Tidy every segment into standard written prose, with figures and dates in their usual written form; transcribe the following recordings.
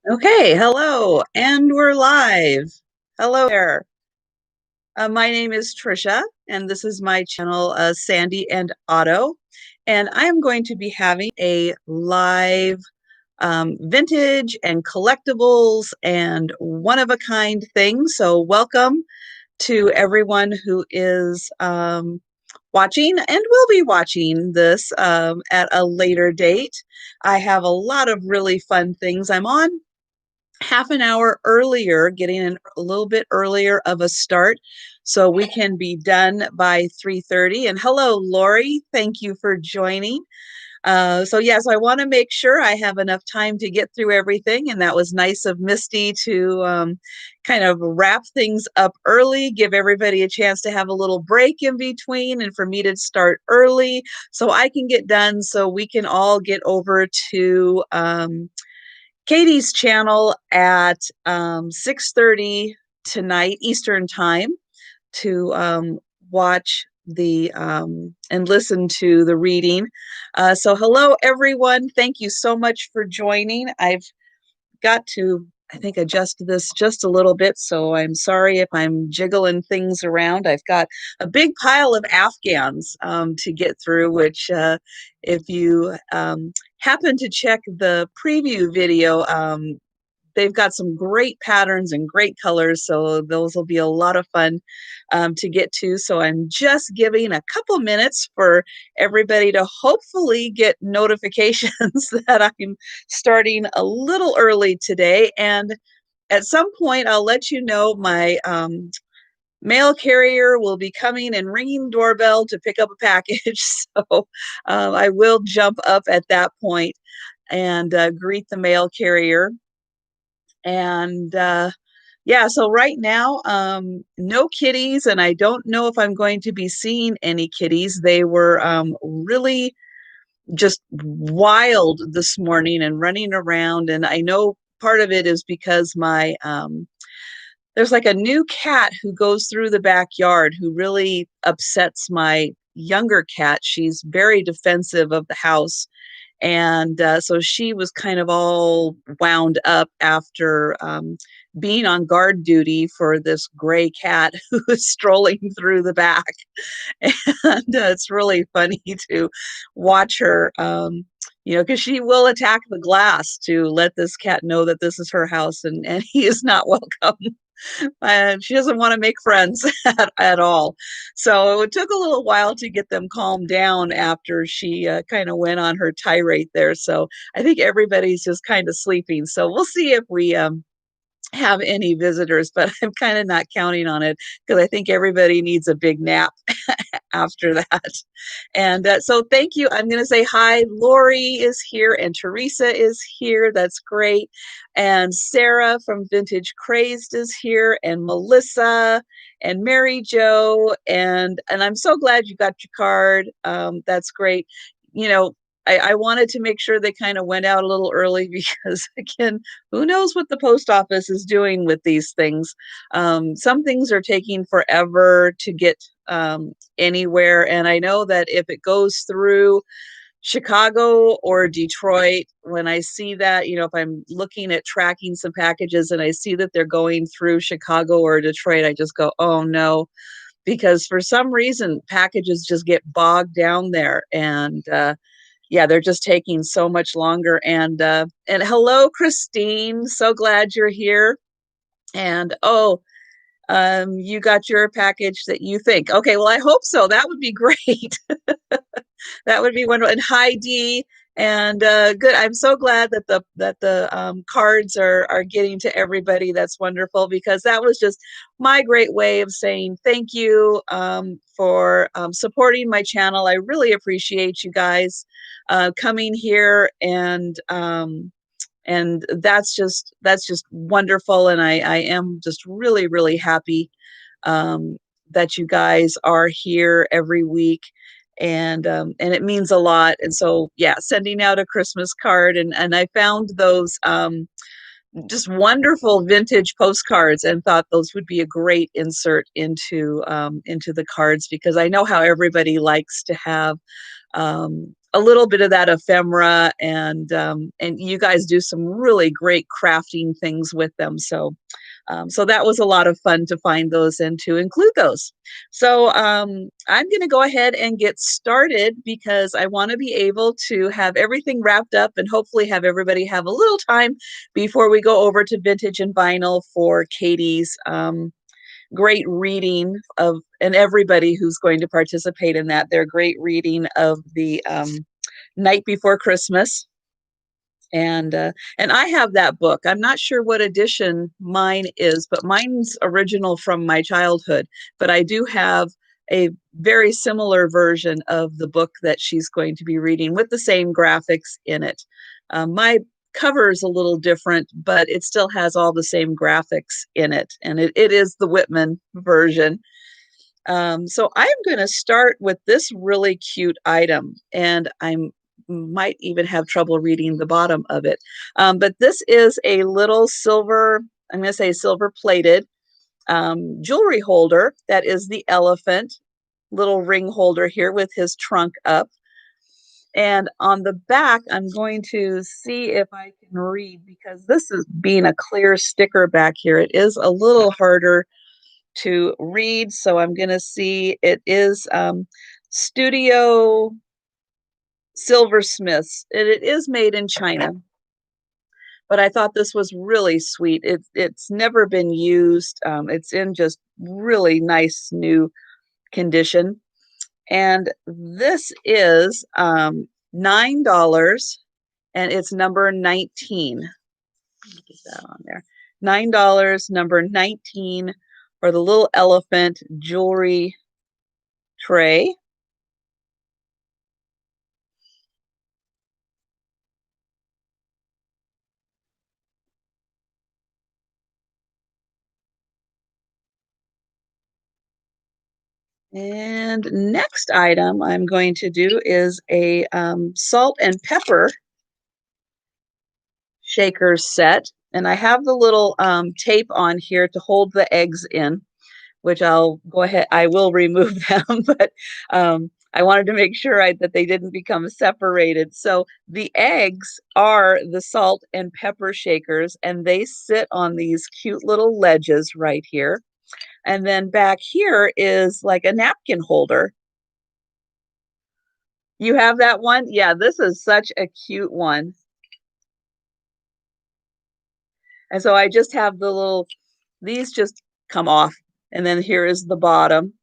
Okay, hello, and we're live. Hello there. My name is Trisha, and this is my channel, Sandy and Otto. And I am going to be having a live vintage and collectibles and one-of-a-kind thing. So welcome to everyone who is watching and will be watching this at a later date. I have a lot of really fun things. I'm on half an hour earlier, getting a little bit earlier of a start so we can be done by 3:30. And hello, Lori. Thank you for joining. So yes, I want to make sure I have enough time to get through everything. And that was nice of Misty to kind of wrap things up early, give everybody a chance to have a little break in between, and for me to start early so I can get done so we can all get over to Katie's channel at 6:30 tonight Eastern time to watch the and listen to the reading. So hello everyone. Thank you so much for joining. I've got to, I think, adjust this just a little bit, so I'm sorry if I'm jiggling things around. I've got a big pile of Afghans to get through, which if you happen to check the preview video, they've got some great patterns and great colors, so those will be a lot of fun to get to. So I'm just giving a couple minutes for everybody to hopefully get notifications that I'm starting a little early today. And at some point, I'll let you know my mail carrier will be coming and ringing doorbell to pick up a package. So I will jump up at that point and greet the mail carrier. And yeah, so right now, no kitties, and I don't know if I'm going to be seeing any kitties. They were really just wild this morning and running around. And I know part of it is because my there's like a new cat who goes through the backyard who really upsets my younger cat. She's very defensive of the house. And so she was kind of all wound up after being on guard duty for this gray cat who was strolling through the back. And it's really funny to watch her, because she will attack the glass to let this cat know that this is her house and he is not welcome. She doesn't want to make friends at all. So it took a little while to get them calmed down after she kind of went on her tirade there. So I think everybody's just kind of sleeping. So we'll see if we have any visitors, but I'm kind of not counting on it because I think everybody needs a big nap after that. And so thank you. I'm going to say hi. Lori is here and Teresa is here. That's great. And Sarah from Vintage Crazed is here, and Melissa and Mary Jo. And I'm so glad you got your card. That's great. You know, I wanted to make sure they kind of went out a little early because, again, who knows what the post office is doing with these things. Some things are taking forever to get anywhere. And I know that if it goes through Chicago or Detroit, when I see that, if I'm looking at tracking some packages and I see that they're going through Chicago or Detroit, I just go, oh no, because for some reason packages just get bogged down there. And yeah, they're just taking so much longer. And hello, Christine. So glad you're here. And oh, you got your package that you think. Okay, well, I hope so. That would be great. That would be wonderful. And hi, Dee. And good. I'm so glad that the cards are getting to everybody. That's wonderful, because that was just my great way of saying thank you for supporting my channel. I really appreciate you guys coming here, and that's just wonderful. And I am just really, really happy that you guys are here every week, and it means a lot. And so yeah, sending out a Christmas card, and I found those just wonderful vintage postcards and thought those would be a great insert into the cards, because I know how everybody likes to have a little bit of that ephemera, and you guys do some really great crafting things with them. So that was a lot of fun to find those and to include those. So I'm going to go ahead and get started because I want to be able to have everything wrapped up and hopefully have everybody have a little time before we go over to vintage and vinyl for Katie's great reading of, and everybody who's going to participate in that, their great reading of the Night Before Christmas. And I have that book. I'm not sure what edition mine is, but mine's original from my childhood. But I do have a very similar version of the book that she's going to be reading with the same graphics in it. My cover is a little different, but it still has all the same graphics in it. And it is the Whitman version. So I'm going to start with this really cute item, and I'm might even have trouble reading the bottom of it. But this is a little silver, I'm going to say silver plated jewelry holder that is the elephant, little ring holder here with his trunk up. And on the back, I'm going to see if I can read, because this is being a clear sticker back here. It is a little harder to read. So I'm going to see, it is Studio Silversmiths. It is made in China, but I thought this was really sweet. It's never been used. It's in just really nice new condition. And this is $9, and it's number 19. Get that on there. $9, number 19, for the little elephant jewelry tray. And next item I'm going to do is a salt and pepper shaker set. And I have the little tape on here to hold the eggs in, which I'll go ahead, I will remove them, but I wanted to make sure that they didn't become separated. So the eggs are the salt and pepper shakers, and they sit on these cute little ledges right here. And then back here is like a napkin holder. You have that one? Yeah, this is such a cute one. And so I just have the little, these just come off. And then here is the bottom.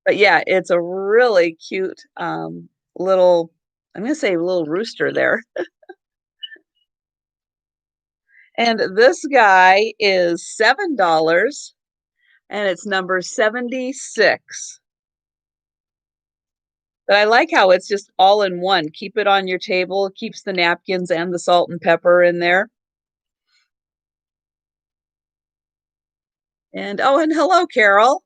But yeah, it's a really cute little, I'm going to say little rooster there. And this guy is $7, and it's number 76. But I like how it's just all in one. Keep it on your table, keeps the napkins and the salt and pepper in there. And oh, and hello, Carol.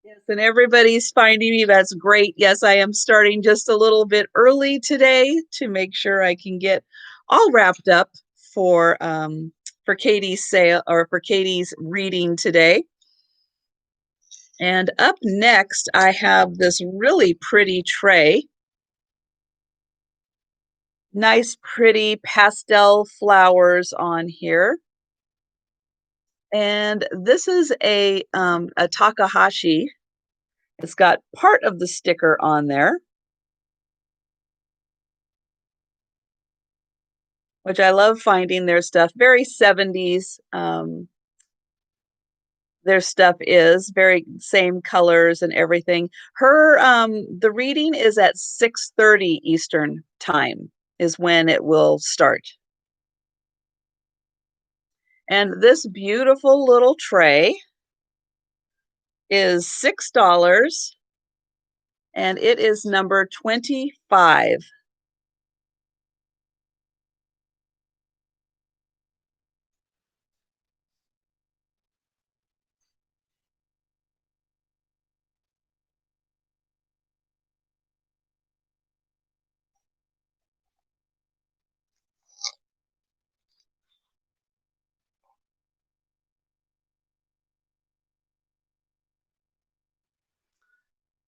Yes, and everybody's finding me. That's great. Yes, I am starting just a little bit early today to make sure I can get all wrapped up for Katie's sale, or for Katie's reading today. And up next, I have this really pretty tray. Nice, pretty pastel flowers on here. And this is a Takahashi. It's got part of the sticker on there, which I love finding their stuff. Very 70s. Their stuff is very same colors and everything. Her the reading is at 6:30 Eastern time is when it will start. And this beautiful little tray is $6, and it is number 25.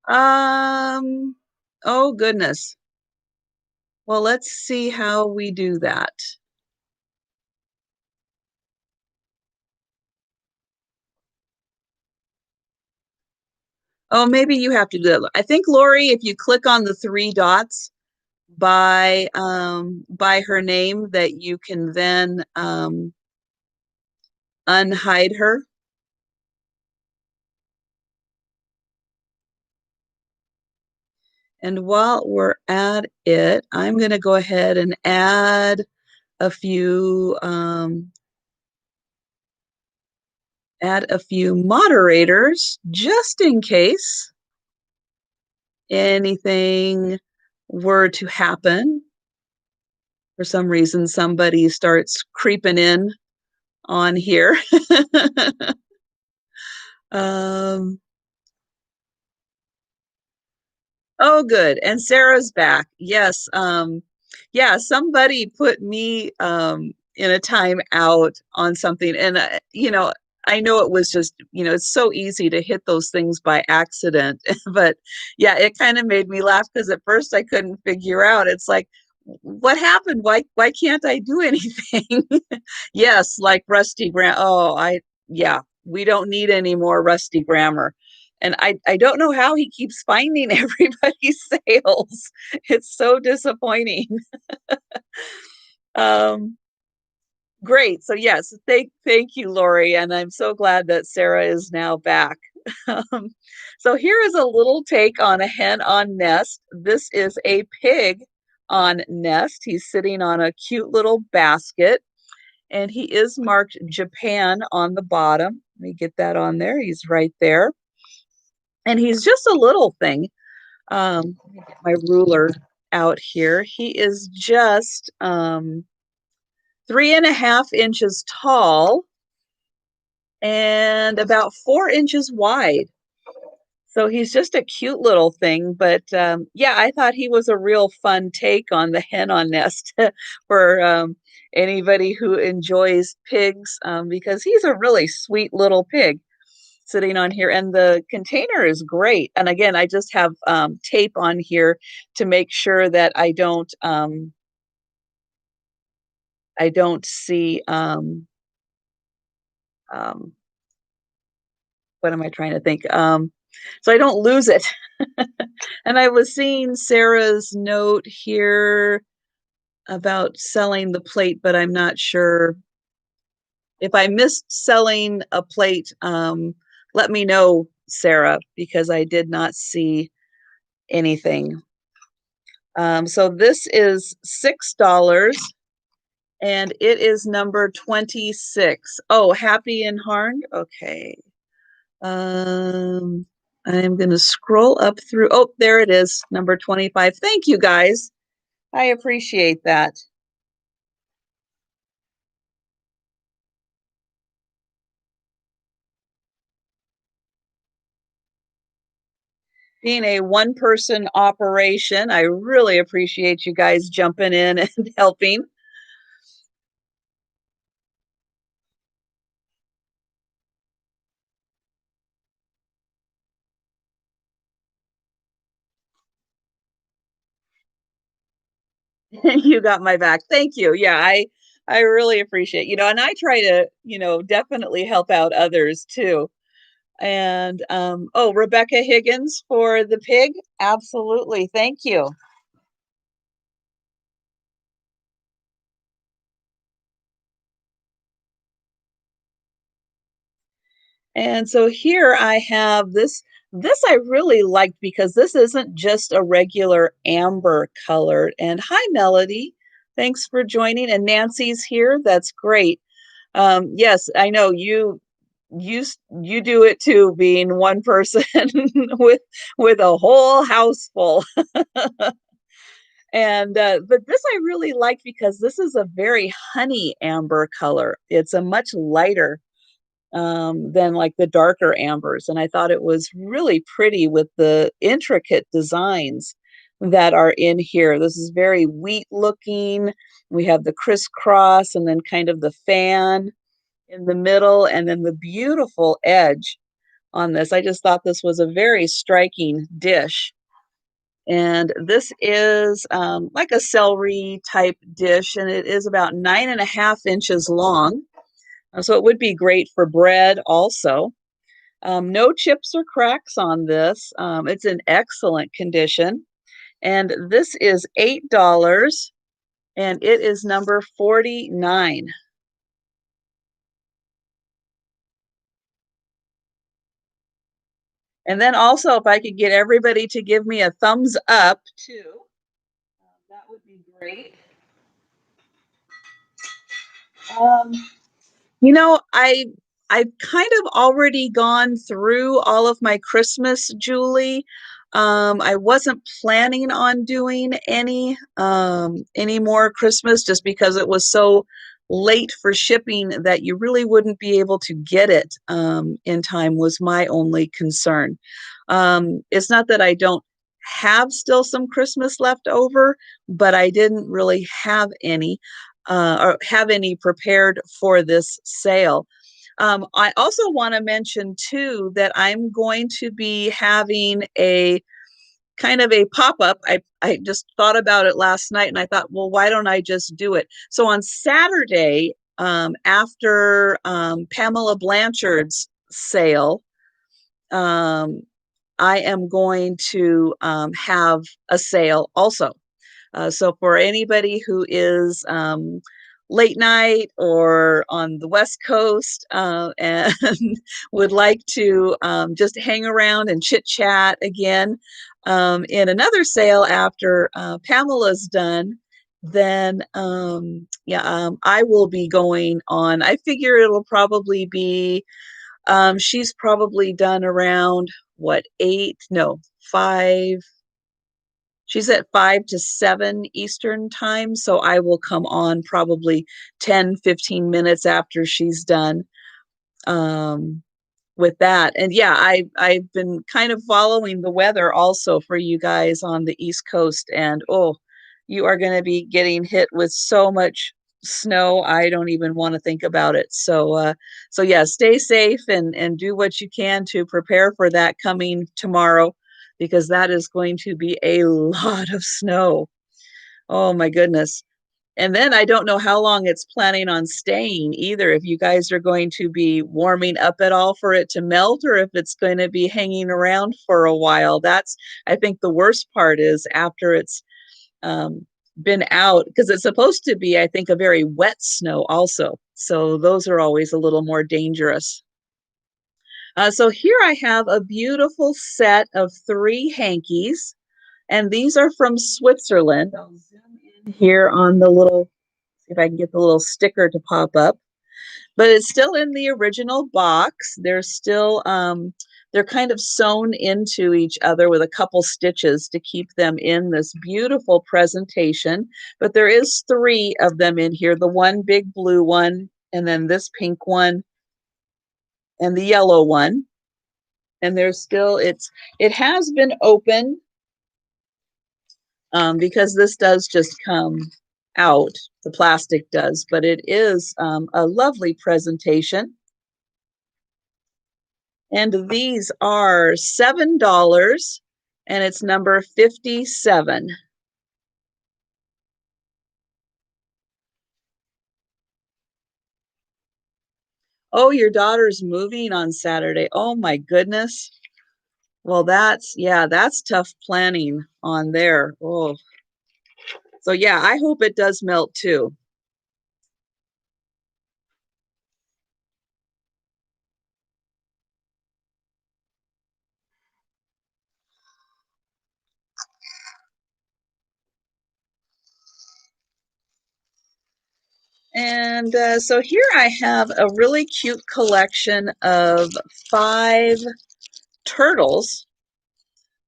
Oh goodness. Well, let's see how we do that. Oh, maybe you have to do it. I think Lori, if you click on the three dots by her name, that you can then unhide her. And while we're at it, I'm going to go ahead and a few um, add a few moderators just in case anything were to happen. For some reason, somebody starts creeping in on here. um, Oh, good. And Sarah's back. Yes. Yeah, somebody put me in a timeout on something. And, I know it was just, it's so easy to hit those things by accident. But yeah, it kind of made me laugh because at first I couldn't figure out. It's like, what happened? Why can't I do anything? Yes, like rusty grammar. Yeah, we don't need any more rusty grammar. And I don't know how he keeps finding everybody's sales. It's so disappointing. Um, Great. So yes, thank you, Lori, and I'm so glad that Sarah is now back. Um, so here is a little take on a hen on nest. This is a pig on nest. He's sitting on a cute little basket, and he is marked Japan on the bottom. Let me get that on there. He's right there, and he's just a little thing. Let me get my ruler out here. He is just 3.5 inches tall and about 4 inches wide. So he's just a cute little thing. But yeah, I thought he was a real fun take on the hen on nest for anybody who enjoys pigs, because he's a really sweet little pig sitting on here, and the container is great. And again, I just have tape on here to make sure that I don't see um, what am I trying to think? So I don't lose it. And I was seeing Sarah's note here about selling the plate, but I'm not sure if I missed selling a plate. Let me know, Sarah, because I did not see anything. So this is $6 and it is number 26. Oh, Happy and Harned. Okay. Um, I'm going to scroll up through. Oh, there it is, number 25. Thank you, guys. I appreciate that. Being a one-person operation, I really appreciate you guys jumping in and helping. You got my back. Thank you. Yeah, I really appreciate, and I try to, definitely help out others too. And oh, Rebecca Higgins for the pig. Absolutely. Thank you. And so here I have this. This I really liked because this isn't just a regular amber color. And hi, Melody. Thanks for joining. And Nancy's here. That's great. Yes, I know you do it too, being one person with a whole house full. And but this I really like because this is a very honey amber color. It's a much lighter than like the darker ambers. And I thought it was really pretty with the intricate designs that are in here. This is very wheat looking. We have the crisscross and then kind of the fan in the middle, and then the beautiful edge on this. I just thought this was a very striking dish. And this is like a celery type dish, and it is about 9.5 inches long. So it would be great for bread also. No chips or cracks on this. It's in excellent condition. And this is $8, and it is number 49. And then also, if I could get everybody to give me a thumbs up too, that would be great. Um, You know, I've kind of already gone through all of my Christmas, Julie. I wasn't planning on doing any more Christmas just because it was so late for shipping that you really wouldn't be able to get it in time was my only concern. It's not that I don't have still some Christmas left over, but I didn't really have any or have any prepared for this sale. I also want to mention too that I'm going to be having a kind of a pop-up. I just thought about it last night and I thought, well, why don't I just do it? So on Saturday, after Pamela Blanchard's sale, um, I am going to have a sale also. So for anybody who is late night or on the West Coast and would like to just hang around and chit chat again in another sale after Pamela's done, then I will be going on. I figure it'll probably be, she's probably done around what, eight, no, five. She's at 5 to 7 Eastern time, so I will come on probably 10, 15 minutes after she's done um, with that. And yeah, I've been kind of following the weather also for you guys on the East Coast, and oh, you are going to be getting hit with so much snow. I don't even want to think about it. So yeah, stay safe and do what you can to prepare for that coming tomorrow, because that is going to be a lot of snow. Oh my goodness. And then I don't know how long it's planning on staying either, if you guys are going to be warming up at all for it to melt, or if it's going to be hanging around for a while. That's, I think the worst part is after it's um, been out, because it's supposed to be, I think, a very wet snow also. So those are always a little more dangerous. So here I have a beautiful set of 3 hankies, and these are from Switzerland. I'll zoom in here on the little, see if I can get the little sticker to pop up, but it's still in the original box. They're still, they're kind of sewn into each other with a couple stitches to keep them in this beautiful presentation. But there is 3 of them in here, the one big blue one, and then this pink one, and the yellow one. And there's still, it has been open because this does just come out, the plastic does, but it is a lovely presentation. And these are $7, and it's number 57. Oh, your daughter's moving on Saturday. Oh my goodness. Well, that's, yeah, that's tough planning on there. Oh, so yeah, I hope it does melt too. And so here I have a really cute collection of 5 turtles.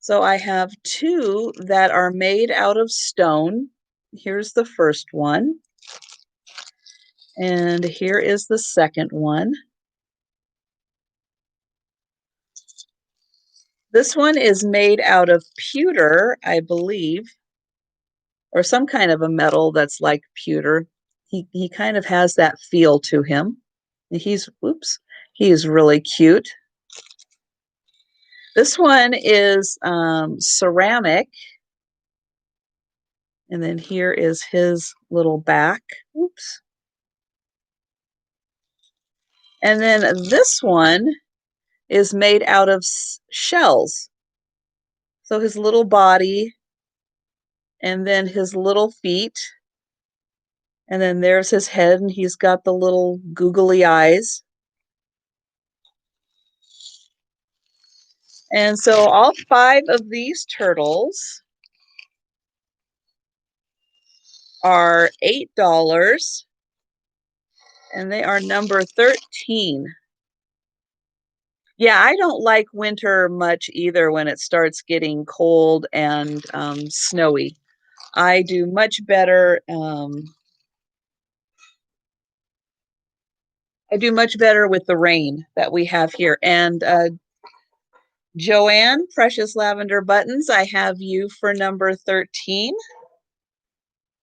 So I have 2 that are made out of stone. Here's the first one. And here is the second one. This one is made out of pewter, I believe, or some kind of a metal that's like pewter. He kind of has that feel to him. He's, oops, he is really cute. This one is ceramic. And then here is his little back. Oops. And then this one is made out of shells. So his little body, and then his little feet, and then there's his head, and he's got the little googly eyes. And so all 5 of these turtles are $8, and they are number 13. Yeah, I don't like winter much either when it starts getting cold and snowy. I do much better. I do much better with the rain that we have here. And Joanne, Precious Lavender Buttons, I have you for number 13.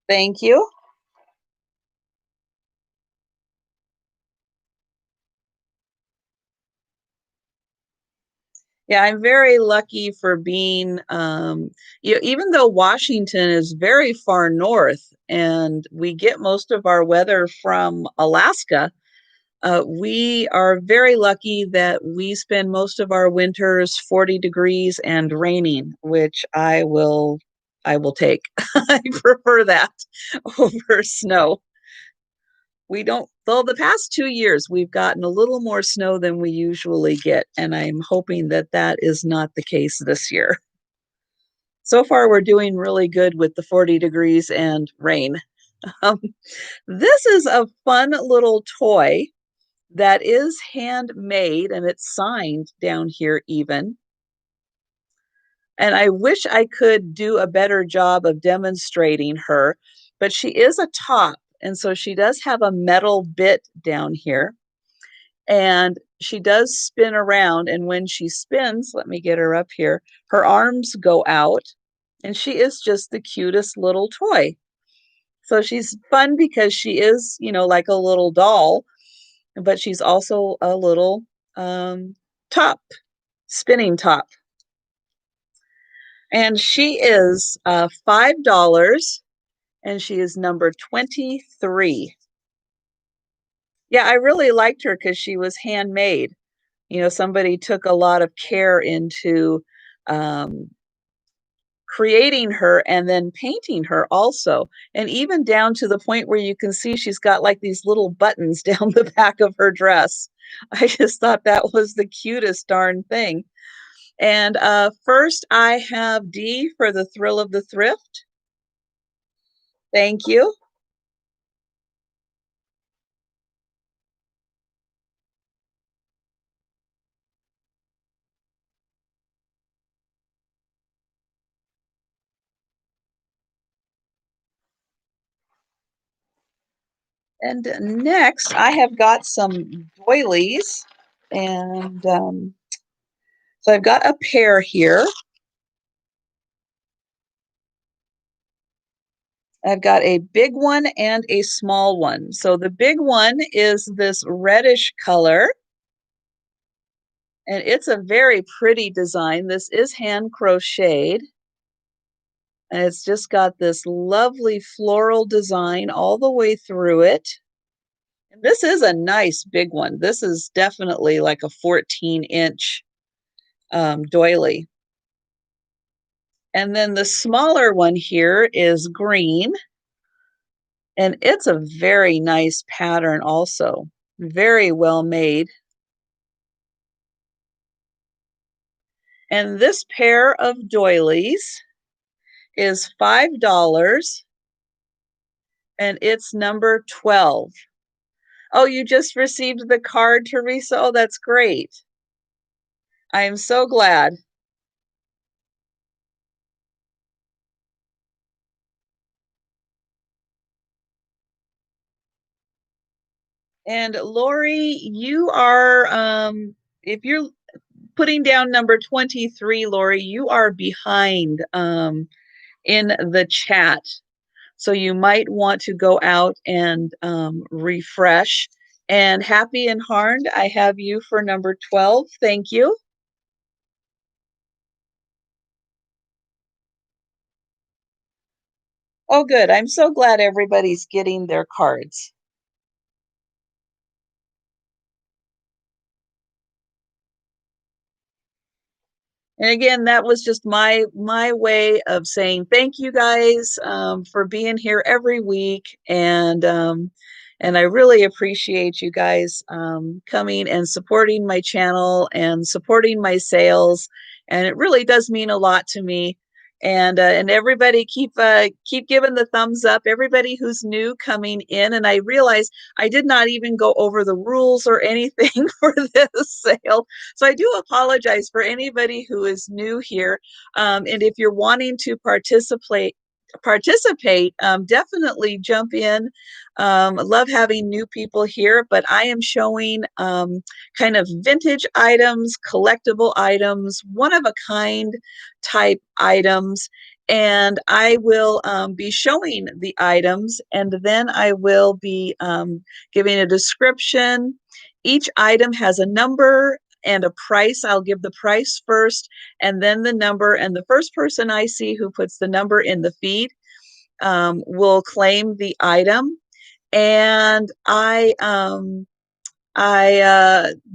Thank you. Yeah, I'm very lucky for being, even though Washington is very far north and we get most of our weather from Alaska, we are very lucky that we spend most of our winters 40 degrees and raining, which I will take. I prefer that over snow. We don't, though the past 2 years, we've gotten a little more snow than we usually get, and I'm hoping that that is not the case this year. So far, we're doing really good with the 40 degrees and rain. Um, this is a fun little toy that is handmade, and it's signed down here even. And I wish I could do a better job of demonstrating her, but she is a top, and so she does have a metal bit down here. And she does spin around, and when she spins, let me get her up here, her arms go out, and she is just the cutest little toy. So she's fun because she is, like a little doll, but she's also a little top, spinning top. And she is $5, and she is number 23. Yeah, I really liked her because she was handmade. Somebody took a lot of care into um, creating her and then painting her also. And even down to the point where you can see she's got like these little buttons down the back of her dress. I just thought that was the cutest darn thing. And first, I have D for the Thrill of the Thrift. Thank you. And next, I have got some doilies. And so I've got a pair here. I've got a big one and a small one. So the big one is this reddish color, and it's a very pretty design. This is hand crocheted, and it's just got this lovely floral design all the way through it. And this is a nice big one. This is definitely like a 14-inch doily. And then the smaller one here is green, and it's a very nice pattern also. Very well made. And this pair of doilies is $5, and it's number 12. Oh, you just received the card, Teresa? Oh, that's great. I am so glad. And Lori, you are, if you're putting down number 23, Lori, you are behind in the chat. So you might want to go out and refresh. And Happy and Harned, I have you for number 12. Thank you. Oh, good. I'm so glad everybody's getting their cards. And again, that was just my way of saying thank you guys for being here every week, and I really appreciate you guys coming and supporting my channel and supporting my sales, and it really does mean a lot to me. And everybody keep giving the thumbs up. Everybody who's new coming in, and I realize I did not even go over the rules or anything for this sale. So I do apologize for anybody who is new here. And if you're wanting to participate, definitely jump in. I love having new people here, but I am showing kind of vintage items, collectible items, one of a kind type items. And I will be showing the items, and then I will be giving a description. Each item has a number and a price. I'll give the price first and then the number. And the first person I see who puts the number in the feed will claim the item. And I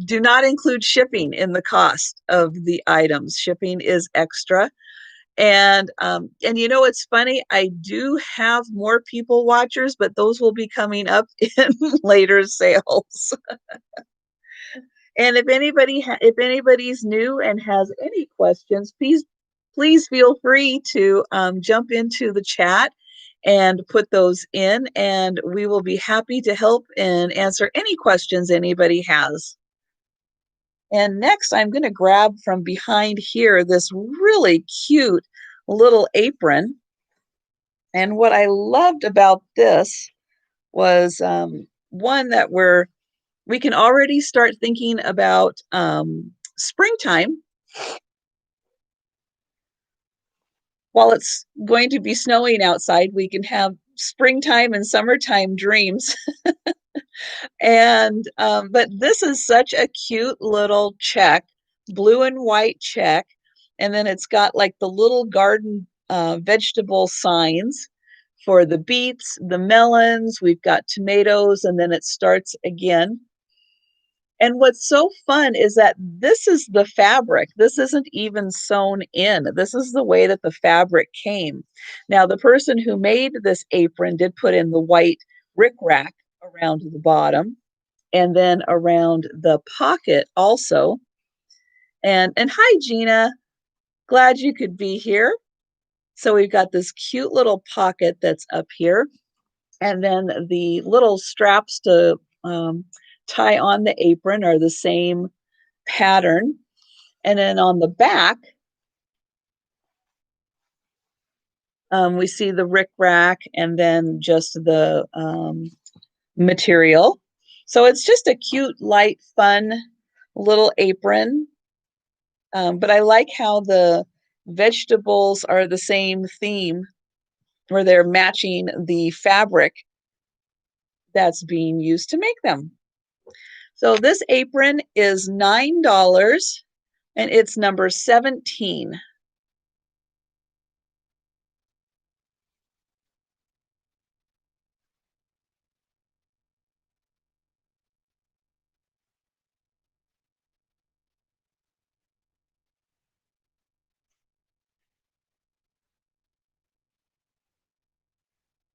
do not include shipping in the cost of the items. Shipping is extra. And you know, it's funny, I do have more people watchers, but those will be coming up in later sales. And if anybody's new and has any questions, please feel free to jump into the chat and put those in, and we will be happy to help and answer any questions anybody has. And next, I'm going to grab from behind here this really cute little apron. And what I loved about this was one that we can already start thinking about springtime. While it's going to be snowing outside, we can have springtime and summertime dreams. And but this is such a cute little check, blue and white check, and then it's got like the little garden vegetable signs for the beets, the melons. We've got tomatoes, and then it starts again. And what's so fun is that this is the fabric. This isn't even sewn in. This is the way that the fabric came. Now, the person who made this apron did put in the white rickrack around the bottom and then around the pocket also. And hi, Gina. Glad you could be here. So we've got this cute little pocket that's up here, and then the little straps to tie on the apron are the same pattern. And then on the back, we see the rickrack and then just the material. So it's just a cute, light, fun little apron. But I like how the vegetables are the same theme, where they're matching the fabric that's being used to make them. So this apron is $9 and it's number 17.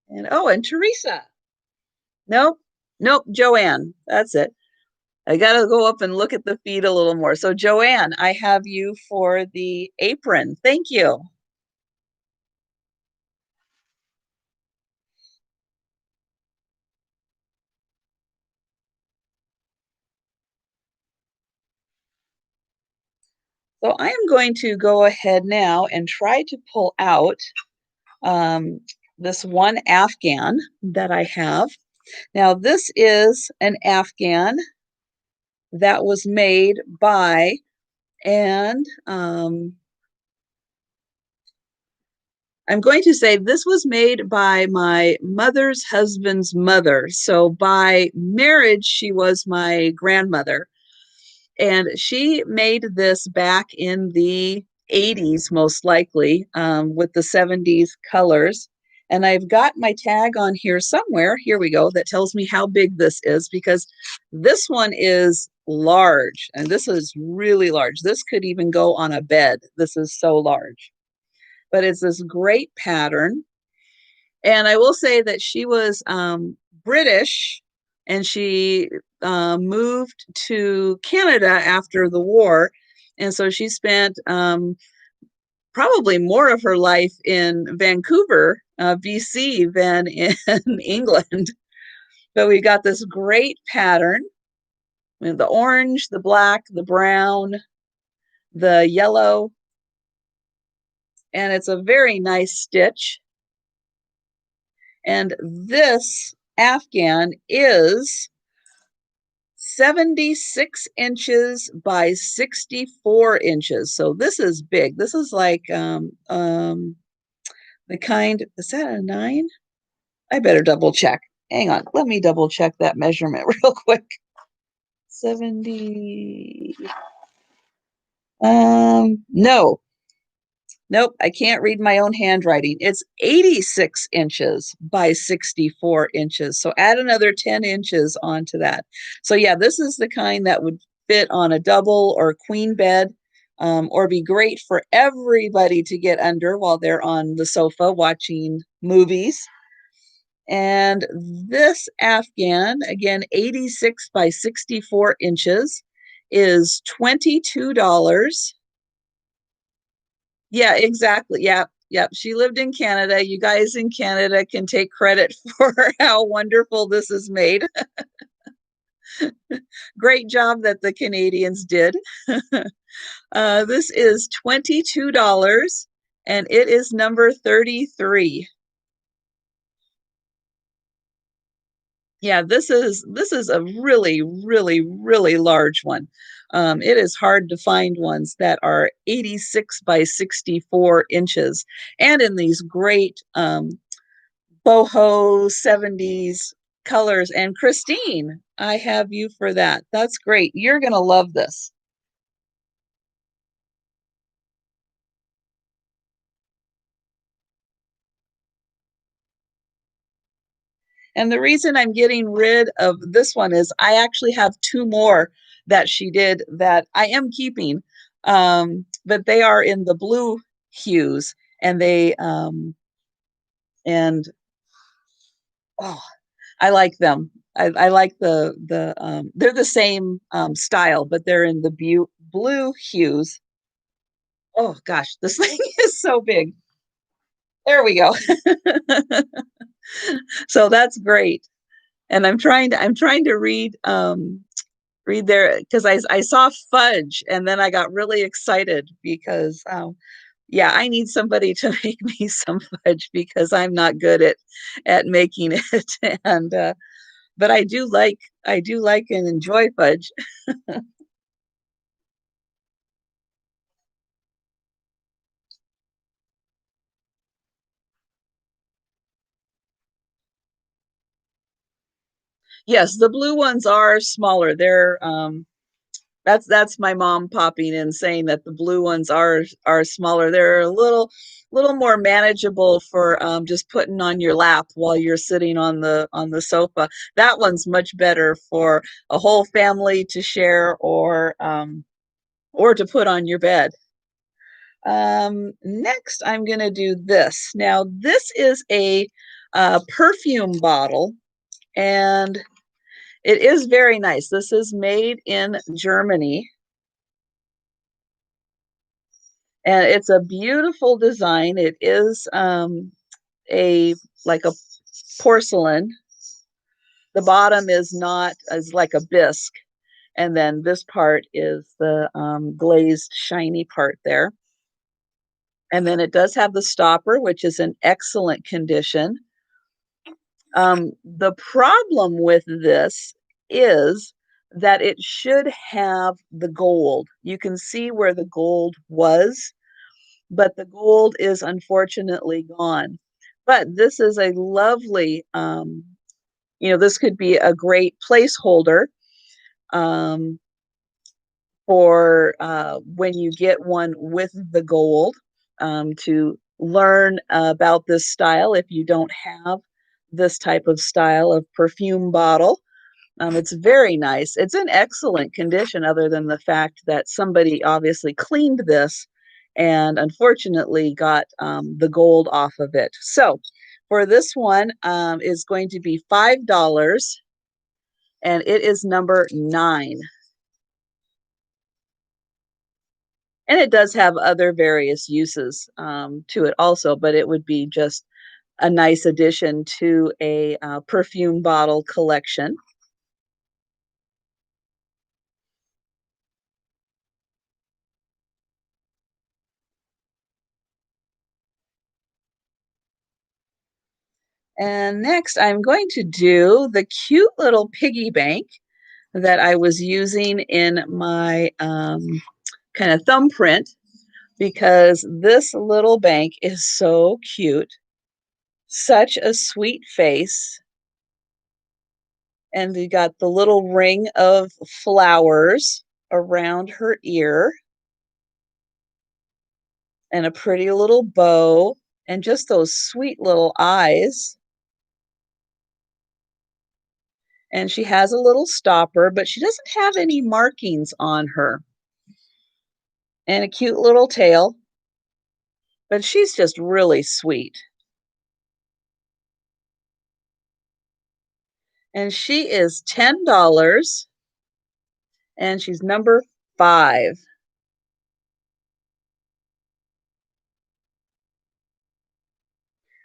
And oh, and Teresa. Nope, nope, Joanne. That's it. I got to go up and look at the feed a little more. So Joanne, I have you for the apron. Thank you. So I am going to go ahead now and try to pull out um, this one afghan that I have. Now, this is an afghan that was made by, and I'm going to say this was made by my mother's husband's mother. So by marriage, she was my grandmother. And she made this back in the 80s, most likely, with the 70s colors. And I've got my tag on here somewhere. Here we go. That tells me how big this is, because this one is large and this is really large. This could even go on a bed. This is so large, but it's this great pattern. And I will say that she was British, and she moved to Canada after the war. And so she spent probably more of her life in Vancouver, BC, than in England. But we got this great pattern with the orange, the black, the brown, the yellow, and it's a very nice stitch. And this afghan is 76 inches by 64 inches. So this is big. This is like the kind, is that a 9? I better double check. Hang on, let me double check that measurement real quick. 70. No. Nope, I can't read my own handwriting. It's 86 inches by 64 inches. So add another 10 inches onto that. So yeah, this is the kind that would fit on a double or queen bed, or be great for everybody to get under while they're on the sofa watching movies. And this afghan, again, 86 by 64 inches, is $22. Yeah, exactly. Yeah, yeah. She lived in Canada. You guys in Canada can take credit for how wonderful this is made. Great job that the Canadians did. This is $22 and it is number 33. Yeah, this is a really, really, really large one. It is hard to find ones that are 86 by 64 inches and in these great boho 70s colors. And Christine, I have you for that. That's great. You're going to love this. And the reason I'm getting rid of this one is I actually have two more that she did that I am keeping, but they are in the blue hues, and and oh, I like them. I like they're the same style, but they're in the blue hues. Oh gosh, this thing is so big. There we go. So that's great. And I'm trying to read there because I saw fudge and then I got really excited because yeah, I need somebody to make me some fudge because I'm not good at making it. And but I do like and enjoy fudge. Yes, the blue ones are smaller. They're that's my mom popping in saying that the blue ones are smaller. They're a little more manageable for just putting on your lap while you're sitting on the sofa. That one's much better for a whole family to share, or to put on your bed. Next, I'm gonna do this. Now, this is a perfume bottle, and it is very nice. This is made in Germany, and it's a beautiful design. It is a like a porcelain. The bottom is not as like a bisque, and then this part is the glazed shiny part there. And then it does have the stopper, which is in excellent condition. The problem with this is that it should have the gold. You can see where the gold was, but the gold is unfortunately gone. But this is a lovely, this could be a great placeholder um, for when you get one with the gold, to learn about this style if you don't have this type of style of perfume bottle. It's very nice. It's in excellent condition, other than the fact that somebody obviously cleaned this and unfortunately got the gold off of it. So for this one is going to be $5, and it is number 9. And it does have other various uses to it also, but it would be just a nice addition to a perfume bottle collection. And next, I'm going to do the cute little piggy bank that I was using in my kind of thumbprint, because this little bank is so cute. Such a sweet face. And we got the little ring of flowers around her ear and a pretty little bow and just those sweet little eyes. And she has a little stopper, but she doesn't have any markings on her. And a cute little tail, but she's just really sweet. And she is $10, and she's number 5.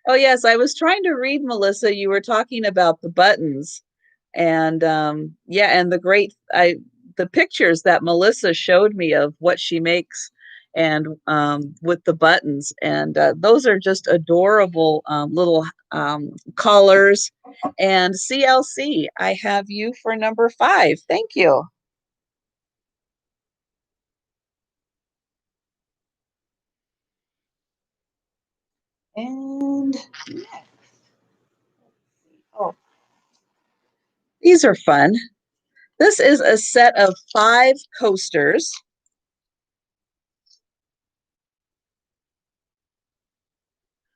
Oh, yes, I was trying to read, Melissa. You were talking about the buttons. And yeah, and the pictures that Melissa showed me of what she makes and with the buttons, and those are just adorable little collars. And CLC, I have you for number 5. Thank you. And oh, these are fun. This is a set of 5 coasters.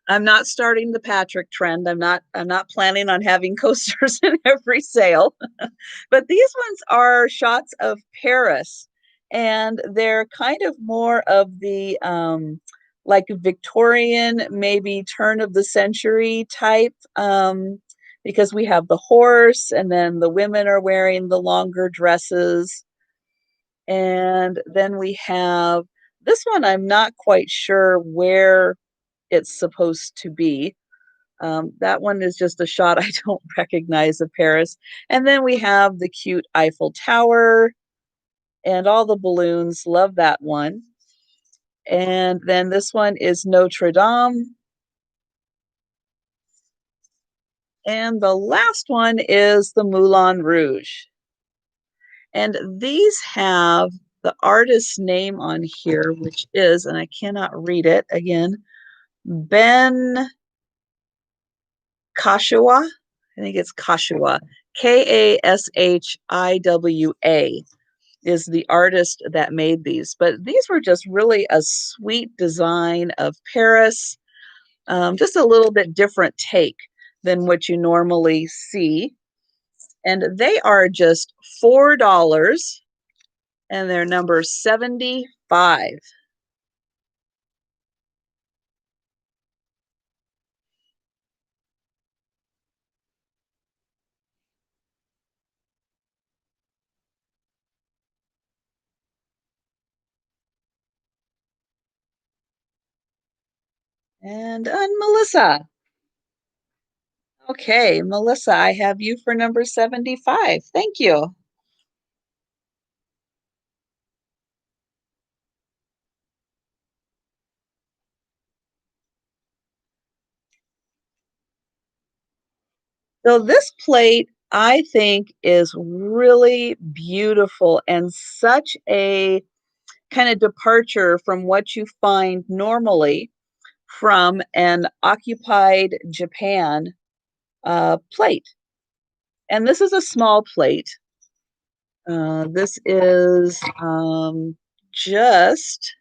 I'm not starting the Patrick trend. I'm not planning on having coasters in every sale. But these ones are shots of Paris, and they're kind of more of the like Victorian, maybe turn of the century type, because we have the horse, and then the women are wearing the longer dresses. And then we have this one, I'm not quite sure where it's supposed to be. That one is just a shot I don't recognize of Paris. And then we have the cute Eiffel Tower and all the balloons. Love that one. And then this one is Notre Dame. And the last one is the Moulin Rouge. And these have the artist's name on here, which is, and I cannot read it again, Ben Kashiwa. I think it's Kashiwa. Kashiwa is the artist that made these. But these were just really a sweet design of Paris, just a little bit different take than what you normally see. And they are just $4, and they're number 75. And Melissa. Okay, Melissa, I have you for number 75. Thank you. So this plate, I think, is really beautiful and such a kind of departure from what you find normally from an occupied Japan plate. And this is a small plate. This is just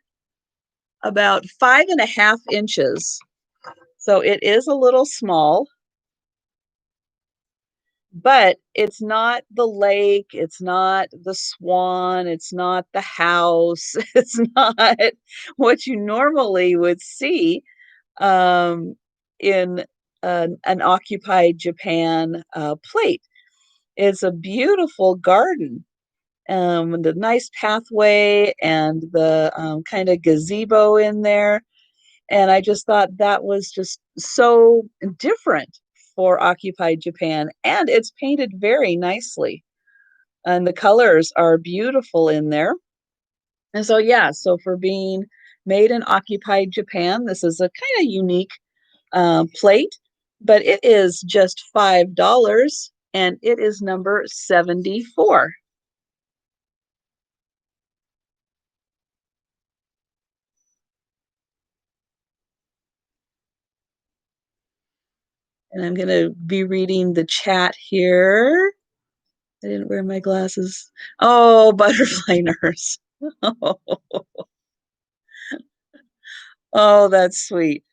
about 5.5 inches. So it is a little small, but it's not the lake, it's not the swan, it's not the house, it's not what you normally would see um, in an occupied Japan plate. It's a beautiful garden, the nice pathway and the kind of gazebo in there. And I just thought that was just so different for occupied Japan. And it's painted very nicely. And the colors are beautiful in there. And so, yeah, so for being made in occupied Japan, this is a kind of unique plate, but it is just $5 and it is number 74. And I'm going to be reading the chat here. I didn't wear my glasses. Oh, butterfly nurse. Oh, oh, that's sweet.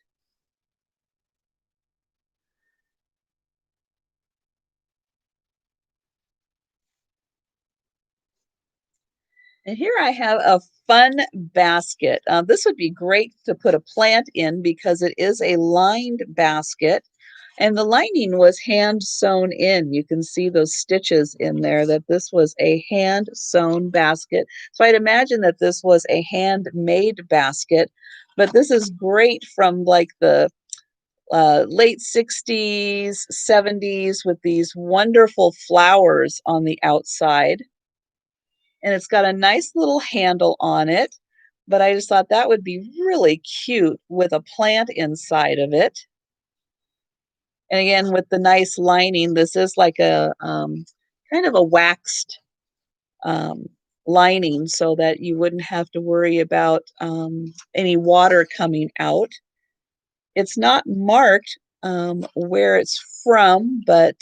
And here I have a fun basket. This would be great to put a plant in because it is a lined basket. And the lining was hand sewn in. You can see those stitches in there that this was a hand sewn basket. So I'd imagine that this was a handmade basket. But this is great from like the late 60s, 70s with these wonderful flowers on the outside. And it's got a nice little handle on it. But I just thought that would be really cute with a plant inside of it. And again, with the nice lining, this is like a kind of a waxed um, lining so that you wouldn't have to worry about any water coming out. It's not marked where it's from, but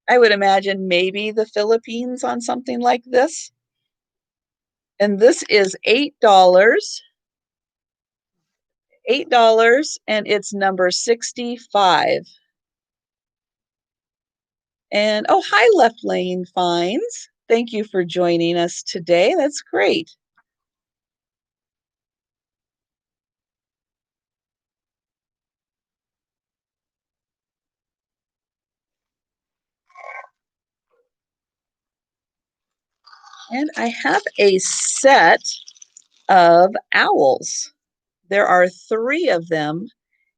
I would imagine maybe the Philippines on something like this. And this is $8, $8, and it's number 65. And oh, hi, Left Lane Finds. Thank you for joining us today. That's great. And I have a set of owls. There are three of them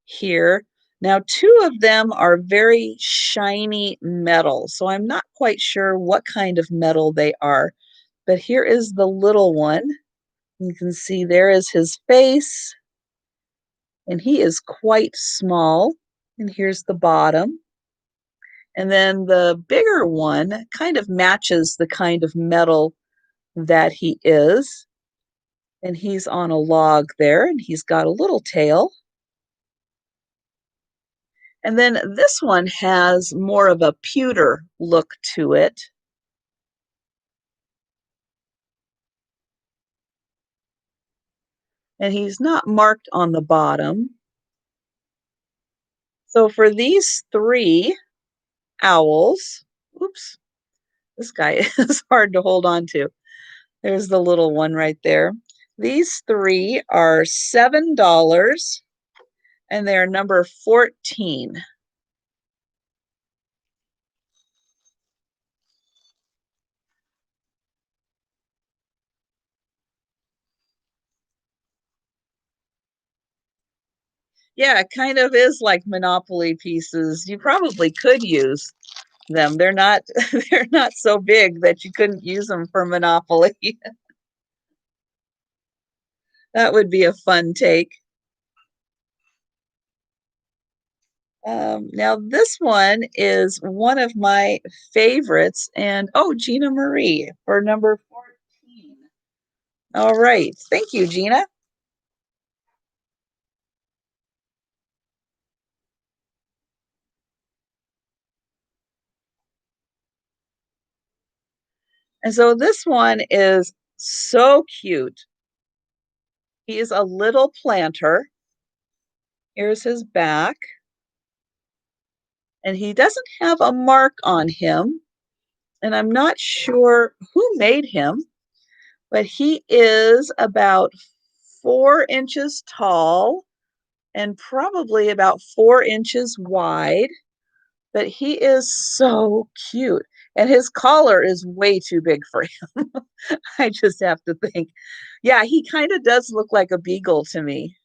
here. Now, two of them are very shiny metal, so I'm not quite sure what kind of metal they are. But here is the little one. You can see there is his face, and he is quite small. And here's the bottom. And then the bigger one kind of matches the kind of metal that he is. And he's on a log there, and he's got a little tail. And then this one has more of a pewter look to it. And he's not marked on the bottom. So for these three owls, oops, this guy is hard to hold on to. There's the little one right there. These three are $7 and they're number 14. Yeah, it kind of is like Monopoly pieces. You probably could use them. They're not they're not so big that you couldn't use them for Monopoly. That would be a fun take. Now this one is one of my favorites, and oh, Gina Marie for number 14. All right, thank you, Gina. And so this one is So cute. He is a little planter. Here's his back. And he doesn't have a mark on him. And I'm not sure who made him, but he is about 4 inches tall and probably about 4 inches wide. But he is so cute. And his collar is way too big for him. I just have to think. Yeah, he kind of does look like a beagle to me.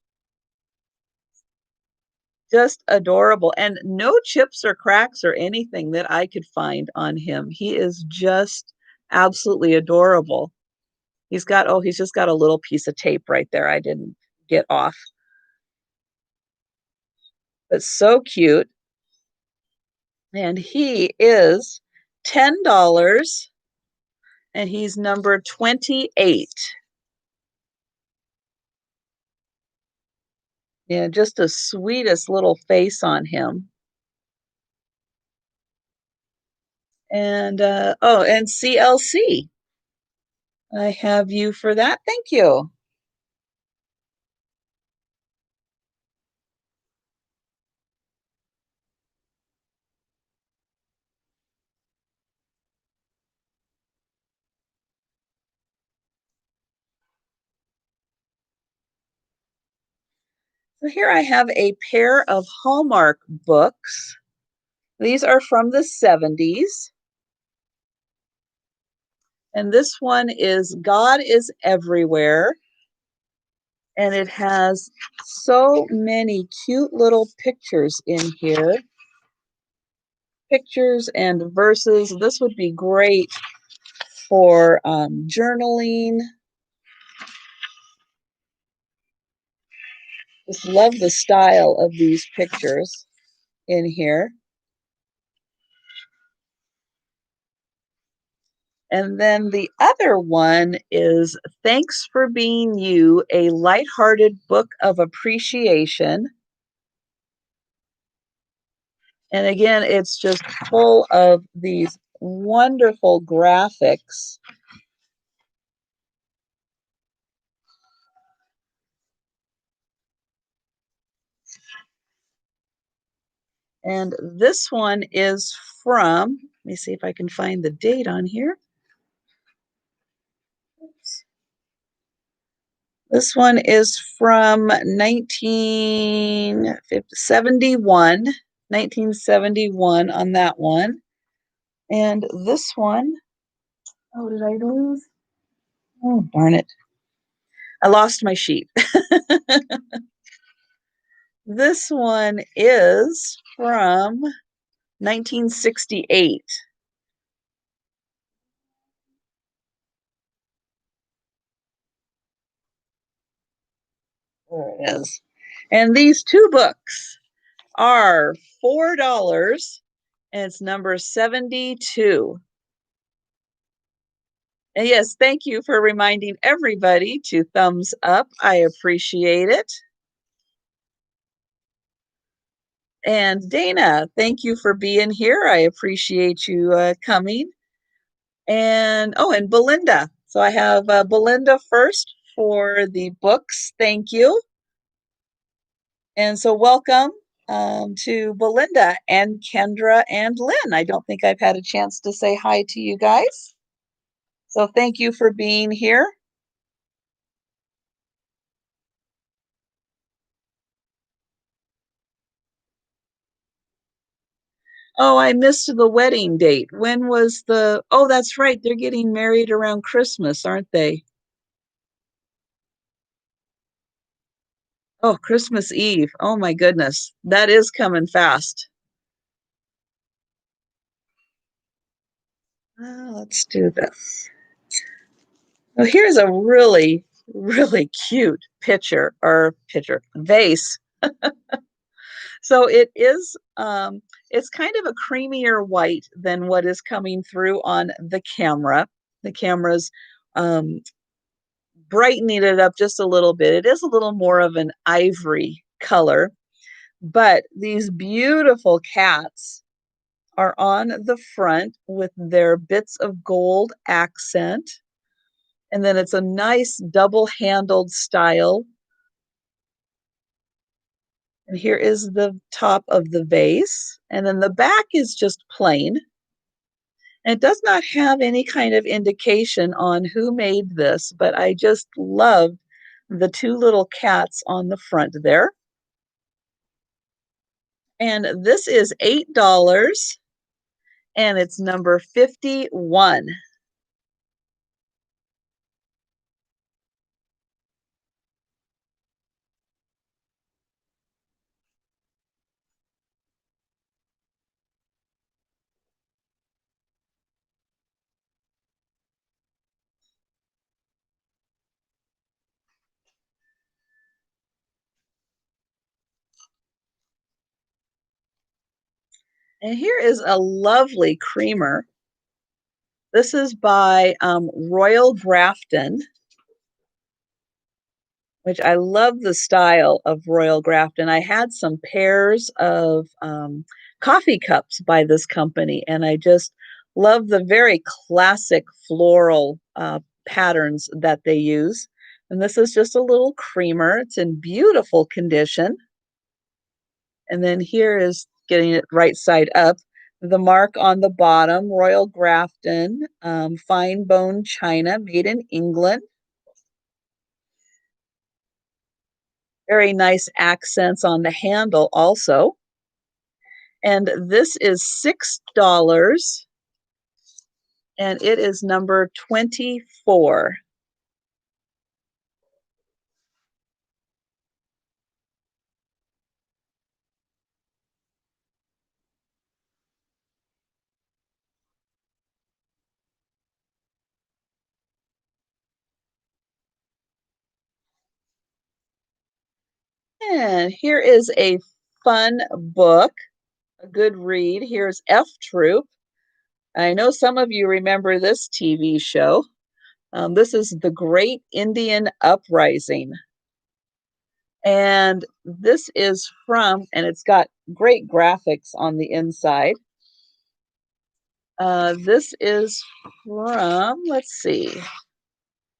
Just adorable. And no chips or cracks or anything that I could find on him. He is just absolutely adorable. He's just got a little piece of tape right there I didn't get off. But so cute. And he is $10 and he's number 28. Yeah, just the sweetest little face on him. And oh, and CLC. I have you for that. Thank you. So here I have a pair of Hallmark books. These are from the 70s. And this one is God is Everywhere. And it has so many cute little pictures in here. Pictures and verses. This would be great for journaling. Just love the style of these pictures in here. And then the other one is Thanks for Being You, a lighthearted book of appreciation. And again, it's just full of these wonderful graphics. And this one is from, let me see if I can find the date on here. Oops. This one is from 1971, 1971 on that one. And this one, oh, did I lose? Oh, darn it. I lost my sheet. This one is from 1968. There it is. And these two books are $4 and it's number 72. And yes, thank you for reminding everybody to thumbs up. I appreciate it. And Dana, thank you for being here. I appreciate you coming. And oh, and Belinda. So I have Belinda first for the books. Thank you. And so welcome to Belinda and Kendra and Lynn. I don't think I've had a chance to say hi to you guys. So thank you for being here. Oh, I missed the wedding date. When was the, oh, that's right. They're getting married around Christmas, aren't they? Oh, Christmas Eve. Oh my goodness. That is coming fast. Let's do this. Well, here's a really, really cute picture vase. So it is, it's kind of a creamier white than what is coming through on the camera. The camera's um, brightening it up just a little bit. It is a little more of an ivory color, but these beautiful cats are on the front with their bits of gold accent. And then it's a nice double-handled style. And here is the top of the vase. And then the back is just plain. And it does not have any kind of indication on who made this, but I just love the two little cats on the front there. And this is $8 and it's number 51. And here is a lovely creamer. This is by Royal Grafton, which I love the style of Royal Grafton. I had some pairs of coffee cups by this company, and I just love the very classic floral patterns that they use. And this is just a little creamer. It's in beautiful condition. And then here is getting it right side up. The mark on the bottom, Royal Grafton, fine bone china, made in England. Very nice accents on the handle also. And this is $6 and it is number 24. And here is a fun book, a good read. Here's F Troop. I know some of you remember this TV show. This is The Great Indian Uprising. And this is from, and it's got great graphics on the inside. This is from, let's see,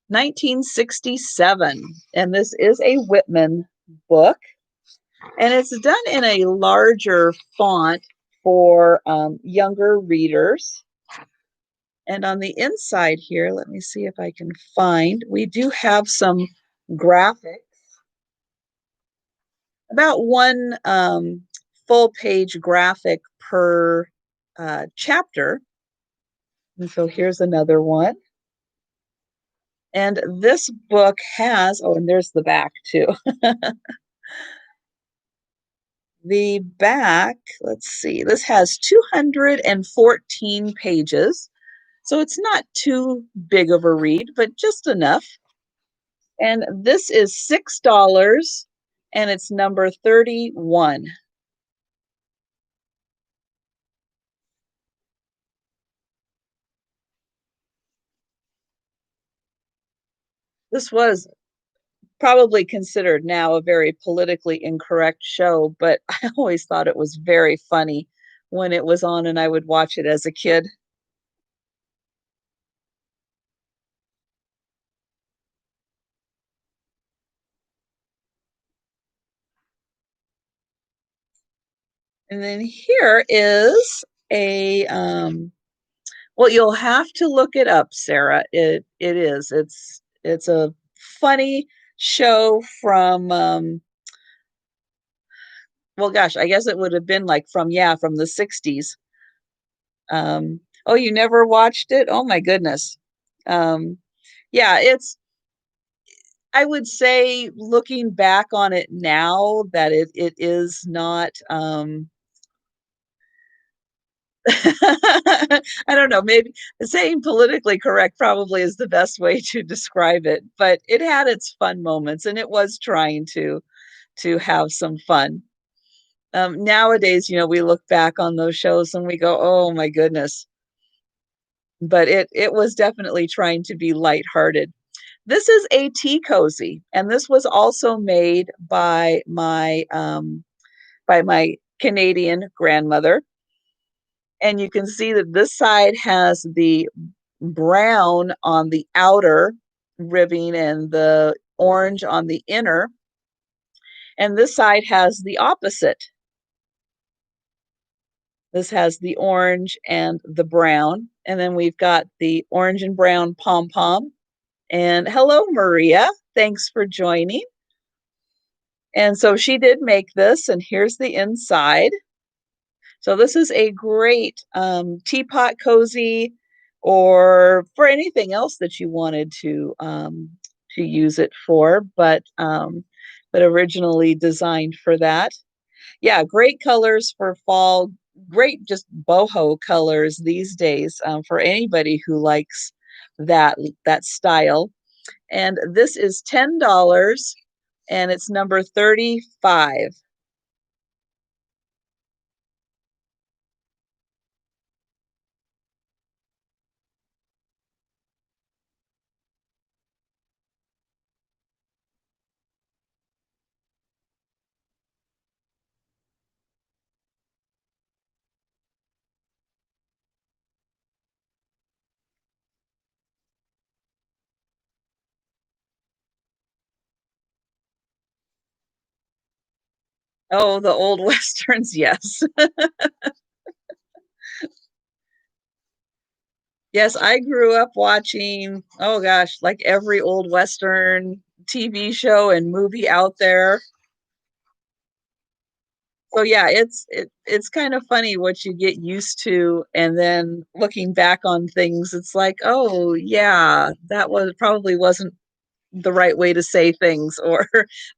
1967. And this is a Whitman book. And it's done in a larger font for younger readers. And on the inside here, let me see if I can find, we do have some graphics, about one full page graphic per chapter. And so here's another one. And this book has, oh, and there's the back too. The back, let's see, this has 214 pages. So it's not too big of a read, but just enough. And this is $6 and it's number 31. This was probably considered now a very politically incorrect show, but I always thought it was very funny when it was on and I would watch it as a kid. And then here is a well, you'll have to look it up, Sarah. It is. It's a funny show from well, gosh, I guess it would have been like from, yeah, from the 60s. Oh, you never watched it? Oh my goodness. Um, yeah, I would say looking back on it now that it is not I don't know, maybe saying politically correct probably is the best way to describe it, but it had its fun moments and it was trying to have some fun. Nowadays, we look back on those shows and we go, "Oh my goodness." But it was definitely trying to be lighthearted. This is a tea cozy, and this was also made by my Canadian grandmother. And you can see that this side has the brown on the outer, ribbing and the orange on the inner. And this side has the opposite. This has the orange and the brown. And then we've got the orange and brown pom-pom. And hello, Maria. Thanks for joining. And so she did make this, and here's the inside. So this is a great teapot cozy, or for anything else that you wanted to use it for, but originally designed for that. Yeah, great colors for fall. Great, just boho colors these days for anybody who likes that style. And this is $10, and it's number 35. Oh, the old westerns, yes. Yes, I grew up watching, oh gosh, like every old western TV show and movie out there. So yeah, it's kind of funny what you get used to, and then looking back on things, it's like, oh yeah, that was probably wasn't the right way to say things or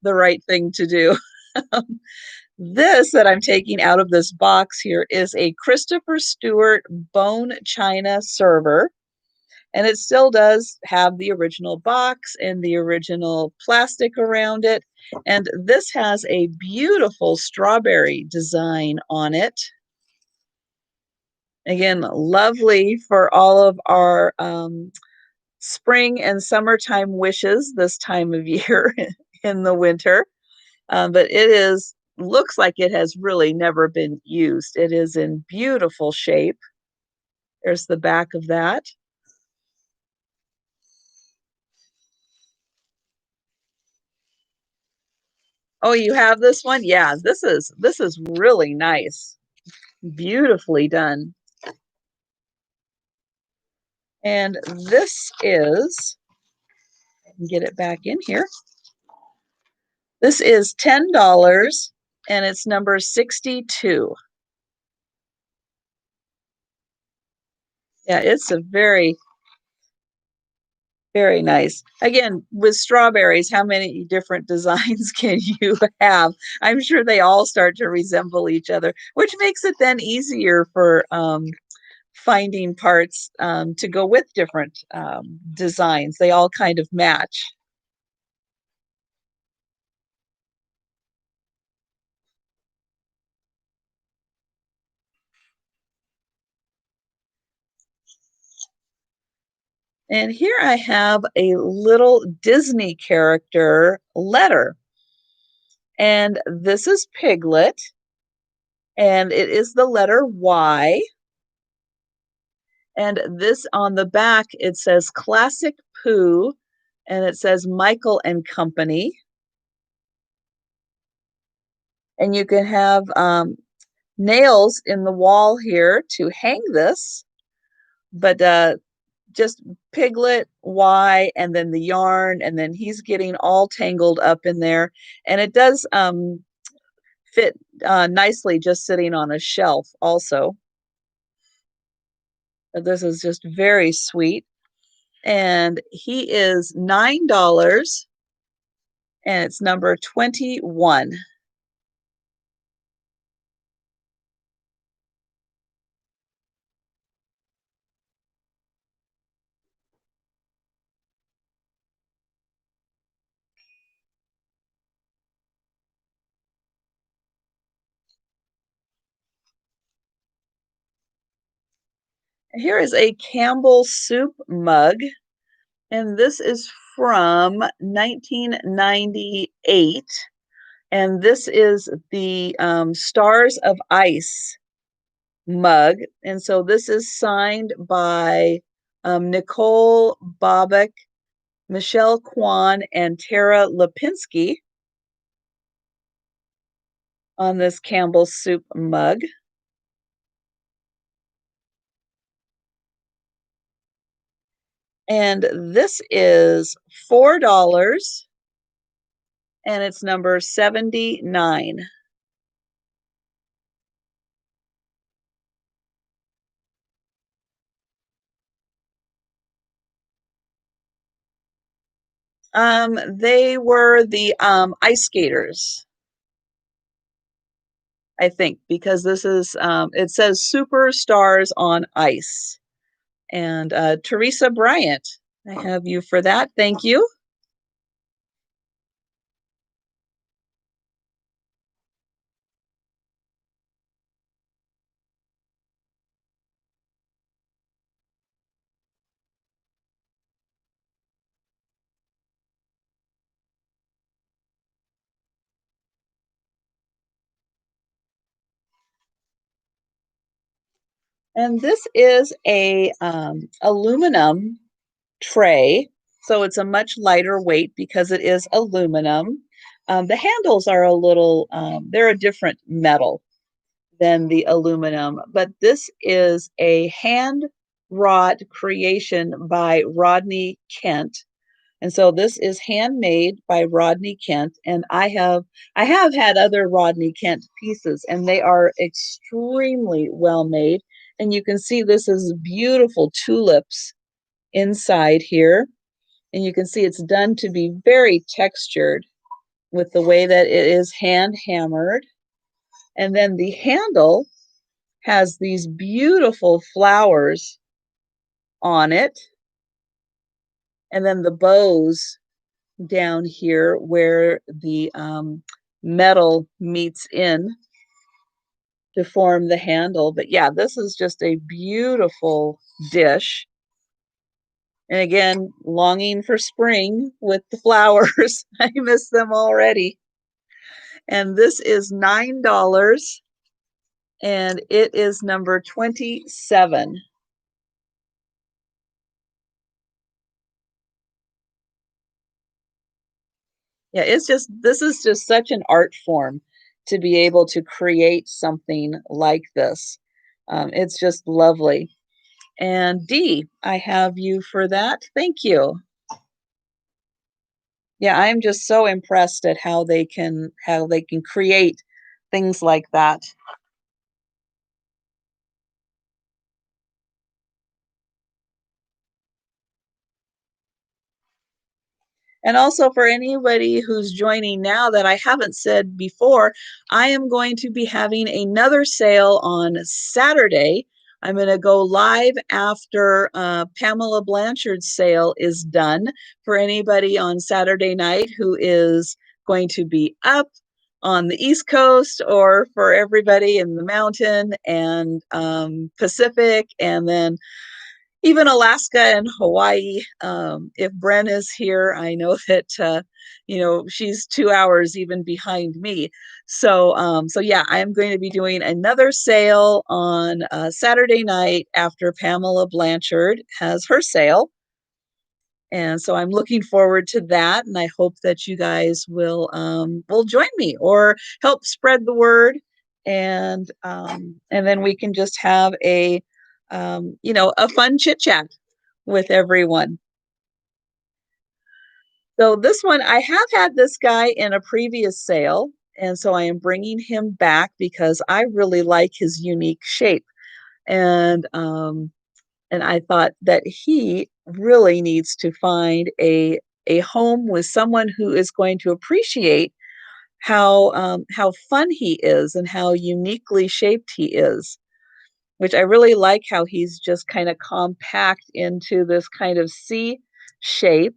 the right thing to do. This that I'm taking out of this box here is a Christopher Stewart bone china server. And it still does have the original box and the original plastic around it. And this has a beautiful strawberry design on it. Again, lovely for all of our spring and summertime wishes this time of year in the winter. But it is looks like it has really never been used. It is in beautiful shape. There's the back of that. Oh, you have this one? Yeah, this is really nice. Beautifully done. And this is, I can get it back in here. This is $10, and it's number 62. Yeah, it's a very, very nice. Again, with strawberries, how many different designs can you have? I'm sure they all start to resemble each other, which makes it then easier for finding parts to go with different designs. They all kind of match. And here I have a little Disney character letter. And this is Piglet. And it is the letter Y. And this on the back, it says Classic Pooh. And it says Michael and Company. And you can have nails in the wall here to hang this. But just Piglet, Y, and then the yarn, and then he's getting all tangled up in there. And it does fit nicely just sitting on a shelf also. This is just very sweet. And he is $9, and it's number 21. Here is a Campbell soup mug, and this is from 1998. And this is the Stars of Ice mug. And so this is signed by Nicole Bobek Michelle Kwan and Tara Lipinski on this Campbell's Soup mug. And this is $4 and it's number 79. They were the ice skaters, I think, because this is it says Superstars on Ice. And Teresa Bryant, I have you for that. Thank you. And this is a aluminum tray, so it's a much lighter weight because it is aluminum. The handles are a little, they're a different metal than the aluminum, but this is a hand wrought creation by Rodney Kent. And so this is handmade by Rodney Kent, and I have had other Rodney Kent pieces, and they are extremely well made. And you can see this is beautiful tulips inside here, and you can see it's done to be very textured with the way that it is hand hammered. And then the handle has these beautiful flowers on it, and then the bows down here where the metal meets in to form the handle. But yeah, this is just a beautiful dish. And again, longing for spring with the flowers. I miss them already. And this is $9 and it is number 27. Yeah, this is just such an art form to be able to create something like this. It's just lovely. And Dee, I have you for that. Thank you. Yeah, I'm just so impressed at how they can create things like that. And also for anybody who's joining now that I haven't said before, I am going to be having another sale on Saturday. I'm going to go live after Pamela Blanchard's sale is done for anybody on Saturday night who is going to be up on the East Coast, or for everybody in the mountain and Pacific, and then even Alaska and Hawaii. If Bren is here, I know that she's 2 hours even behind me. So yeah, I am going to be doing another sale on Saturday night after Pamela Blanchard has her sale, and so I'm looking forward to that. And I hope that you guys will join me or help spread the word, and then we can just have a fun chit chat with everyone. So this one, I have had this guy in a previous sale, and so I am bringing him back because I really like his unique shape, and I thought that he really needs to find a home with someone who is going to appreciate how fun he is and how uniquely shaped he is, which I really like how he's just kind of compact into this kind of C shape,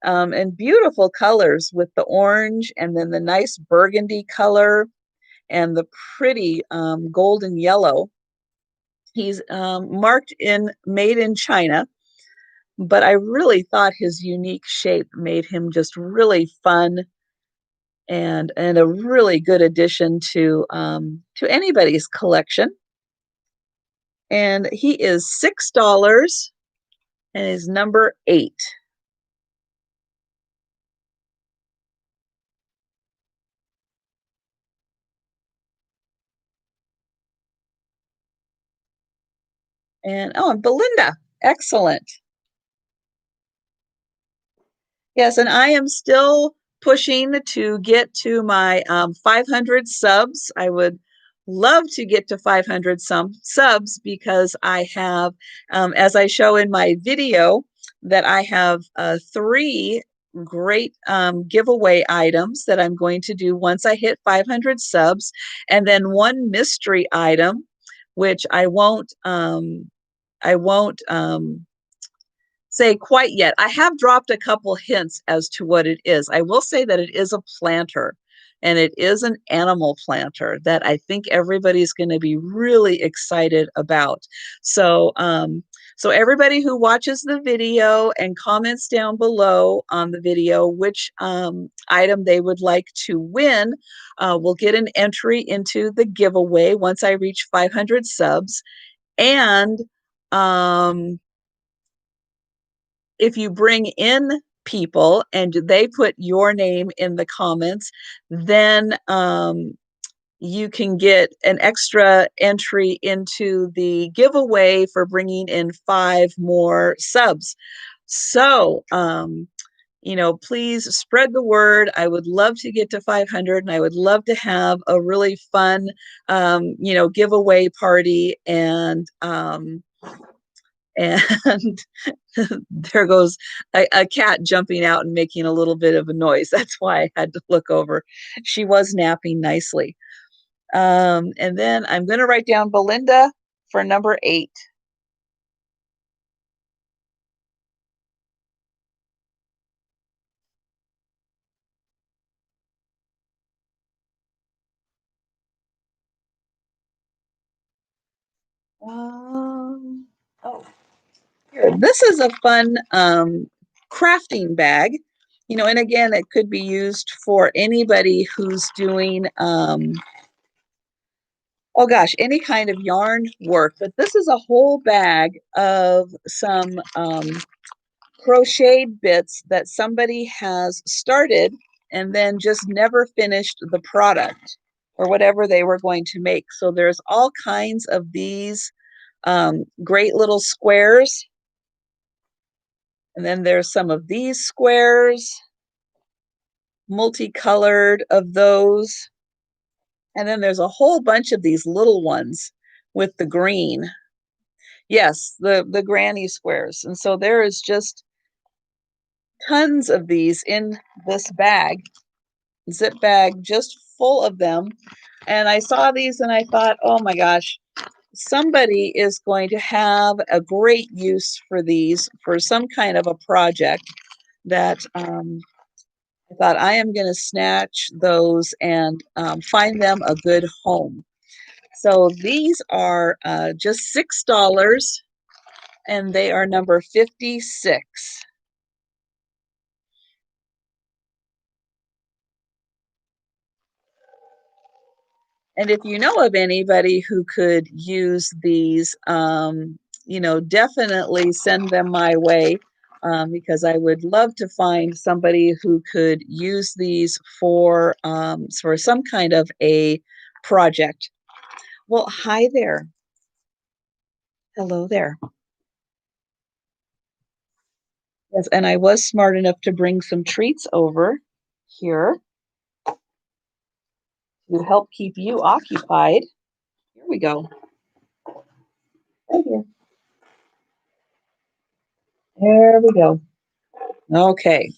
and beautiful colors with the orange and then the nice burgundy color and the pretty golden yellow. He's marked in made in China, but I really thought his unique shape made him just really fun and a really good addition to anybody's collection. And he is $6 and is number 8. And oh, and Belinda, excellent. Yes, and I am still pushing to get to my 500 subs. I would love to get to 500 some subs because I have, as I show in my video, that I have three great giveaway items that I'm going to do once I hit 500 subs, and then one mystery item, which I won't say quite yet. I have dropped a couple hints as to what it is. I will say that it is a planter, and it is an animal planter that I think everybody's going to be really excited about. So everybody who watches the video and comments down below on the video which item they would like to win will get an entry into the giveaway once I reach 500 subs. And um, if you bring in people and they put your name in the comments, then you can get an extra entry into the giveaway for bringing in 5 more subs. So, please spread the word. I would love to get to 500, and I would love to have a really fun, giveaway party. And there goes a cat jumping out and making a little bit of a noise. That's why I had to look over. She was napping nicely. And then I'm going to write down Belinda for number 8. Oh, here. This is a fun crafting bag. And again, it could be used for anybody who's doing oh gosh, any kind of yarn work. But this is a whole bag of some crocheted bits that somebody has started and then just never finished the product or whatever they were going to make. So there's all kinds of these great little squares. And then there's some of these squares, multicolored of those. And then there's a whole bunch of these little ones with the green. Yes, the granny squares. And so there is just tons of these in this bag, zip bag, just full of them. And I saw these and I thought, oh my gosh, somebody is going to have a great use for these for some kind of a project that I thought I am going to snatch those and find them a good home. So these are just $6, and they are number 56. And if you know of anybody who could use these, definitely send them my way, because I would love to find somebody who could use these for some kind of a project. Well, hi there. Hello there. Yes, and I was smart enough to bring some treats over here to help keep you occupied. Here we go. Right here. There we go. Okay.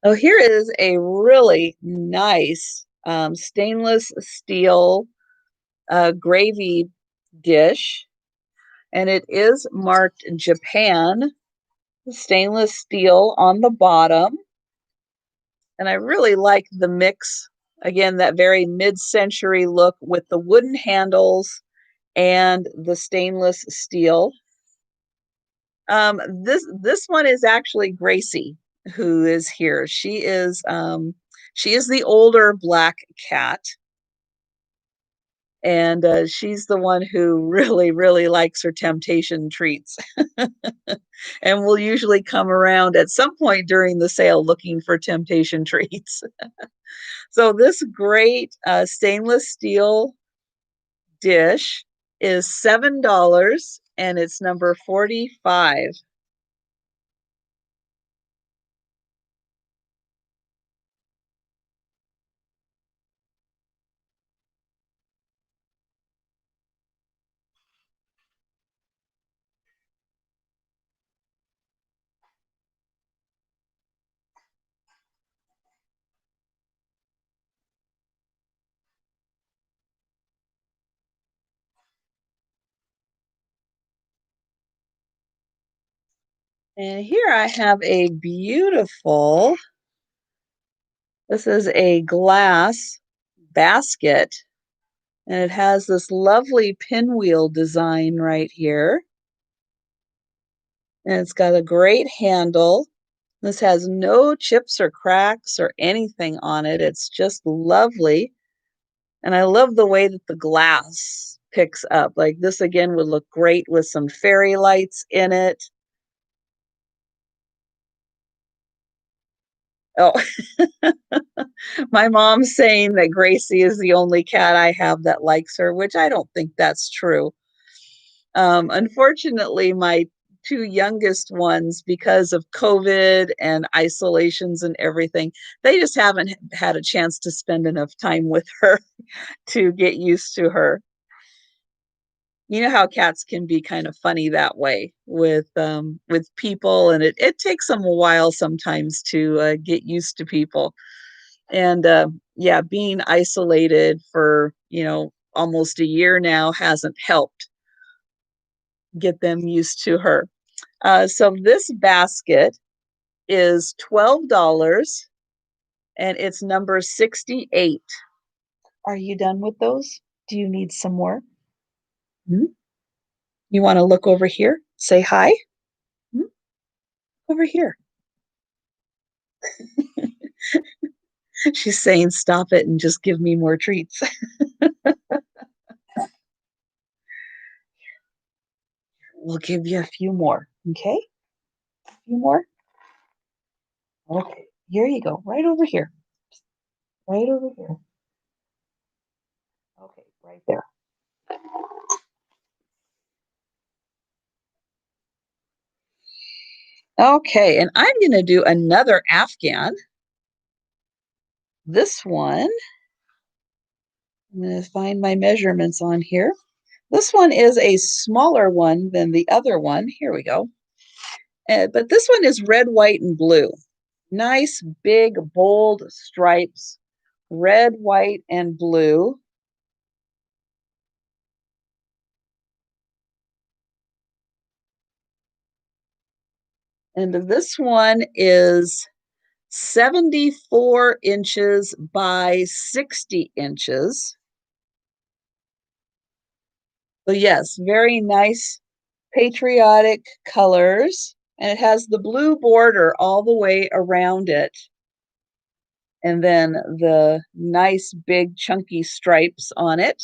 Oh, here is a really nice stainless steel gravy dish, and it is marked Japan, stainless steel on the bottom. And I really like the mix. Again, that very mid-century look with the wooden handles and the stainless steel. This one is actually Gracie, who is here. She is the older black cat. And she's the one who really, really likes her temptation treats and will usually come around at some point during the sale looking for temptation treats. So this great stainless steel dish is $7 and it's number 45. And here I have a beautiful, this is a glass basket, and it has this lovely pinwheel design right here. And it's got a great handle. This has no chips or cracks or anything on it. It's just lovely. And I love the way that the glass picks up. Like this again would look great with some fairy lights in it. Oh, my mom's saying that Gracie is the only cat I have that likes her, which I don't think that's true. Unfortunately, my two youngest ones, because of COVID and isolations and everything, they just haven't had a chance to spend enough time with her to get used to her. You know how cats can be kind of funny that way with people, and it takes them a while sometimes to get used to people. And yeah, being isolated for almost a year now hasn't helped get them used to her. So this basket is $12 and it's number 68. Are you done with those? Do you need some more? Hmm? You want to look over here? Say hi? Hmm? Over here. She's saying, stop it and just give me more treats. We'll give you a few more. Okay? A few more? Okay. Here you go. Right over here. Right over here. Okay, right there. Okay, and I'm going to do another Afghan. This one, I'm going to find my measurements on here. This one is a smaller one than the other one. Here we go. But this one is red, white, and blue. Nice, big, bold stripes, red, white, and blue. And this one is 74 inches by 60 inches. So yes, very nice patriotic colors. And it has the blue border all the way around it. And then the nice big chunky stripes on it.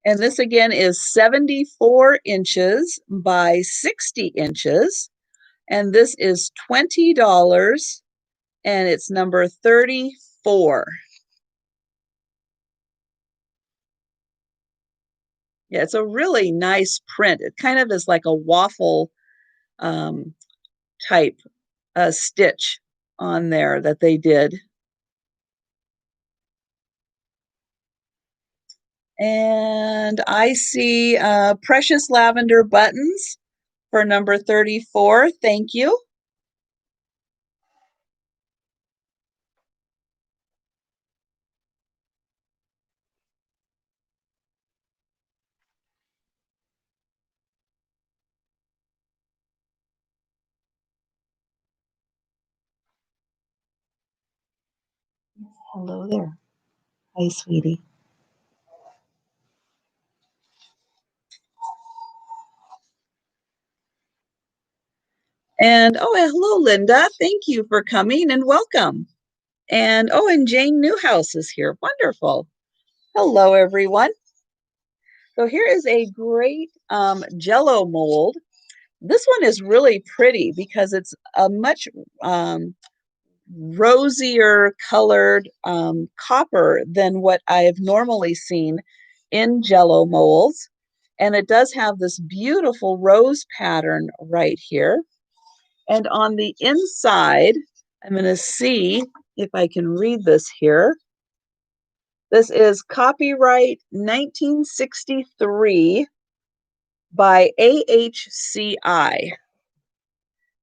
And this again is 74 inches by 60 inches. And this is $20 and it's number 34. Yeah, it's a really nice print. It kind of is like a waffle um, type stitch on there that they did. And I see precious lavender buttons for number 34. Thank you. Hello there. Hi, sweetie. And oh, hello, Linda. Thank you for coming and welcome. And oh, and Jane Newhouse is here. Wonderful. Hello, everyone. So here is a great Jello mold. This one is really pretty because it's a much um, rosier colored copper than what I've normally seen in Jello molds. And it does have this beautiful rose pattern right here. And on the inside, I'm going to see if I can read this here. This is copyright 1963 by AHCI,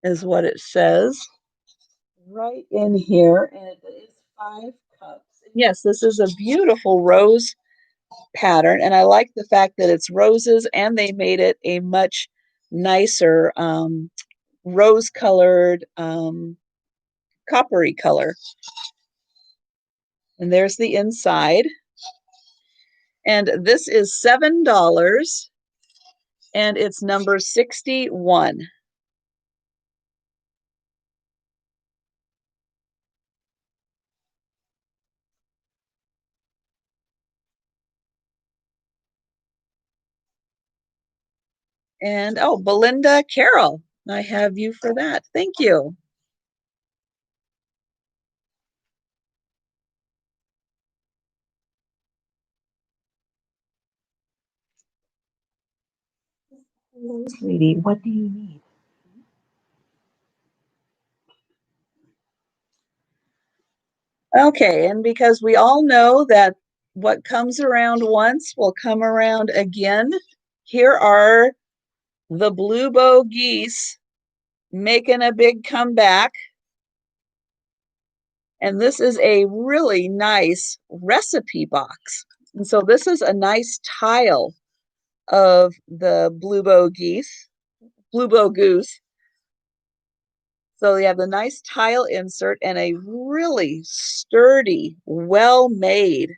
is what it says right in here. And it is 5 cups. Yes, this is a beautiful rose pattern. And I like the fact that it's roses and they made it a much nicer rose colored coppery color. And there's the inside. And this is $7 and it's number 61. And oh, Belinda Carroll, I have you for that. Thank you. Hello, sweetie. What do you need? Okay, and because we all know that what comes around once will come around again, here are the blue bow geese making a big comeback. And this is a really nice recipe box. And so this is a nice tile of the blue bow goose. So you have the nice tile insert and a really sturdy, well-made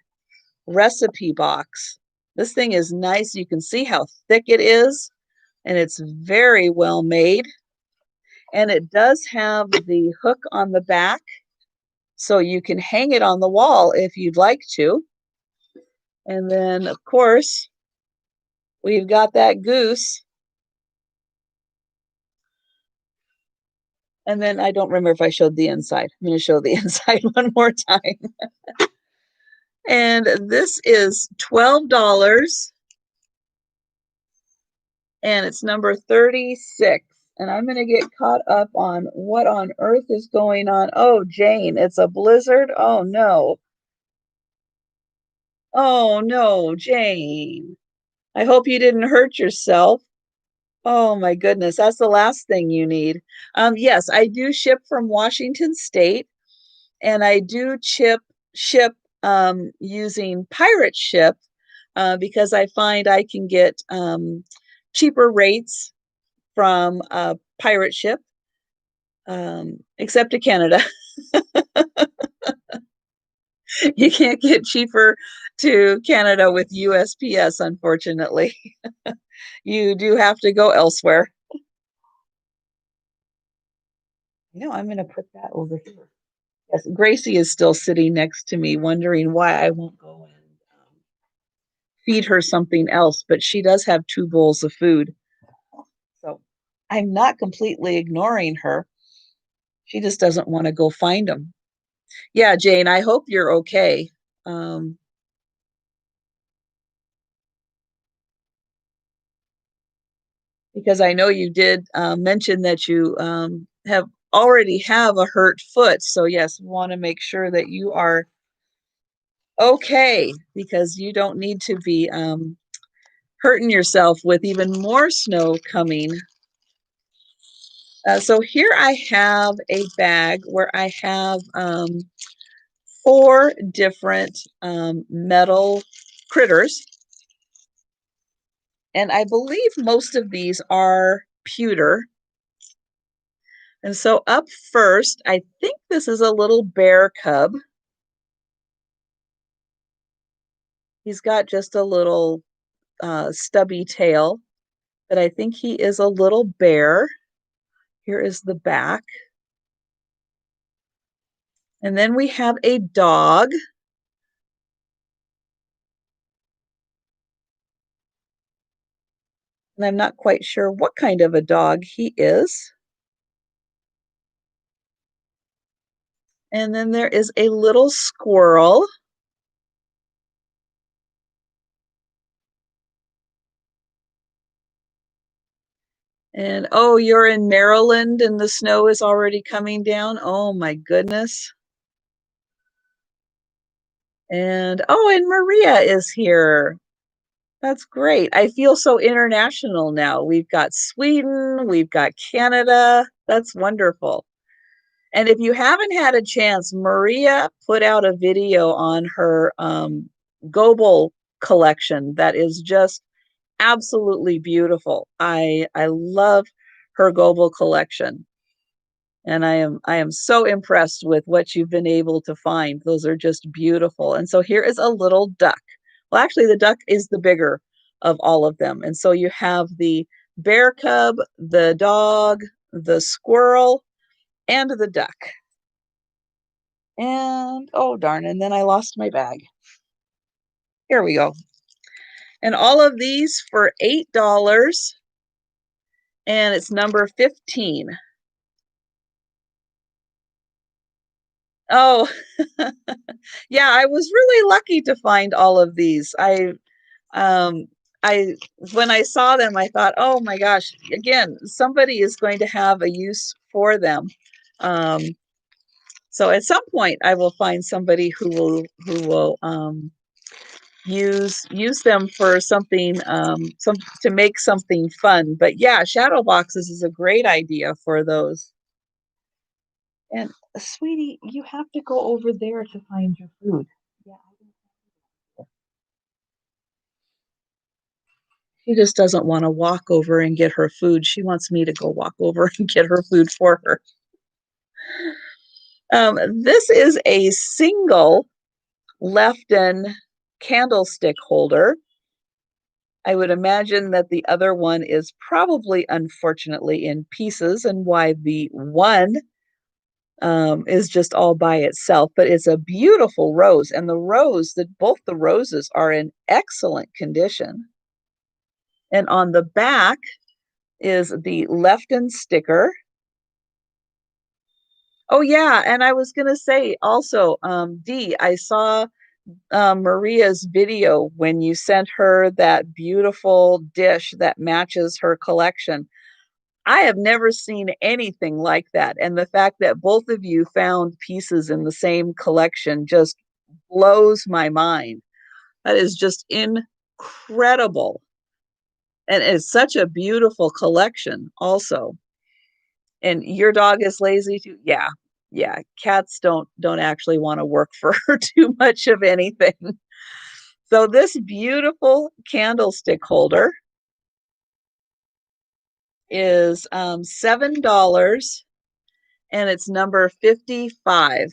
recipe box. This thing is nice. You can see how thick it is, and it's very well made. And it does have the hook on the back, so you can hang it on the wall if you'd like to. And then, of course, we've got that goose. And then I don't remember if I showed the inside. I'm going to show the inside one more time. And this is $12 and it's number 36. And I'm going to get caught up on what on earth is going on. Oh, Jane, it's a blizzard. Oh, no. Oh, no, Jane. I hope you didn't hurt yourself. Oh, my goodness. That's the last thing you need. Yes, I do ship from Washington State, and I do ship using Pirate Ship because I find I can get cheaper rates from Pirate Ship, except to Canada. You can't get cheaper to Canada with USPS, unfortunately. You do have to go elsewhere. I'm going to put that over here. Yes, Gracie is still sitting next to me, wondering why I won't go and feed her something else, but she does have 2 bowls of food. So I'm not completely ignoring her. She just doesn't want to go find them. Yeah, Jane, I hope you're okay. Um, because I know you did mention that you have already have a hurt foot. So yes, want to make sure that you are okay because you don't need to be hurting yourself with even more snow coming. So here I have a bag where I have 4 different metal critters. And I believe most of these are pewter. And so up first, I think this is a little bear cub. He's got just a little stubby tail, but I think he is a little bear. Here is the back. And then we have a dog. And I'm not quite sure what kind of a dog he is. And then there is a little squirrel. And oh, you're in Maryland and the snow is already coming down. Oh my goodness. And oh, and Maria is here. That's great. I feel so international now. We've got Sweden, we've got Canada. That's wonderful. And if you haven't had a chance, Maria put out a video on her Goebel collection that is just absolutely beautiful. I love her Goebel collection. And I am so impressed with what you've been able to find. Those are just beautiful. And so here is a little duck. Well, actually, the duck is the bigger of all of them. And so you have the bear cub, the dog, the squirrel, and the duck. And oh darn, and then I lost my bag. Here we go. And all of these for $8, and it's number 15. Oh, yeah, I was really lucky to find all of these. Um I when I saw them, I thought, oh my gosh, again, somebody is going to have a use for them. Um, so at some point I will find somebody who will use them for something some to make something fun. But yeah, shadow boxes is a great idea for those. And sweetie, you have to go over there to find your food. Yeah, she just doesn't want to walk over and get her food. She wants me to go walk over and get her food for her. This is a single Lefton candlestick holder. I would imagine that the other one is probably, unfortunately, in pieces, and why the one is just all by itself. But it's a beautiful rose, and both the roses are in excellent condition. And on the back is the Lefton sticker. Oh yeah, and I was gonna say also, Dee, I saw Maria's video when you sent her that beautiful dish that matches her collection. I have never seen anything like that. And the fact that both of you found pieces in the same collection just blows my mind. That is just incredible. And it's such a beautiful collection, also. And your dog is lazy too. Yeah. Yeah. Cats don't actually want to work for too much of anything. So this beautiful candlestick holder is $7 and it's number 55.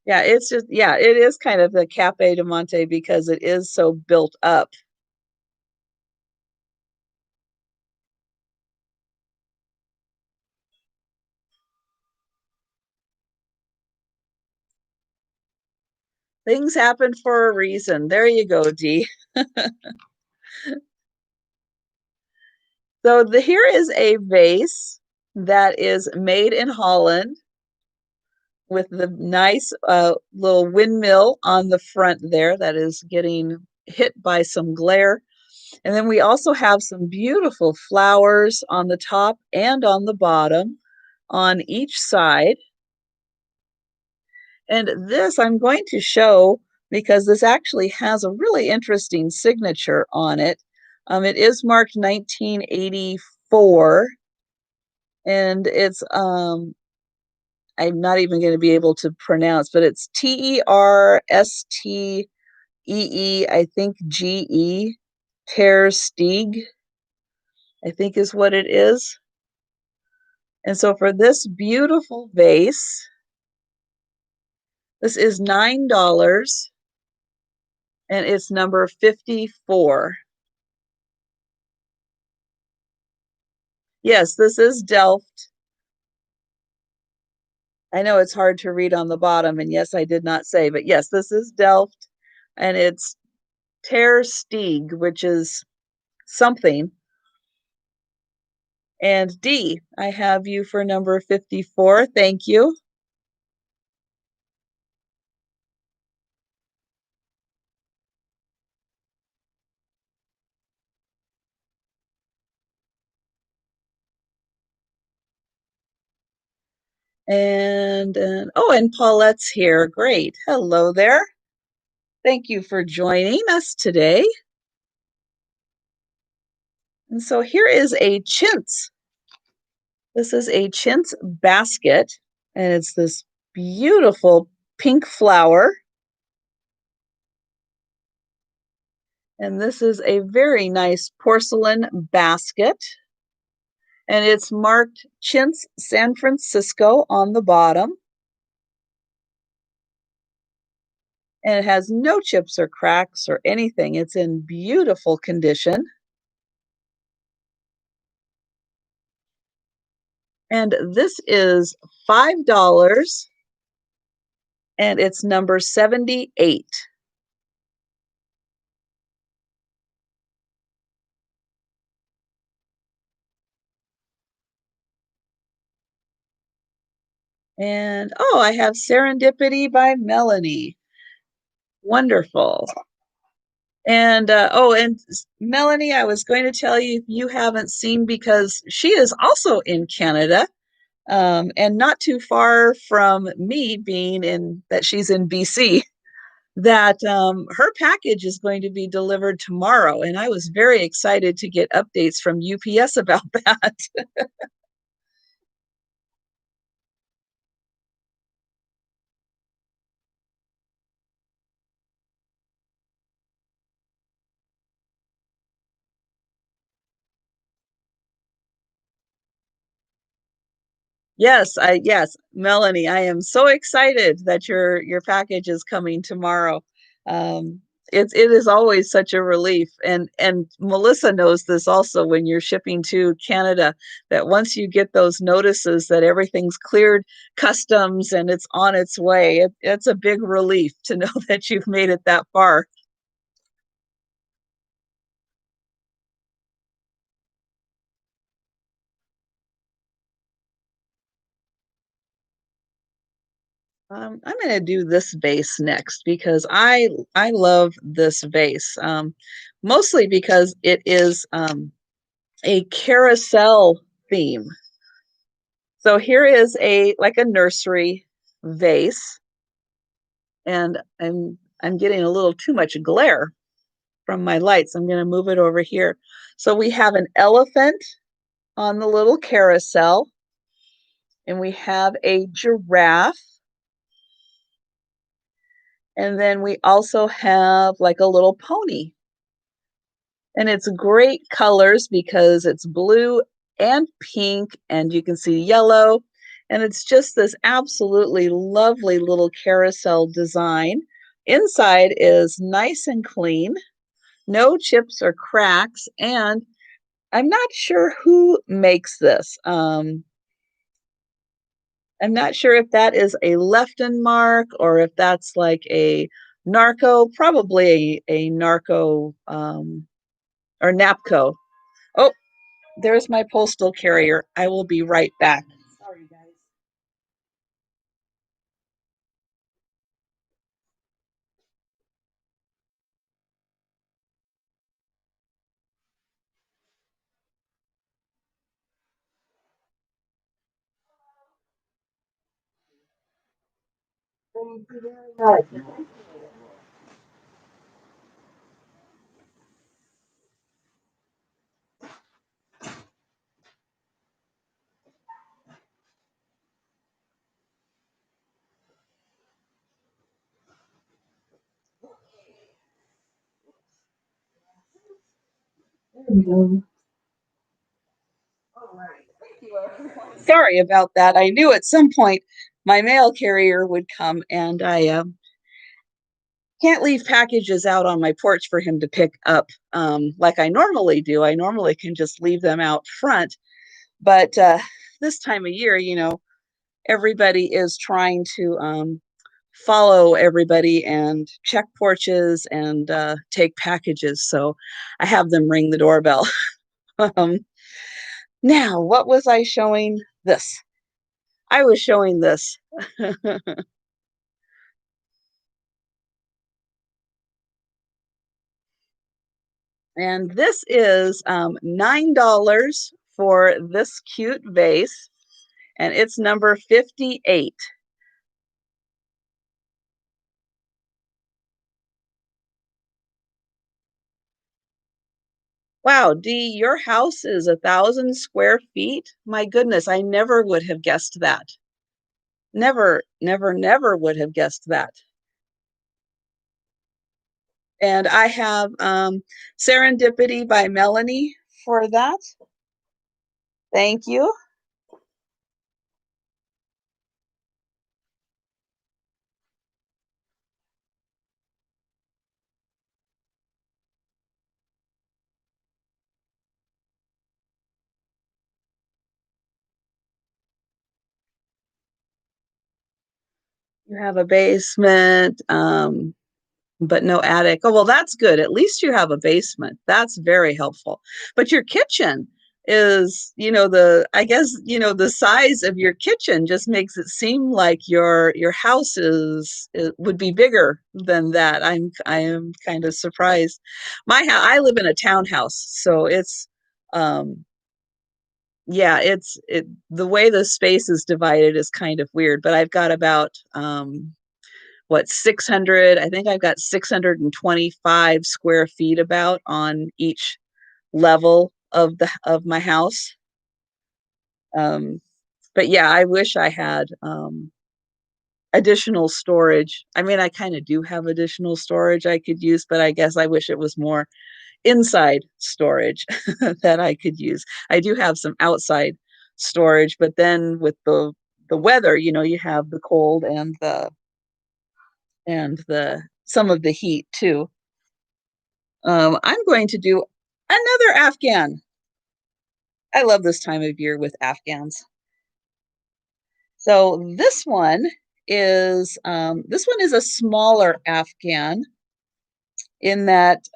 Yeah, it's just, yeah, it is kind of the Cafe de Monte because it is so built up. Things happen for a reason. There you go, Dee. So here is a vase that is made in Holland with the nice little windmill on the front there that is getting hit by some glare. And then we also have some beautiful flowers on the top and on the bottom on each side. And this I'm going to show because this actually has a really interesting signature on it. It is marked 1984, and it's I'm not even going to be able to pronounce, but it's Terstee, I think GE, Ter Stieg, I think is what it is. And so for this beautiful vase, this is $9 and it's number 54. Yes, this is Delft. I know it's hard to read on the bottom, and yes, I did not say, but yes, this is Delft, and it's Ter Stieg, which is something. And D, I have you for number 54. Thank you. And Paulette's here. Great. Hello there. Thank you for joining us today. And so here is a chintz. This is a chintz basket, and it's this beautiful pink flower. And this is a very nice porcelain basket. And it's marked Chintz San Francisco on the bottom. And it has no chips or cracks or anything. It's in beautiful condition. And this is $5 and it's number 78. And oh, I have Serendipity by Melanie. Wonderful. And Melanie, I was going to tell you if you haven't seen, because she is also in Canada, and not too far from me, being in that she's in BC, that her package is going to be delivered tomorrow. And I was very excited to get updates from UPS about that. Yes, Melanie, I am so excited that your package is coming tomorrow. Um, it is always such a relief, and Melissa knows this also when you're shipping to Canada, that once you get those notices that everything's cleared customs and it's on its way, it's a big relief to know that you've made it that far. I'm going to do this vase next because I love this vase, mostly because it is a carousel theme. So here is a like a nursery vase, and I'm getting a little too much glare from my lights. I'm going to move it over here. So we have an elephant on the little carousel, and we have a giraffe. And then we also have like a little pony. And it's great colors because it's blue and pink, and you can see yellow. And it's just this absolutely lovely little carousel design. Inside is nice and clean, no chips or cracks. And I'm not sure who makes this. I'm not sure if that is a Lefton mark or if that's like a Narco, probably a Narco or Napco. Oh, there's my postal carrier. I will be right back. Sorry, guys. Thank you very much. There we go. All right. Thank you, everyone. Sorry about that. I knew at some point my mail carrier would come, and I can't leave packages out on my porch for him to pick up like I normally do. I normally can just leave them out front, but this time of year, everybody is trying to follow everybody and check porches and take packages. So I have them ring the doorbell. um, Now, what was I showing? This. I was showing this. And this is $9 for this cute vase, and it's number 58. Wow, Dee, your house is 1,000 square feet? My goodness, I never would have guessed that. Never, never, never would have guessed that. And I have Serendipity by Melanie for that. Thank you. You have a basement, but no attic. Oh, well, that's good. At least you have a basement. That's very helpful. But your kitchen is, I guess, the size of your kitchen just makes it seem like your house would be bigger than that. I am kind of surprised. I live in a townhouse, so it's yeah, the way the space is divided is kind of weird, but I've got about what 600, I think I've got 625 square feet about on each level of my house. um but yeah, I wish I had additional storage. I mean, I kind of do have additional storage I could use, but I guess I wish it was more inside storage that I could use. I do have some outside storage, but then with the weather, you have the cold and the some of the heat too. I'm going to do another Afghan. I love this time of year with Afghans. So this one is a smaller Afghan in that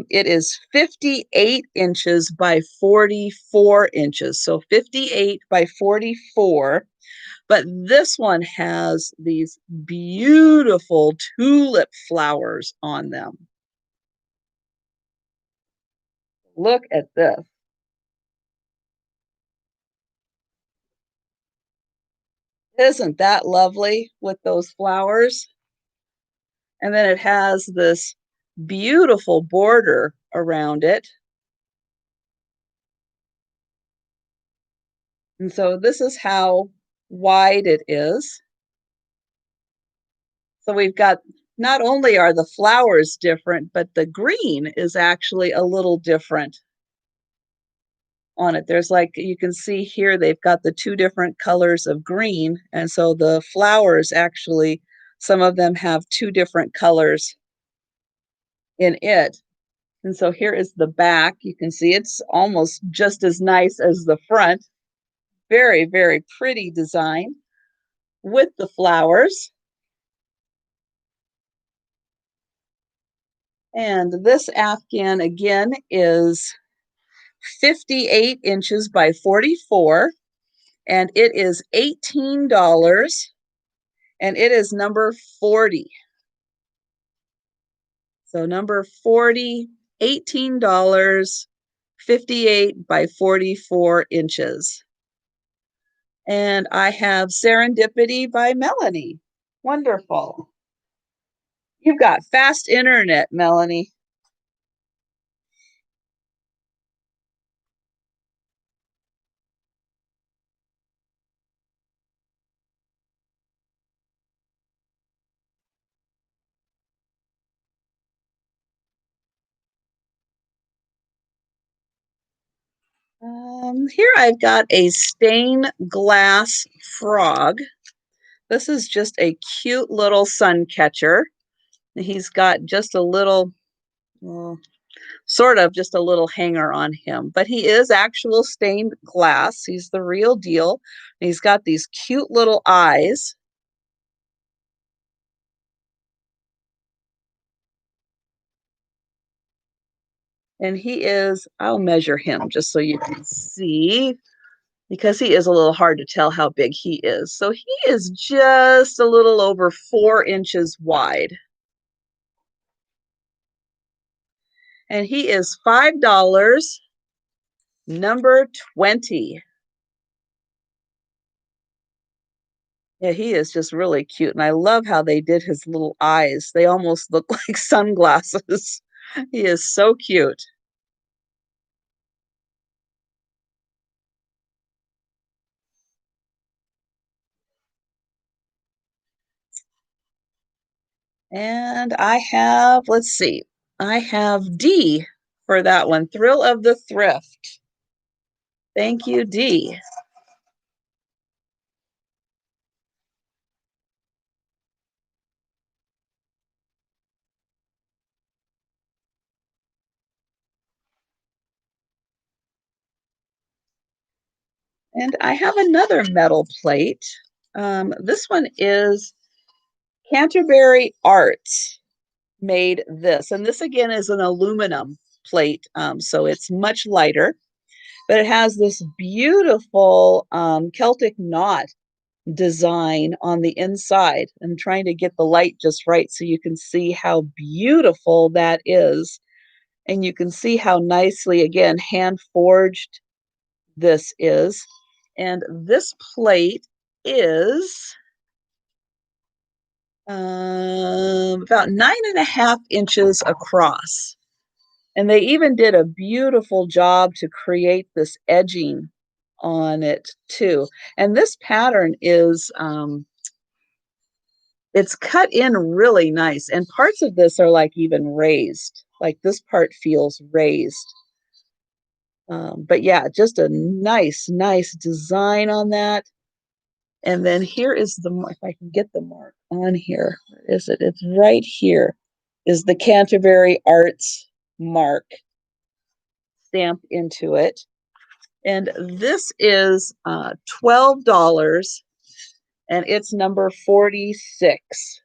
it is 58 inches by 44 inches. So 58 by 44. But this one has these beautiful tulip flowers on them. Look at this. Isn't that lovely with those flowers? And then it has this beautiful border around it. And so this is how wide it is. So we've got, not only are the flowers different, but the green is actually a little different on it. There's, like, you can see here, they've got the two different colors of green. And so the flowers actually, some of them have two different colors in it. And so here is the back. You can see it's almost just as nice as the front. Very, very pretty design with the flowers. And this Afghan again is 58 inches by 44, and it is $18, and it is number 40. So number 40, $18, 58 by 44 inches. And I have Serendipity by Melanie. Wonderful. You've got fast internet, Melanie. Here I've got a stained glass frog. This is just a cute little sun catcher. He's got just a little sort of just a little hanger on him, but he is actual stained glass. He's the real deal. He's got these cute little eyes. And he is, I'll measure him just so you can see, because he is a little hard to tell how big he is. So he is just a little over 4 inches wide. And he is $5, number 20. Yeah, he is just really cute. And I love how they did his little eyes. They almost look like sunglasses. He is so cute. And I have, let's see, I have D for that one. Thrill of the Thrift. Thank you, D. And I have another metal plate. This one is Canterbury Arts made this. And this again is an aluminum plate, so it's much lighter, but it has this beautiful Celtic knot design on the inside. I'm trying to get the light just right so you can see how beautiful that is. And you can see how nicely, again, hand forged this is. And this plate is about 9.5 inches across. And they even did a beautiful job to create this edging on it too. And this pattern is it's cut in really nice. And parts of this are like even raised. Like this part feels raised. But yeah, just a nice, nice design on that. And then here is the, if I can get the mark on here, where is it? It's right here, is the Canterbury Arts mark stamped into it. And this is $12, and it's number 46.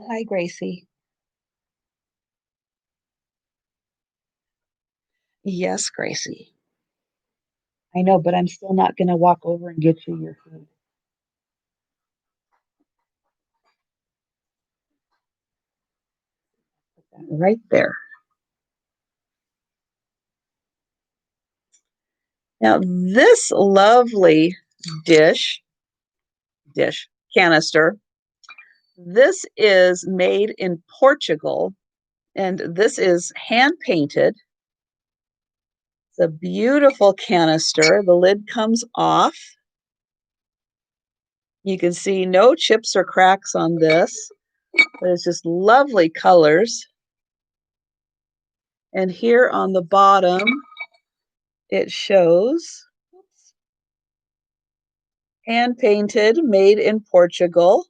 Hi, Gracie. Yes, Gracie. I know, but I'm still not going to walk over and get you your food. Put that right there. Now, this lovely dish, canister, this is made in Portugal, and this is hand painted. It's a beautiful canister. The lid comes off. You can see no chips or cracks on this, but it's just lovely colors. And here on the bottom, it shows hand painted, made in Portugal.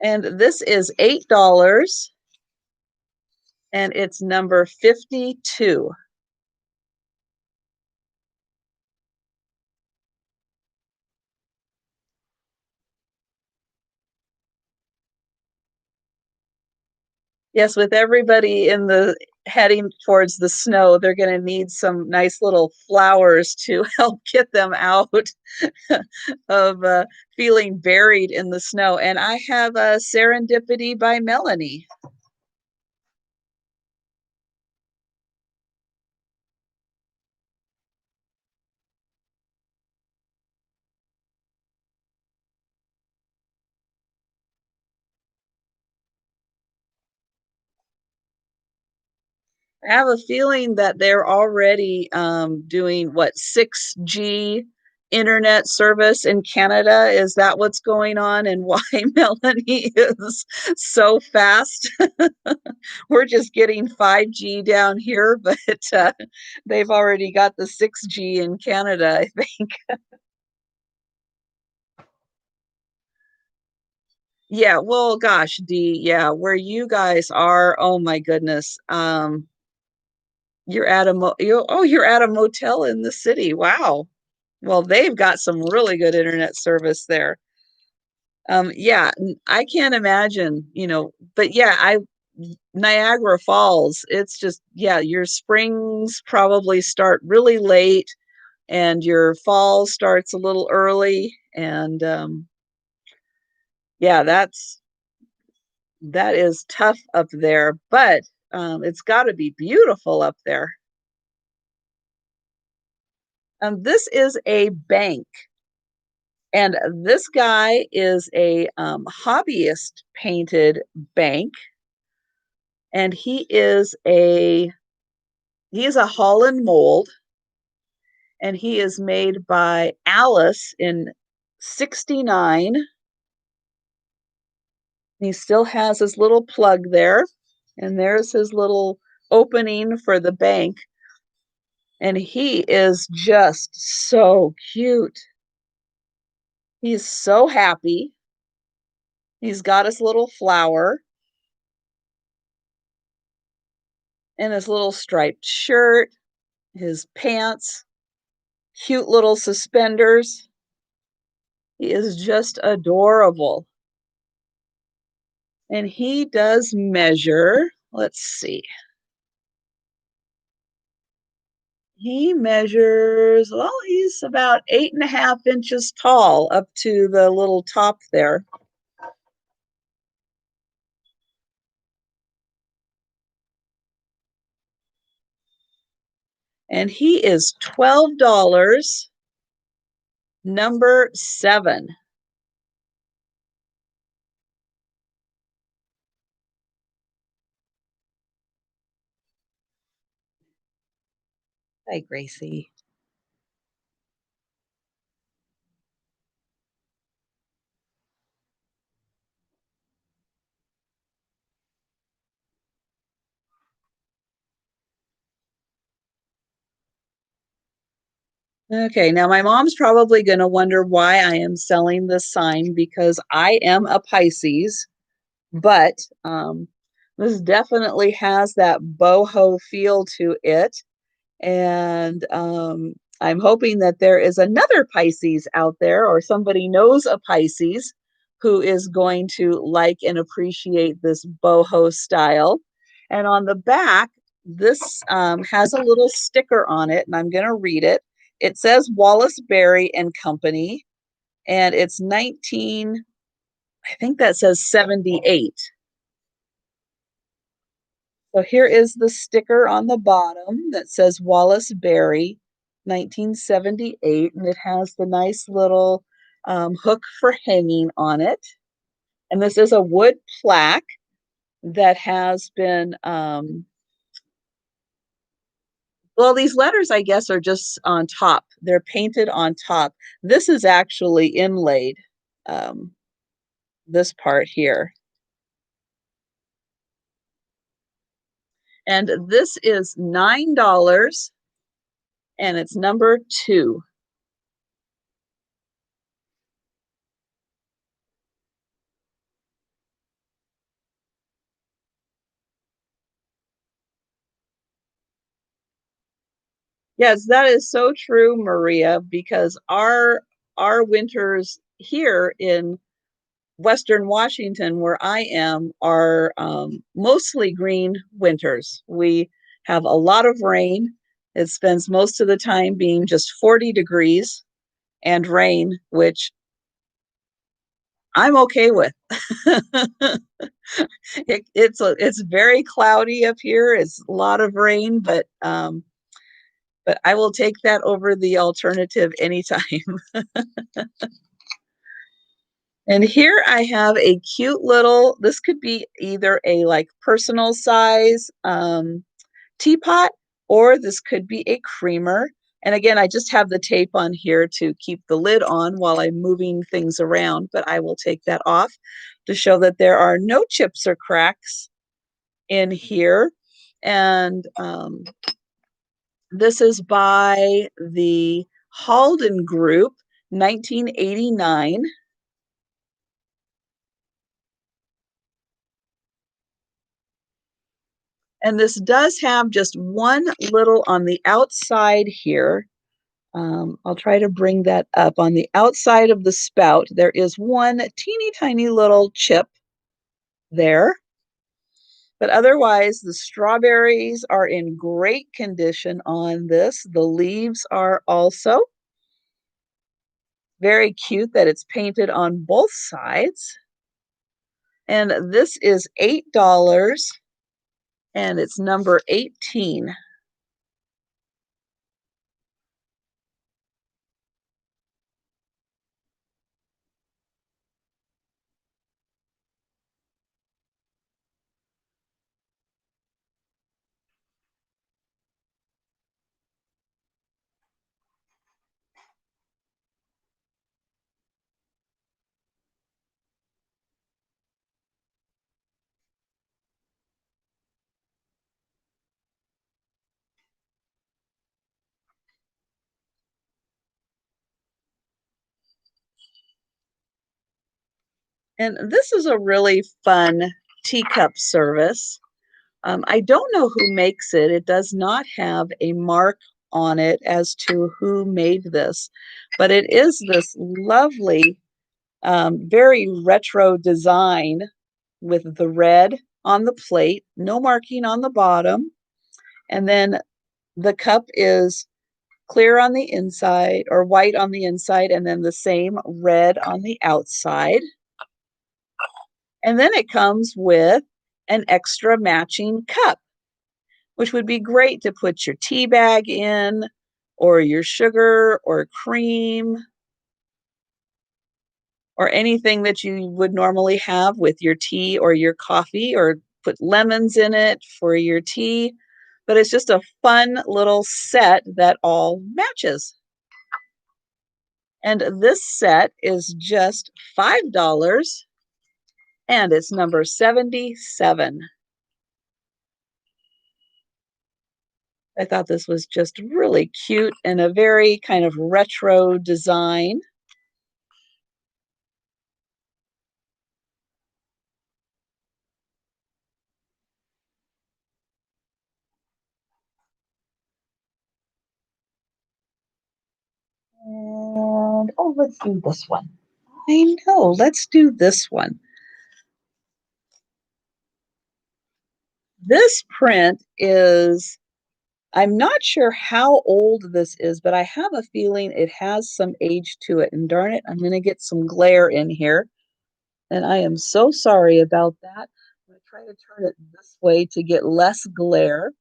And this is $8, and it's number 52. Yes, with everybody in the heading towards the snow, they're going to need some nice little flowers to help get them out of feeling buried in the snow. And I have a Serendipity by Melanie. I have a feeling that they're already doing what 6G internet service in Canada? Is that what's going on and why Melanie is so fast? We're just getting 5G down here, but they've already got the 6G in Canada, I think. Yeah, well, gosh, Dee, yeah, where you guys are, oh my goodness. You're at a you're at a motel in the city. Wow. Well, they've got some really good internet service there. Yeah, I can't imagine, but yeah, Niagara Falls, it's just, yeah, your springs probably start really late and your fall starts a little early. And yeah, that is tough up there, but it's got to be beautiful up there. This is a bank. And this guy is a hobbyist painted bank, and he is a Holland mold, and he is made by Alice in 69. He still has his little plug there, and there's his little opening for the bank, and he is just so cute. He's so happy. He's got his little flower and his little striped shirt, his pants, cute little suspenders. He is just adorable. And he does measure, let's see. He measures, well, he's about 8.5 inches tall up to the little top there. And he is $12, number 7. Hi, Gracie. Okay, now my mom's probably going to wonder why I am selling this sign because I am a Pisces, but this definitely has that boho feel to it. And I'm hoping that there is another Pisces out there or somebody knows a Pisces who is going to like and appreciate this boho style. And on the back, this has a little sticker on it, and I'm going to read it. It says Wallace Berry and Company, and it's 19, I think that says 78. So here is the sticker on the bottom that says Wallace Berry, 1978, and it has the nice little hook for hanging on it. And this is a wood plaque that has been, well, these letters, I guess, are just on top. They're painted on top. This is actually inlaid, um, this part here. And this is $9, and it's number 2. Yes, that is so true, Maria, because our winters here in Western Washington, where I am, are mostly green winters. We have a lot of rain. It spends most of the time being just 40 degrees and rain, which I'm okay with. It's very cloudy up here. It's a lot of rain, but I will take that over the alternative anytime. And here I have a cute little, this could be either a like personal size teapot, or this could be a creamer. And again, I just have the tape on here to keep the lid on while I'm moving things around, but I will take that off to show that there are no chips or cracks in here. And this is by the Halden Group, 1989. And this does have just one little on the outside here. I'll try to bring that up. On the outside of the spout, there is one teeny tiny little chip there. But otherwise, the strawberries are in great condition on this. The leaves are also very cute that it's painted on both sides. And this is $8 and it's number 18. And this is a really fun teacup service. I don't know who makes it. It does not have a mark on it as to who made this, but it is this lovely, very retro design with the red on the plate, no marking on the bottom. And then the cup is clear on the inside or white on the inside, and then the same red on the outside. And then it comes with an extra matching cup, which would be great to put your tea bag in, or your sugar or cream, or anything that you would normally have with your tea or your coffee, or put lemons in it for your tea. But it's just a fun little set that all matches. And this set is just $5 and it's number 77. I thought this was just really cute and a very kind of retro design. And oh, let's do this one. I know, let's do this one. This print is, I'm not sure how old this is, but I have a feeling it has some age to it. And darn it, I'm going to get some glare in here. And I am so sorry about that. I'm going to try to turn it this way to get less glare.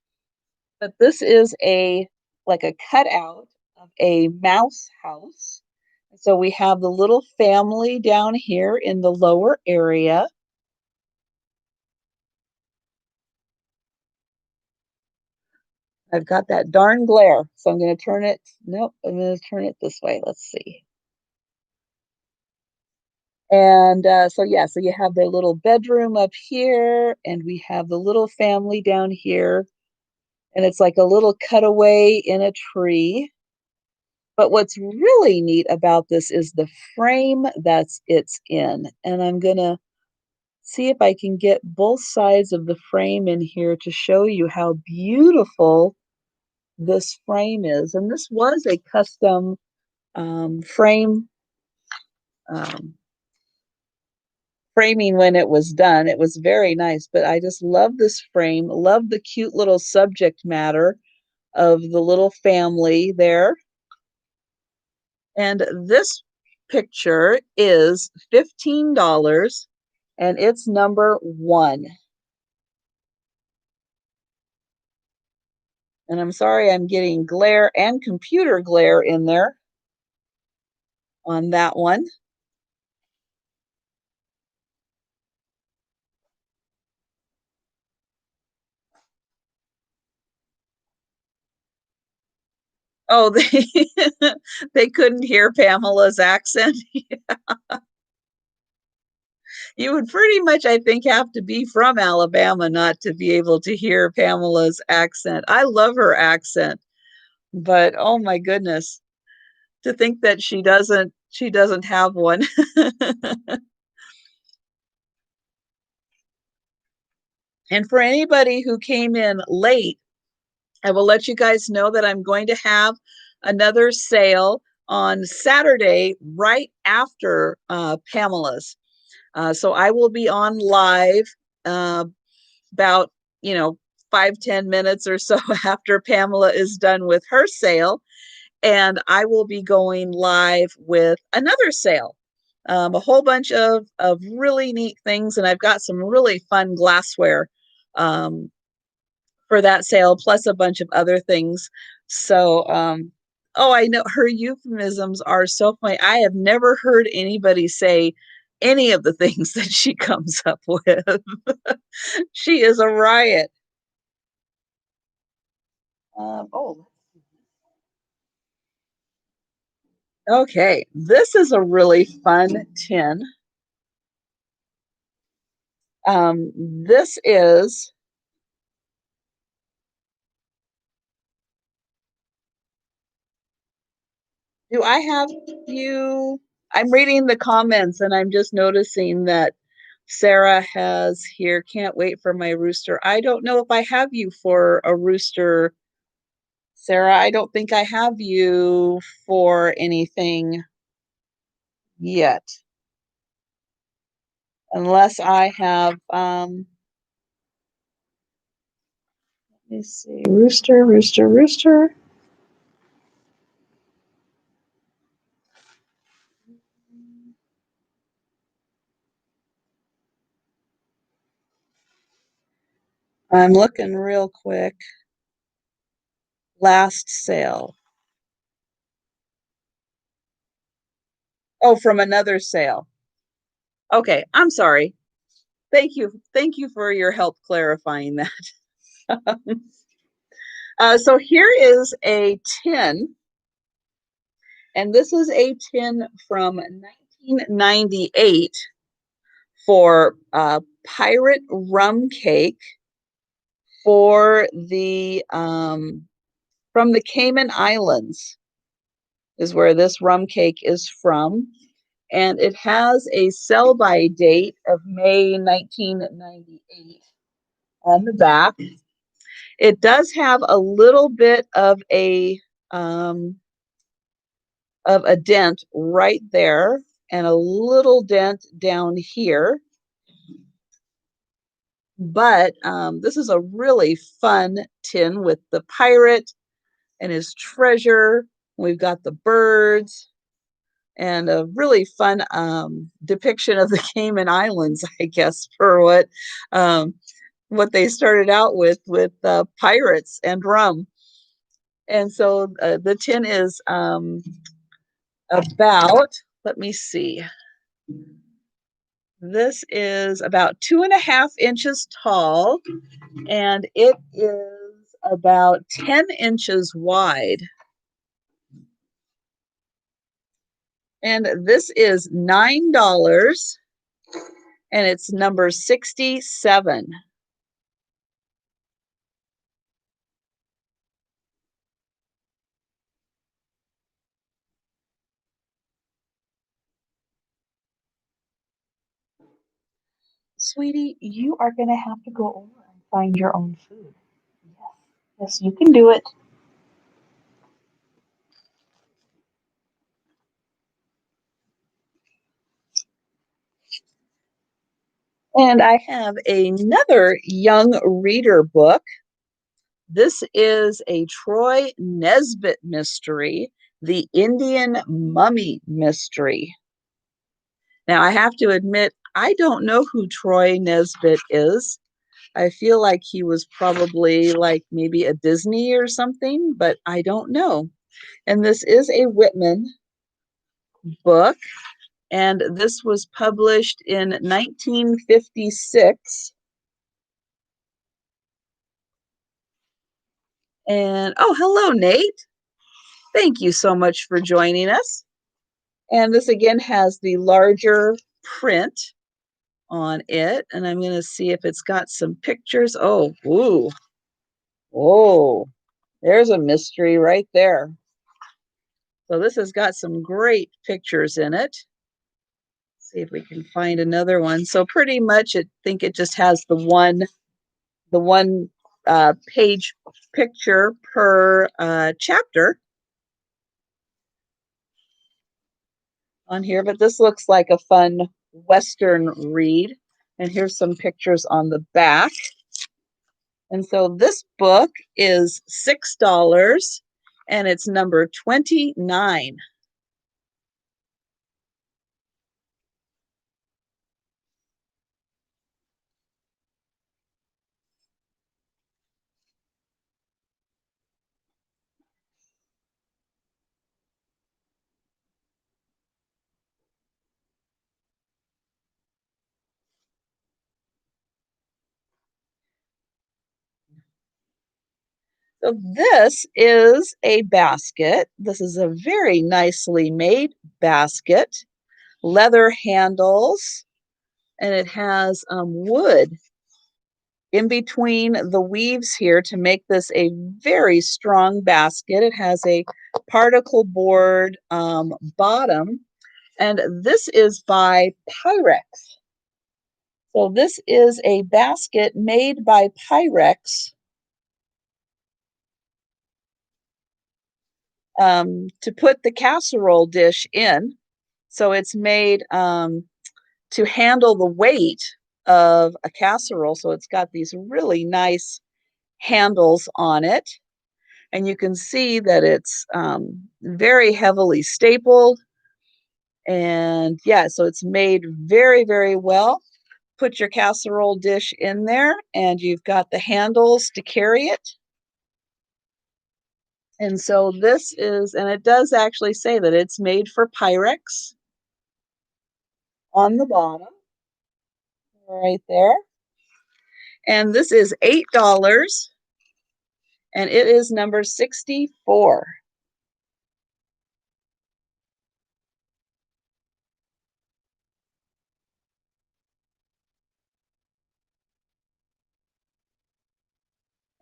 But this is a like a cutout of a mouse house. So we have the little family down here in the lower area. I've got that darn glare, so I'm going to turn it. Nope, I'm going to turn it this way. Let's see. And so, yeah, so you have their little bedroom up here, and we have the little family down here. And it's like a little cutaway in a tree. But what's really neat about this is the frame it's in. And I'm going to see if I can get both sides of the frame in here to show you how beautiful this frame is. And this was a custom frame um, framing when it was done. It was very nice, but I just love this frame, love the cute little subject matter of the little family there. And this picture is $15 and it's number 1. And I'm sorry I'm getting glare and computer glare in there on that one. Oh, they they couldn't hear Pamela's accent. You would pretty much, I think, have to be from Alabama not to be able to hear Pamela's accent. I love her accent, but oh my goodness, to think that she doesn't have one. And for anybody who came in late, I will let you guys know that I'm going to have another sale on Saturday right after Pamela's. So I will be on live uh, about, you know, 5-10 minutes or so after Pamela is done with her sale. And I will be going live with another sale, a whole bunch of really neat things. And I've got some really fun glassware um, for that sale, plus a bunch of other things. So, oh, I know her euphemisms are so funny. I have never heard anybody say any of the things that she comes up with. She is a riot. Oh, okay. This is a really fun tin. This is, do I have you? I'm reading the comments and I'm just noticing that Sarah has here, can't wait for my rooster. I don't know if I have you for a rooster, Sarah. I don't think I have you for anything yet, unless I have, let me see, rooster, rooster, rooster. I'm looking real quick. Last sale. Oh, from another sale. Okay, I'm sorry. Thank you. Thank you for your help clarifying that. So here is a tin, and this is a tin from 1998 for pirate rum cake for the from the Cayman Islands is where this rum cake is from. And it has a sell by date of May 1998 on the back. It does have a little bit um, of a dent right there and a little dent down here. But this is a really fun tin with the pirate and his treasure. We've got the birds and a really fun depiction of the Cayman Islands, I guess, for what they started out with pirates and rum. And so the tin is about, let me see, this is about 2.5 inches tall, and it is about 10 inches wide. And this is $9, and it's number 67. Sweetie, you are going to have to go over and find your own food. Yes, yes, you can do it. And I have another young reader book. This is a Troy Nesbitt mystery, The Indian Mummy Mystery. Now, I have to admit, I don't know who Troy Nesbitt is. I feel like he was probably like maybe a Disney or something, but I don't know. And this is a Whitman book, and this was published in 1956. And oh, hello, Nate. Thank you so much for joining us. And this again has the larger print on it. And I'm going to see if it's got some pictures. Oh, ooh. Oh, there's a mystery right there. So this has got some great pictures in it. See if we can find another one. So pretty much I think it just has the one page picture per chapter on here, but this looks like a fun Western read. And here's some pictures on the back. And so this book is $6 and it's number 29. So this is a basket. This is a very nicely made basket, leather handles, and it has wood in between the weaves here to make this a very strong basket. It has a particle board bottom, and this is by Pyrex. So this is a basket made by Pyrex to put the casserole dish in. So it's made to handle the weight of a casserole. So it's got these really nice handles on it. And you can see that it's very heavily stapled. And yeah, so it's made very, very well. Put your casserole dish in there, and you've got the handles to carry it. And so this is, and it does actually say that it's made for Pyrex on the bottom, right there. And this is $8, and it is number 64.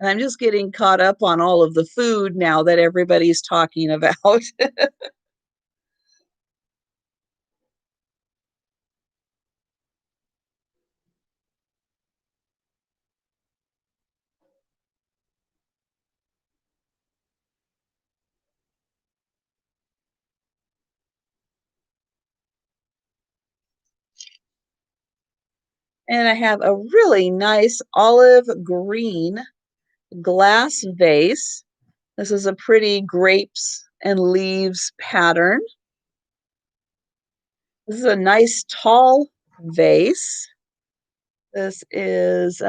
And I'm just getting caught up on all of the food now that everybody's talking about. And I have a really nice olive green glass vase. This is a pretty grapes and leaves pattern. This is a nice tall vase. This is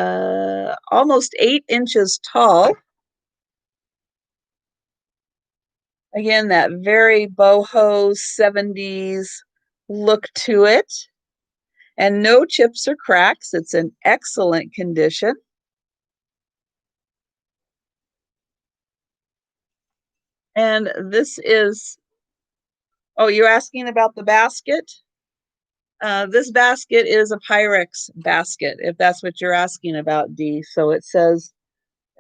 almost 8 inches tall. Again, that very boho 70s look to it. And no chips or cracks. It's in excellent condition. And this is, oh, you're asking about the basket? This basket is a Pyrex basket, if that's what you're asking about, Dee. So it says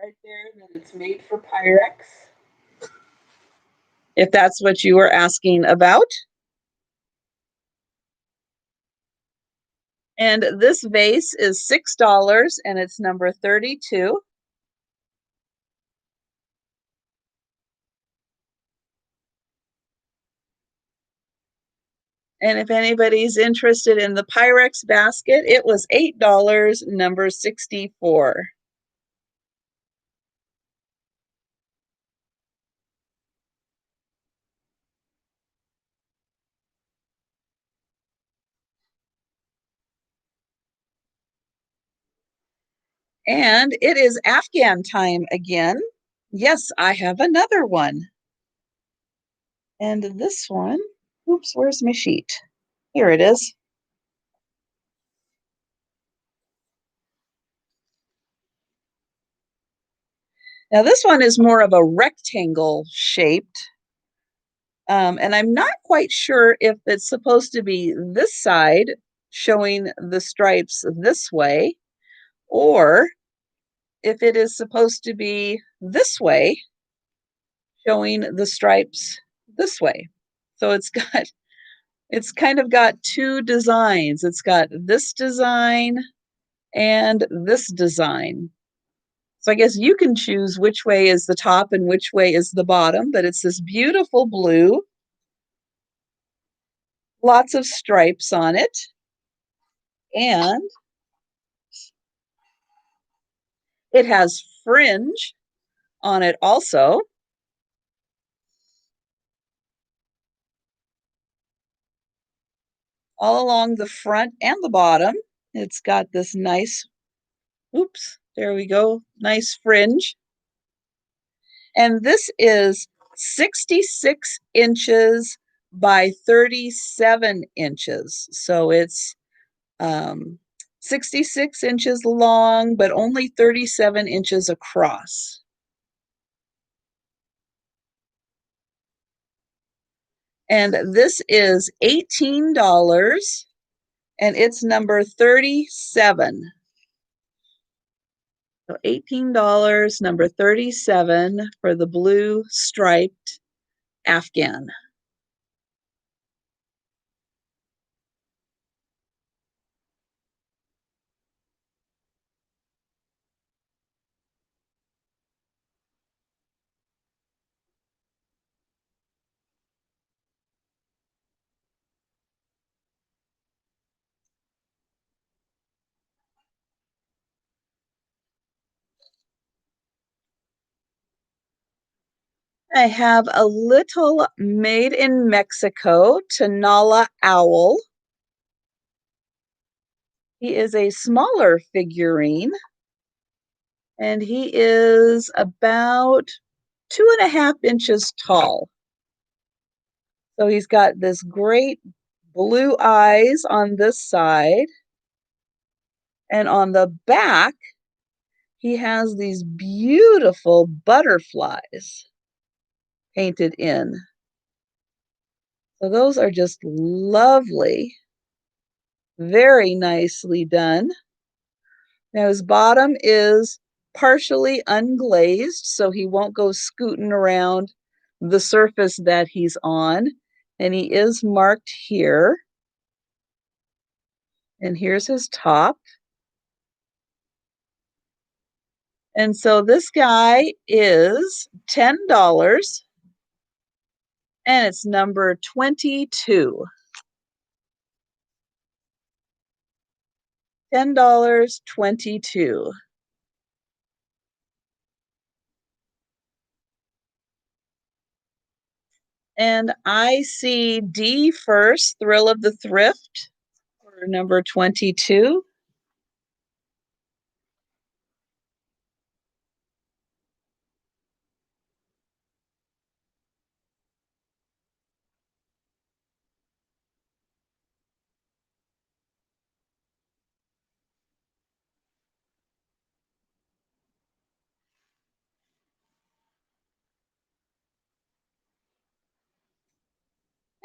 right there that it's made for Pyrex, if that's what you were asking about. And this vase is $6 and it's number 32. And if anybody's interested in the Pyrex basket, it was $8, number 64. And it is Afghan time again. Yes, I have another one. And this one, oops, where's my sheet? Here it is. Now this one is more of a rectangle shaped. And I'm not quite sure if it's supposed to be this side showing the stripes this way, or if it is supposed to be this way showing the stripes this way. So it's kind of got two designs. It's got this design and this design. So I guess you can choose which way is the top and which way is the bottom, but it's this beautiful blue, lots of stripes on it, and it has fringe on it also, all along the front and the bottom. It's got this nice, oops, there we go, nice fringe. And this is 66 inches by 37 inches. So it's 66 inches long, but only 37 inches across. And this is $18, and it's number 37. So $18, number 37 for the blue striped afghan. I have a little made in Mexico Tanala owl. He is a smaller figurine, and he is about 2.5 inches tall. So he's got this great blue eyes on this side, and on the back, he has these beautiful butterflies painted in. So those are just lovely, very nicely done. Now his bottom is partially unglazed, so he won't go scooting around the surface that he's on. And he is marked here. And here's his top. And so this guy is $10, and it's number 22. $10, 22. And I see D first, Thrill of the Thrift, for number 22.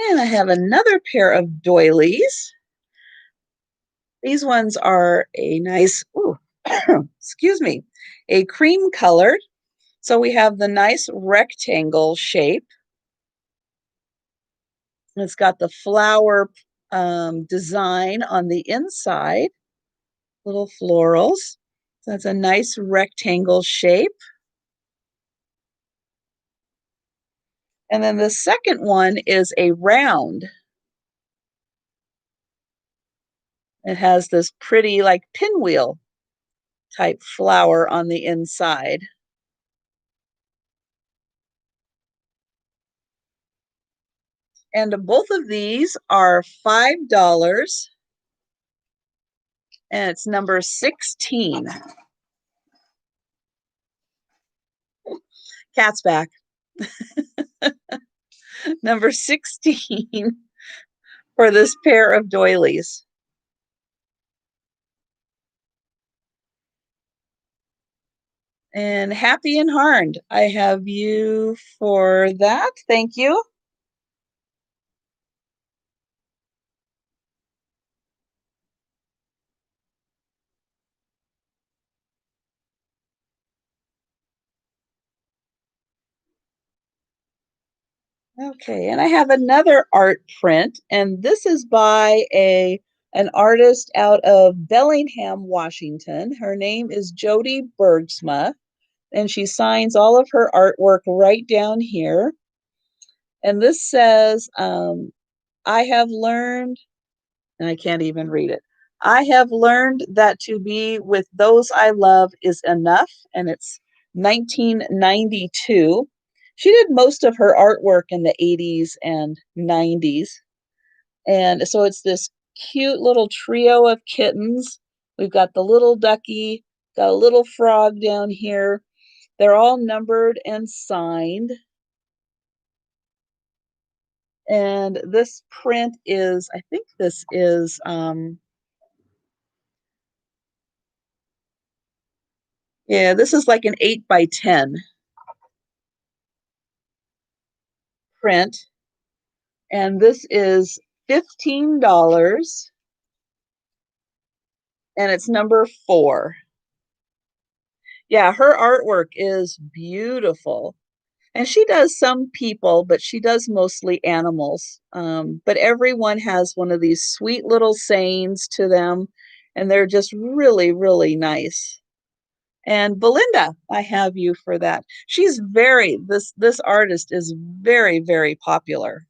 And I have another pair of doilies. These ones are a nice, ooh, excuse me, a cream colored. So we have the nice rectangle shape. It's got the flower design on the inside, little florals. So that's a nice rectangle shape. And then the second one is a round. It has this pretty like pinwheel type flower on the inside. And both of these are $5, and it's number 16. Cat's back. Number 16 for this pair of doilies. And Happy and Harned, I have you for that. Thank you. Okay, and I have another art print, and this is by a an artist out of Bellingham, Washington. Her name is Jody Bergsma, and she signs all of her artwork right down here. And this says, I have learned, and I can't even read it. I have learned that to be with those I love is enough, and it's 1992. She did most of her artwork in the 80s and 90s. And so it's this cute little trio of kittens. We've got the little ducky, got a little frog down here. They're all numbered and signed. And this print is, I think this is, yeah, this is like an 8 by 10 print. And this is $15 and it's number 4. Yeah, her artwork is beautiful. And she does some people, but she does mostly animals. But everyone has one of these sweet little sayings to them, and they're just really, really nice. And Belinda, I have you for that. She's very this artist is very, very popular.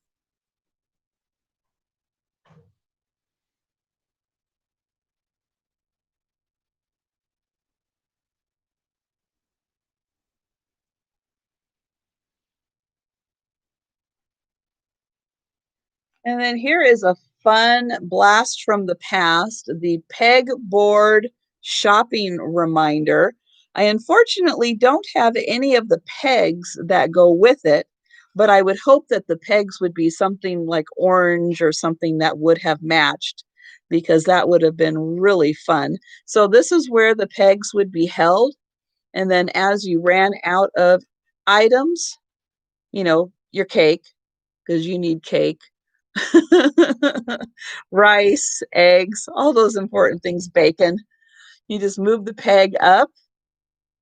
And then here is a fun blast from the past, the pegboard shopping reminder. I unfortunately don't have any of the pegs that go with it, but I would hope that the pegs would be something like orange or something that would have matched because that would have been really fun. So this is where the pegs would be held. And then as you ran out of items, your cake, because you need cake, rice, eggs, all those important things, bacon. You just move the peg up,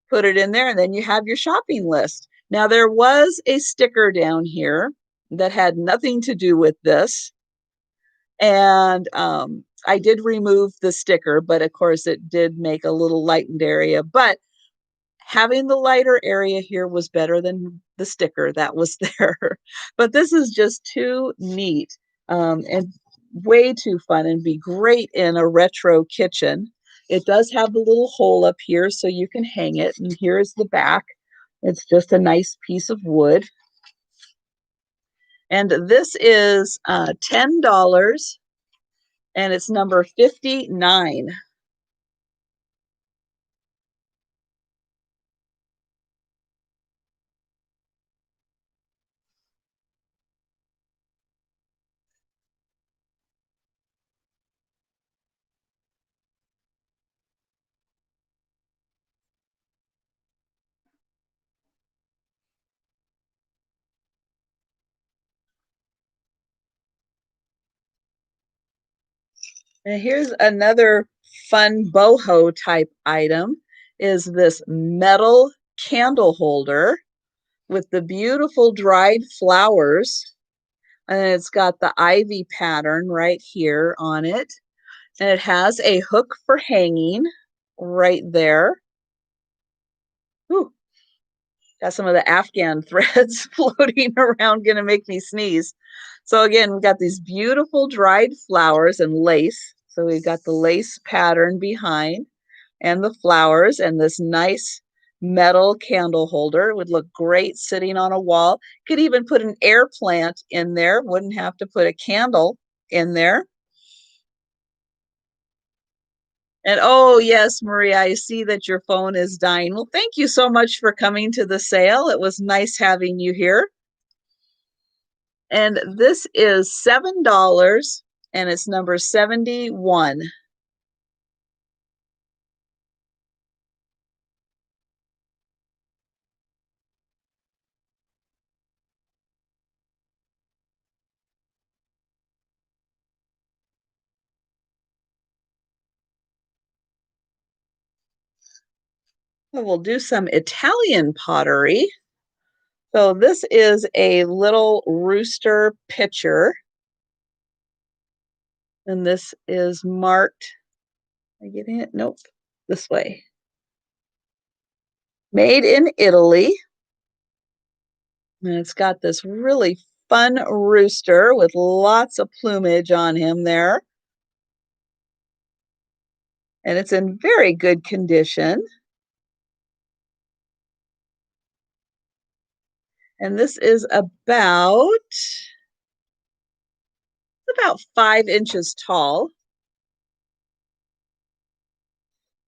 put it in there, and then you have your shopping list. Now, there was a sticker down here that had nothing to do with this. And I did remove the sticker, but of course, it did make a little lightened area. But having the lighter area here was better than the sticker that was there. But this is just too neat, and way too fun and be great in a retro kitchen. It does have the little hole up here so you can hang it. And here's the back. It's just a nice piece of wood. And this is $10 and it's number 59. And here's another fun boho type item is this metal candle holder with the beautiful dried flowers. And it's got the ivy pattern right here on it. And it has a hook for hanging right there. Ooh, got some of the Afghan threads floating around, gonna make me sneeze. So again, we've got these beautiful dried flowers and lace. So we've got the lace pattern behind and the flowers and this nice metal candle holder. It would look great sitting on a wall. Could even put an air plant in there. Wouldn't have to put a candle in there. And oh, yes, Maria, I see that your phone is dying. Well, thank you so much for coming to the sale. It was nice having you here. And this is $7 and it's number 71. We'll do some Italian pottery. So this is a little rooster pitcher, and this is marked. Am I getting it? Nope. This way. Made in Italy. And it's got this really fun rooster with lots of plumage on him there. And it's in very good condition. And this is about 5 inches tall.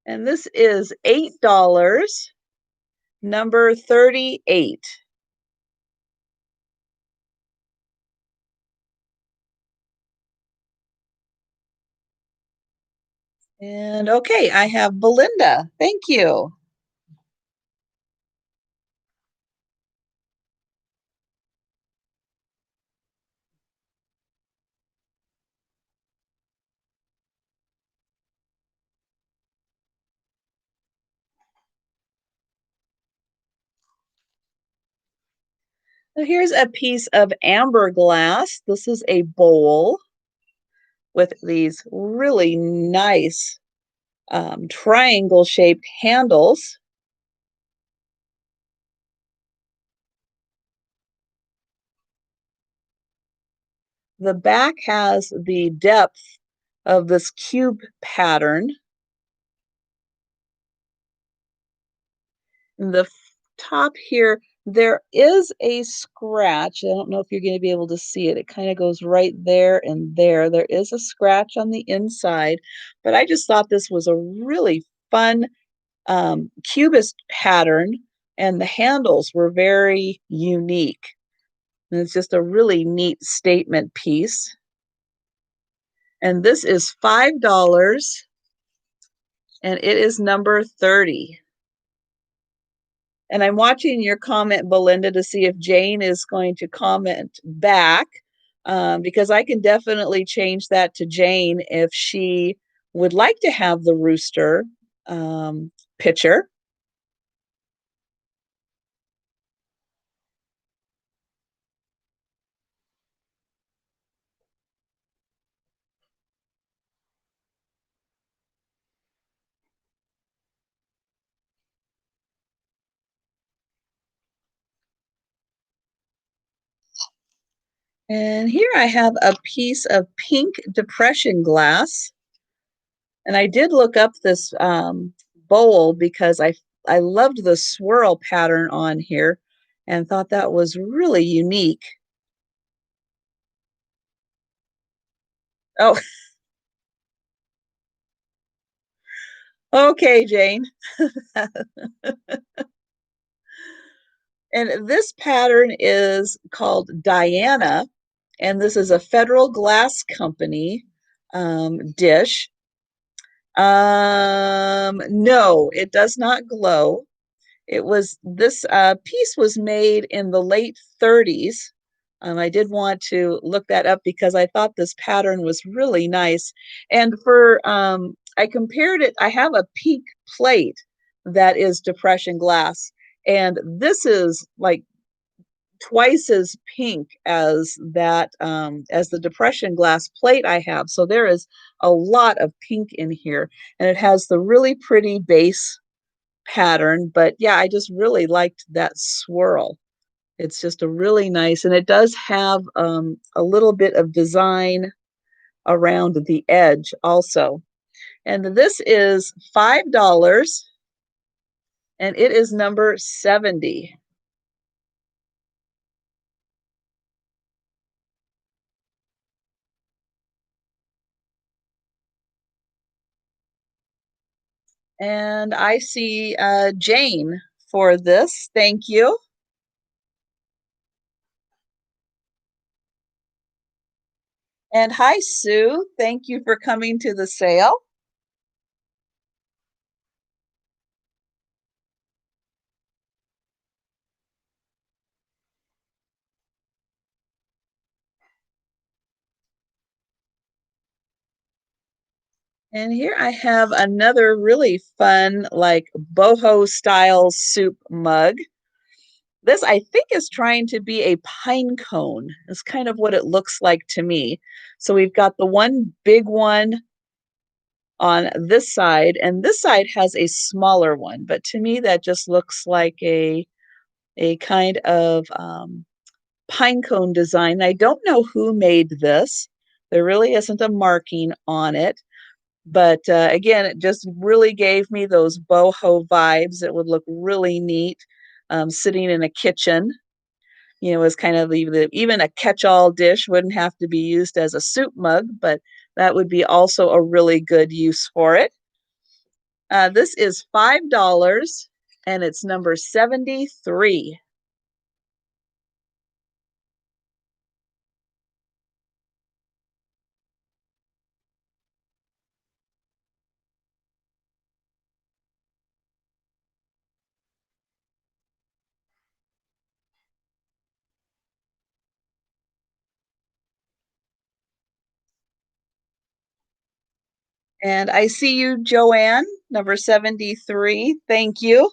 And this is $8, number 38. And okay, I have Belinda. Thank you. So here's a piece of amber glass. This is a bowl with these really nice triangle shaped handles. The back has the depth of this cube pattern. In the top here, there is a scratch. I don't know if you're going to be able to see it. It kind of goes right there and there. There is a scratch on the inside, but I just thought this was a really fun cubist pattern, and the handles were very unique. And it's just a really neat statement piece. And this is $5, and it is number 30. And I'm watching your comment, Belinda, to see if Jane is going to comment back, because I can definitely change that to Jane if she would like to have the rooster picture. And here I have a piece of pink depression glass. And I did look up this bowl because I loved the swirl pattern on here and thought that was really unique. Oh, okay, Jane. And this pattern is called Diana, and this is a Federal Glass Company dish. No, it does not glow. It was this piece was made in the late 30s. I did want to look that up because I thought this pattern was really nice. And for I compared it. I have a pink plate that is depression glass, and this is like twice as pink as that as the depression glass plate I have. So there is a lot of pink in here, and it has the really pretty base pattern. But yeah, I just really liked that swirl. It's just a really nice, and it does have a little bit of design around the edge also. And this is $5, and it is number 70. And I see Jane for this. Thank you. And hi, Sue. Thank you for coming to the sale. And here I have another really fun, like boho style soup mug. This, I think, is trying to be a pine cone. Is kind of what it looks like to me. So we've got the one big one on this side, and this side has a smaller one. But to me, that just looks like a kind of pine cone design. I don't know who made this. There really isn't a marking on it. But again, it just really gave me those boho vibes. It would look really neat sitting in a kitchen. As kind of even a catch-all dish wouldn't have to be used as a soup mug, but that would be also a really good use for it. This is $5 and it's number 73. And I see you, Joanne, number 73. Thank you.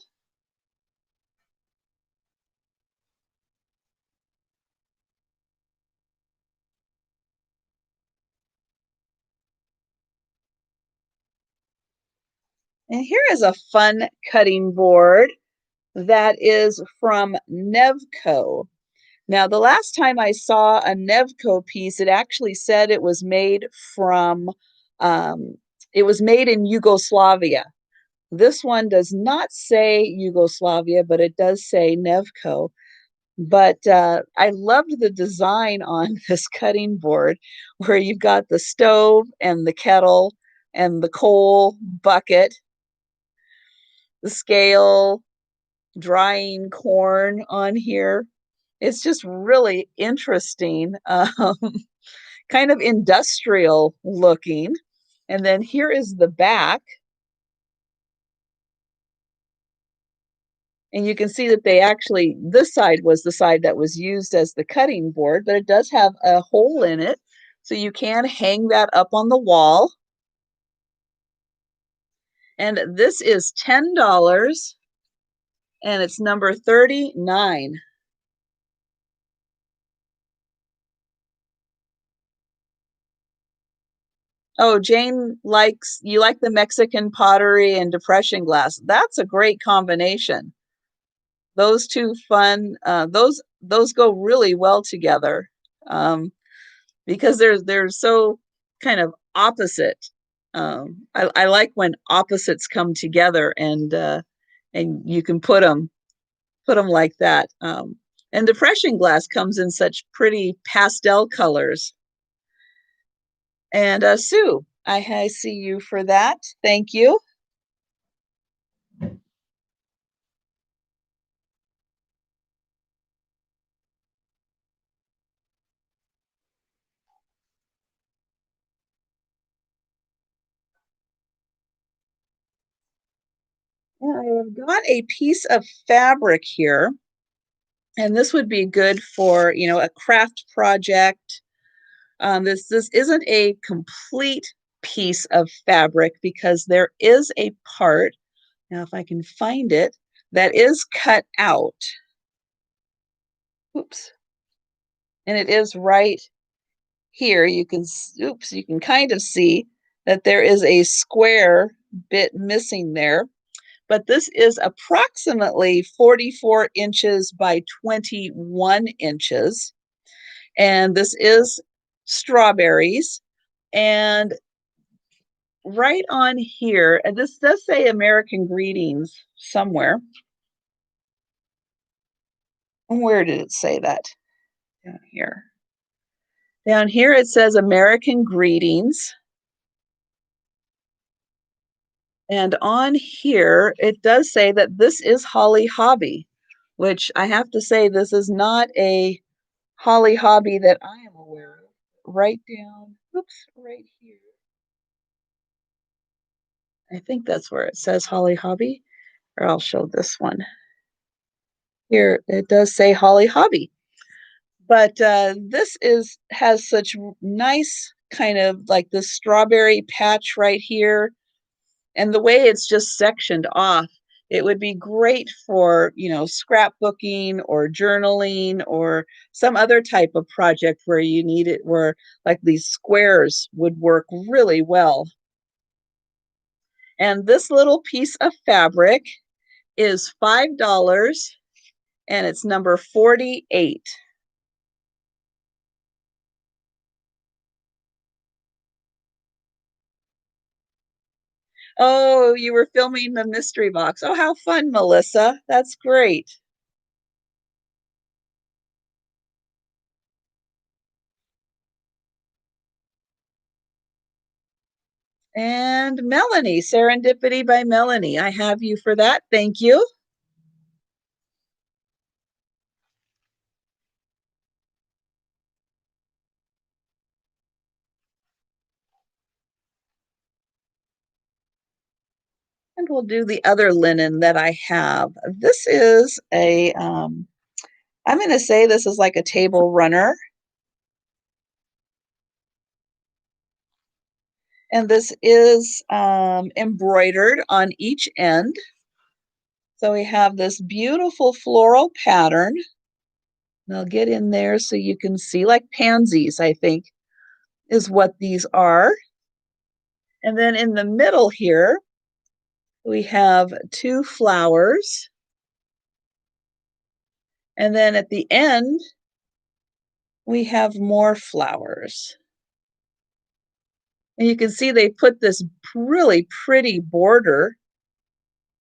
And here is a fun cutting board that is from Nevco. Now, the last time I saw a Nevco piece, it actually said from, um, it was made in Yugoslavia. This one does not say Yugoslavia, but it does say Nevco. But I loved the design on this cutting board where you've got the stove and the kettle and the coal bucket, the scale, drying corn on here. It's just really interesting, kind of industrial looking. And then here is the back. And you can see that this side was the side that was used as the cutting board, but it does have a hole in it. So you can hang that up on the wall. And this is $10 and it's number 39. Oh, Jane you like the Mexican pottery and depression glass. That's a great combination. Those two those go really well together. Because they're so kind of opposite. I like when opposites come together and you can put them like that. And depression glass comes in such pretty pastel colors. And Sue, I see you for that. Thank you. Yeah, I have got a piece of fabric here, and this would be good for, a craft project. This isn't a complete piece of fabric because there is a part, now if I can find it, that is cut out. Oops. And it is right here. You can kind of see that there is a square bit missing there. But this is approximately 44 inches by 21 inches. And this is strawberries. And right on here, and this does say American Greetings somewhere. Where did it say that? Down here. Down here it says American Greetings. And on here it does say that this is Holly Hobby, which I have to say this is not a Holly Hobby that I am aware of. Right down, oops, right here. I think that's where it says Holly Hobby, or I'll show this one. Here it does say Holly Hobby. But this has such nice kind of like the strawberry patch right here. And the way it's just sectioned off, It would be great for, scrapbooking or journaling or some other type of project where you need it, where like these squares would work really well. And this little piece of fabric is $5 and it's number 48. Oh, you were filming the mystery box. Oh, how fun, Melissa. That's great. And Melanie, Serendipity by Melanie. I have you for that. Thank you. And we'll do the other linen that I have. This is I'm going to say this is like a table runner. And this is embroidered on each end. So we have this beautiful floral pattern. And I'll get in there so you can see, like pansies, I think, is what these are. And then in the middle here, we have two flowers. And then at the end, we have more flowers. And you can see they put this really pretty border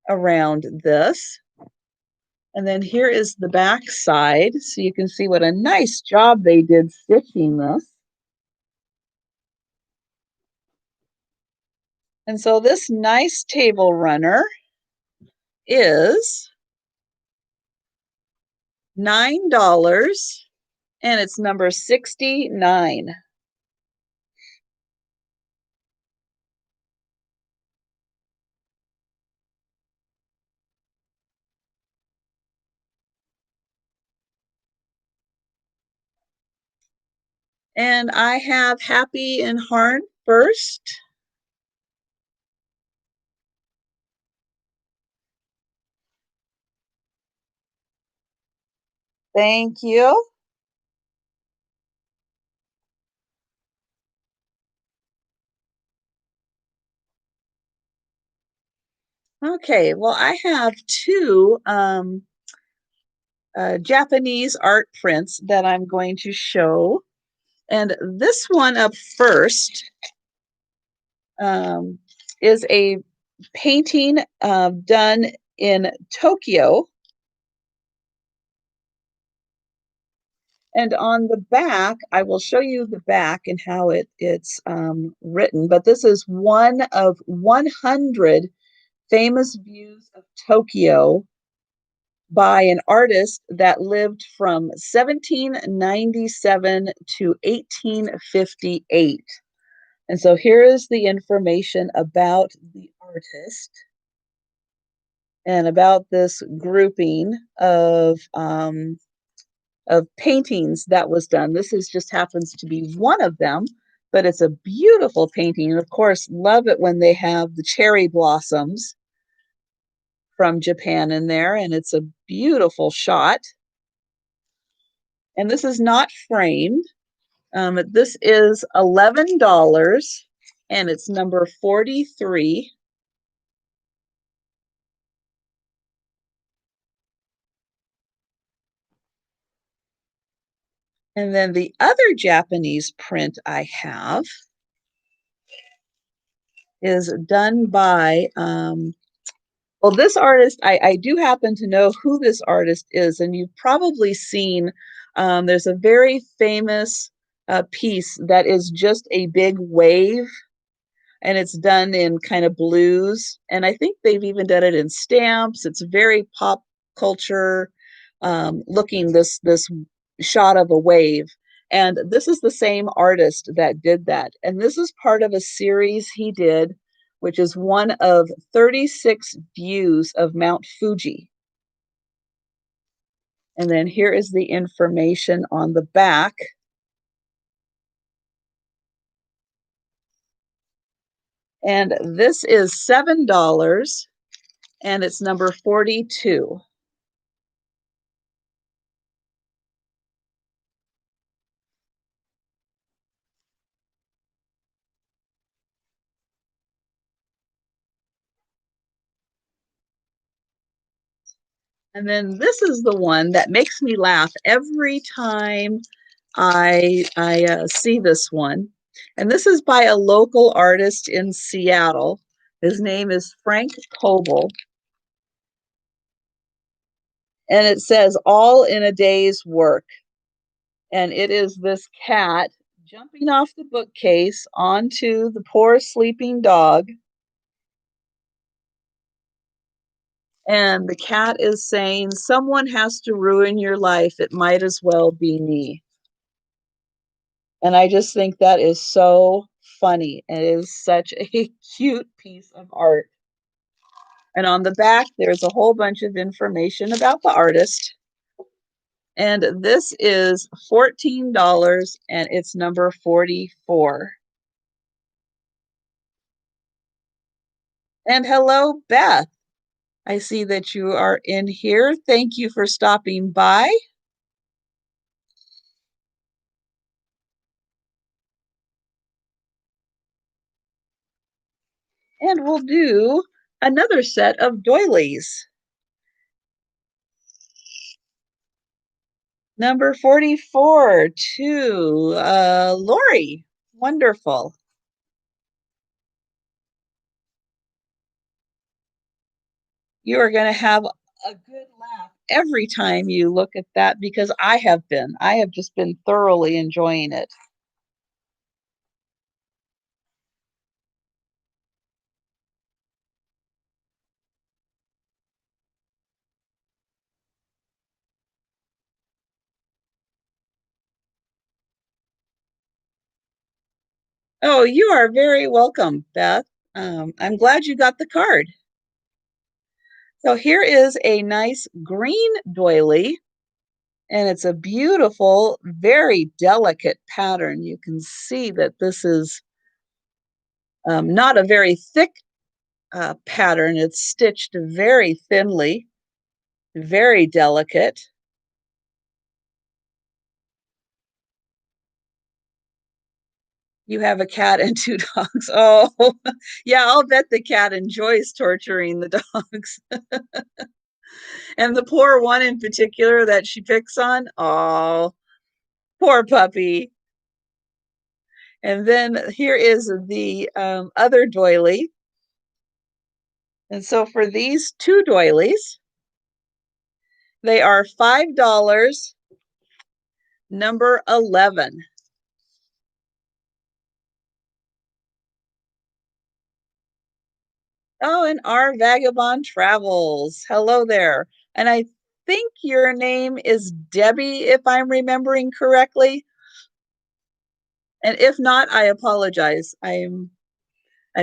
around this. And then here is the back side. So you can see what a nice job they did stitching this. And so this nice table runner is $9 and it's number 69. And I have Happy and Harn first. Thank you. Okay, well, I have two Japanese art prints that I'm going to show. And this one up first um, is a painting done in Tokyo. And on the back, I will show you the back and how it's written. But this is one of 100 famous views of Tokyo by an artist that lived from 1797 to 1858. And so here is the information about the artist and about this grouping of paintings that was done. This is just happens to be one of them, but it's a beautiful painting. And of course, love it when they have the cherry blossoms from Japan in there, and it's a beautiful shot. And this is not framed. This is $11 and it's number 43. And then the other Japanese print I have is done by, well, this artist, I do happen to know who this artist is, and you've probably seen, there's a very famous piece that is just a big wave, and it's done in kind of blues. And I think they've even done it in stamps. It's very pop culture looking, this shot of a wave. And this is the same artist that did that. And this is part of a series he did, which is one of 36 views of Mount Fuji. And then here is the information on the back. And this is $7 and it's number 42. And then this is the one that makes me laugh every time I see this one. And this is by a local artist in Seattle. His name is Frank Coble. And it says, "All in a day's work." And it is this cat jumping off the bookcase onto the poor sleeping dog. And the cat is saying, "Someone has to ruin your life. It might as well be me." And I just think that is so funny. It is such a cute piece of art. And on the back, there's a whole bunch of information about the artist. And this is $14 and it's number 44. And hello, Beth. I see that you are in here. Thank you for stopping by. And we'll do another set of doilies. Number 44 to Lori. Wonderful. You are going to have a good laugh every time you look at that because I have been. I have just been thoroughly enjoying it. Oh, you are very welcome, Beth. I'm glad you got the card. So here is a nice green doily, and it's a beautiful, very delicate pattern. You can see that this is not a very thick pattern. It's stitched very thinly, very delicate. You have a cat and two dogs. Oh, yeah, I'll bet the cat enjoys torturing the dogs. And the poor one in particular that she picks on, oh, poor puppy. And then here is the other doily. And so for these two doilies, they are $5, number 11. Oh, and our vagabond travels. Hello there. And I think your name is Debbie, if I'm remembering correctly. And if not, I apologize. I'm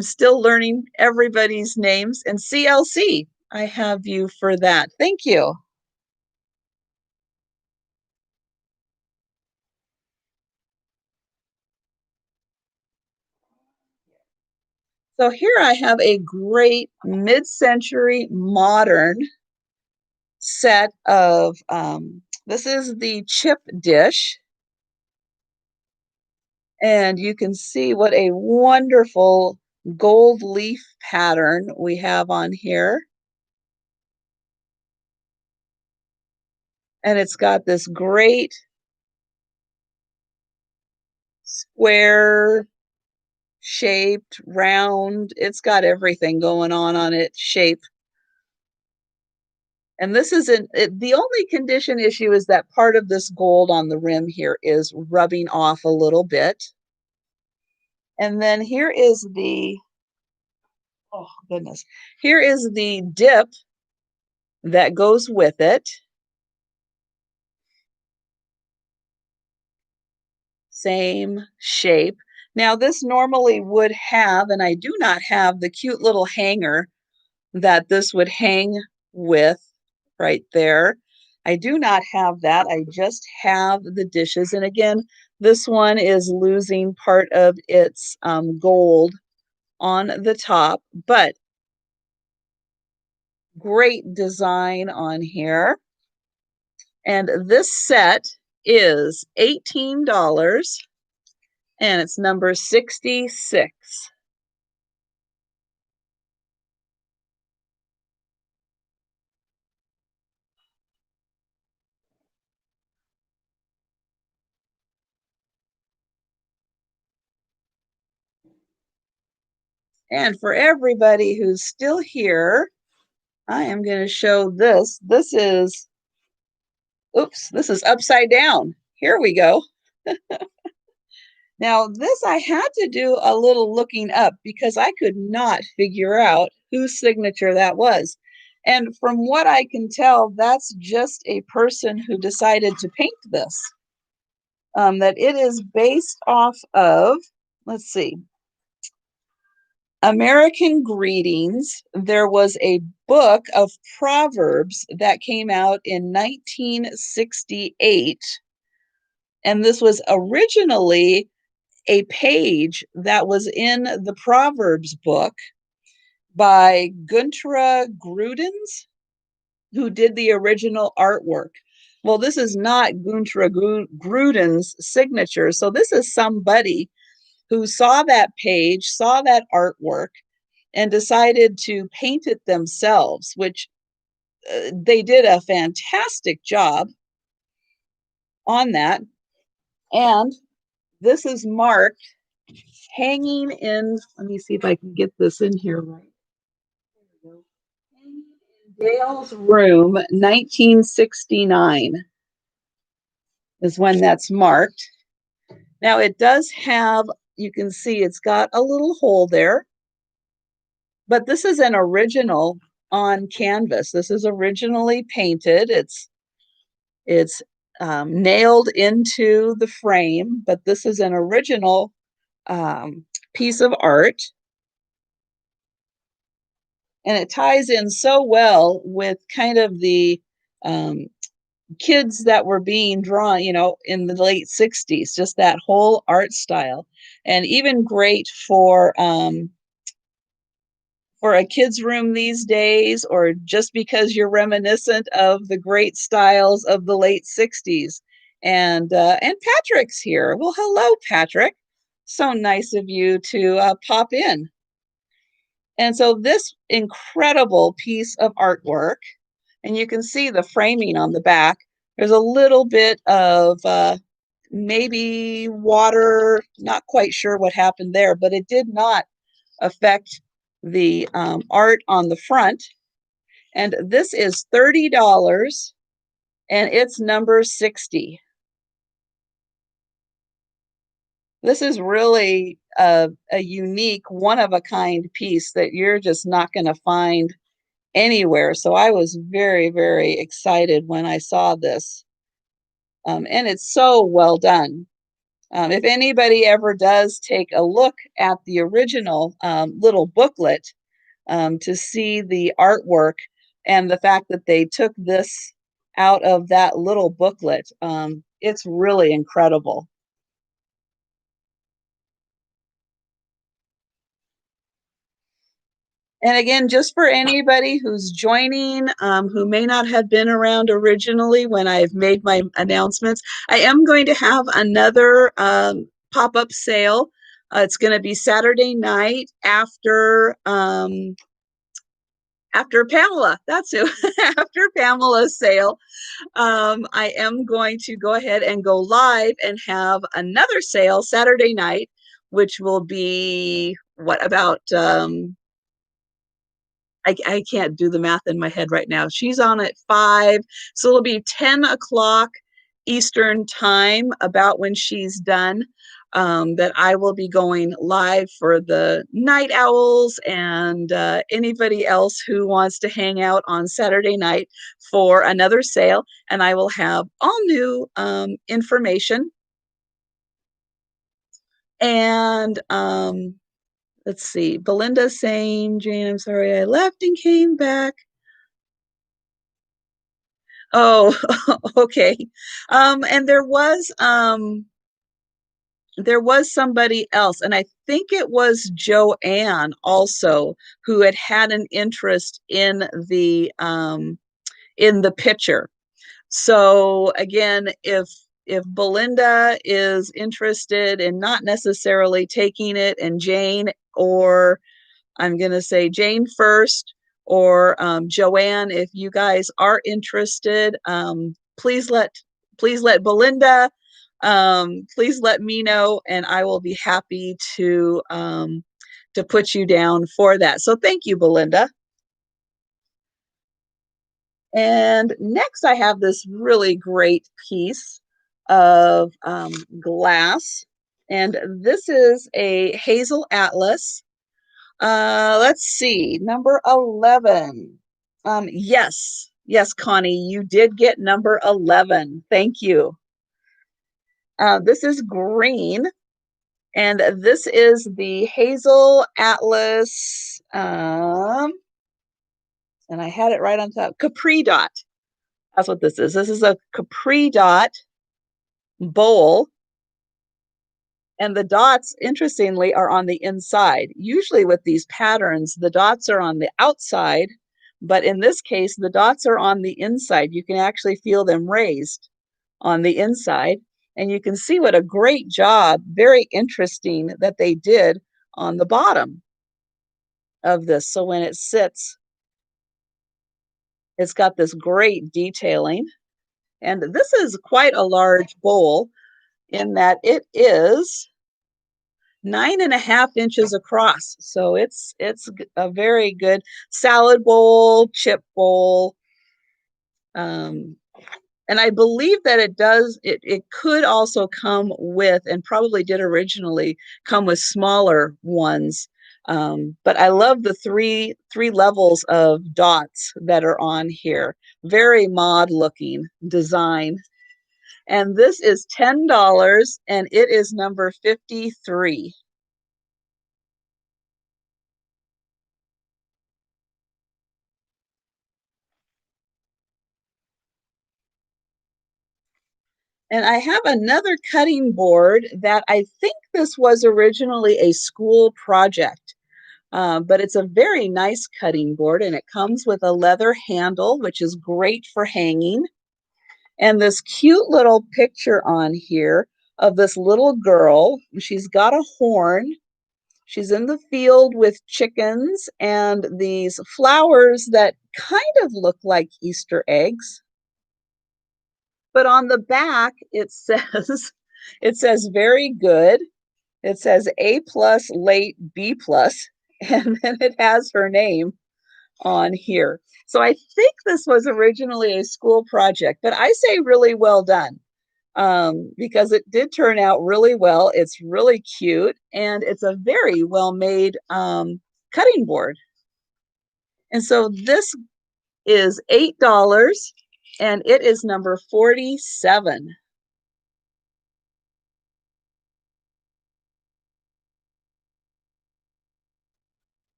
still learning everybody's names. And CLC, I have you for that. Thank you. So here I have a great mid-century modern set of, this is the chip dish. And you can see what a wonderful gold leaf pattern we have on here. And it's got this great square shaped round. It's got everything going on it, shape. And this isn't it, the only condition issue is that part of this gold on the rim here is rubbing off a little bit. And then here is the, oh goodness, here is the dip that goes with it. Same shape. Now this normally would have, and I do not have the cute little hanger that this would hang with right there. I do not have that. I just have the dishes. And again, this one is losing part of its gold on the top, but great design on here. And this set is $18 and it's number 66. And for everybody who's still here, I am going to show this. This is, oops, this is upside down. Here we go. Now, this I had to do a little looking up because I could not figure out whose signature that was. And from what I can tell, that's just a person who decided to paint this. That it is based off of, let's see, American Greetings. There was a book of Proverbs that came out in 1968. And this was originally a page that was in the Proverbs book by Guntra Grudens, who did the original artwork. Well, this is not Guntra Gruden's signature. So this is somebody who saw that page, saw that artwork, and decided to paint it themselves, which they did a fantastic job on that. And this is marked hanging in, let me see if I can get this in here right. There we go. Hanging in Dale's room, 1969 is when that's marked. Now it does have, you can see it's got a little hole there, but this is an original on canvas. This is originally painted. It's nailed into the frame, but this is an original piece of art. And it ties in so well with kind of the kids that were being drawn, in the late 60s, just that whole art style. And even great for a kid's room these days, or just because you're reminiscent of the great styles of the late 60s. And Patrick's here. Well, hello, Patrick. So nice of you to pop in. And so this incredible piece of artwork, and you can see the framing on the back, there's a little bit of maybe water, not quite sure what happened there, but it did not affect the art on the front. And this is $30 and it's number 60. This is really a unique, one-of-a-kind piece that you're just not going to find anywhere. So I was very, very excited when I saw this. And it's so well done. If anybody ever does take a look at the original little booklet to see the artwork and the fact that they took this out of that little booklet, it's really incredible. And again, just for anybody who's joining, who may not have been around originally when I've made my announcements, I am going to have another pop-up sale. It's going to be Saturday night after Pamela. That's who. After Pamela's sale, I am going to go ahead and go live and have another sale Saturday night, which will be what about I can't do the math in my head right now. She's on at 5, so it'll be 10 o'clock Eastern time, about when she's done, that I will be going live for the night owls and anybody else who wants to hang out on Saturday night for another sale. And I will have all new information. And let's see, Belinda saying, Jane, I'm sorry I left and came back. Oh, okay. And there was there was somebody else, and I think it was Joanne also, who had an interest in the picture. So again, if Belinda is interested in not necessarily taking it, and Jane, or I'm going to say Jane first, or Joanne, if you guys are interested, please let Belinda, please let me know, and I will be happy to put you down for that. So thank you, Belinda. And next, I have this really great piece of glass, and this is a hazel atlas. Let's see, number 11. Yes, Connie, you did get number 11. Thank you. This is green, and this is the Hazel Atlas, and I had it right on top, Capri Dot. That's what this is. This is a Capri Dot bowl, and the dots, interestingly, are on the inside. Usually with these patterns, the dots are on the outside, but in this case, the dots are on the inside. You can actually feel them raised on the inside, and you can see what a great job, very interesting, that they did on the bottom of this. So when it sits, it's got this great detailing. And this is quite a large bowl in that it is 9.5 inches across. So it's a very good salad bowl, chip bowl. And I believe that it could also come with, and probably did originally come with, smaller ones. But I love the three levels of dots that are on here. Very mod looking design. And this is $10, and it is number 53. And I have another cutting board that I think this was originally a school project, but it's a very nice cutting board, and it comes with a leather handle, which is great for hanging. And this cute little picture on here of this little girl. She's got a horn. She's in the field with chickens and these flowers that kind of look like Easter eggs. But on the back, it says, it says very good. It says A plus, late B plus, and then it has her name on here. So I think this was originally a school project, but I say really well done, because it did turn out really well. It's really cute, and it's a very well made cutting board. And so this is $8, and it is number 47.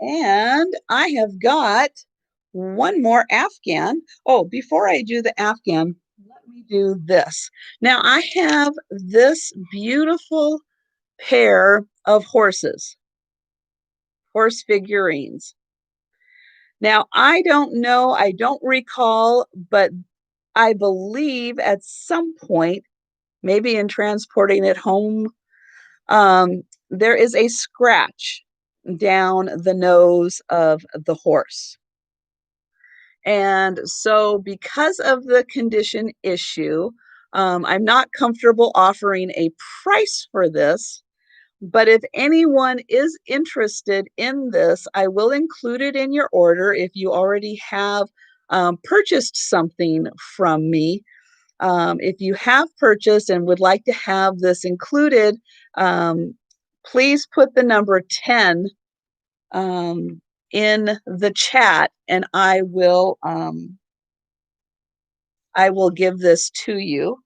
And I have got one more Afghan. Oh, before I do the Afghan, let me do this. Now I have this beautiful pair of horses, horse figurines. Now I don't know, I don't recall, but I believe at some point, maybe in transporting it home, there is a scratch down the nose of the horse. And so, because of the condition issue, I'm not comfortable offering a price for this. But if anyone is interested in this, I will include it in your order if you already have purchased something from me. If you have purchased and would like to have this included, please put the number 10 in the chat, and I will give this to you.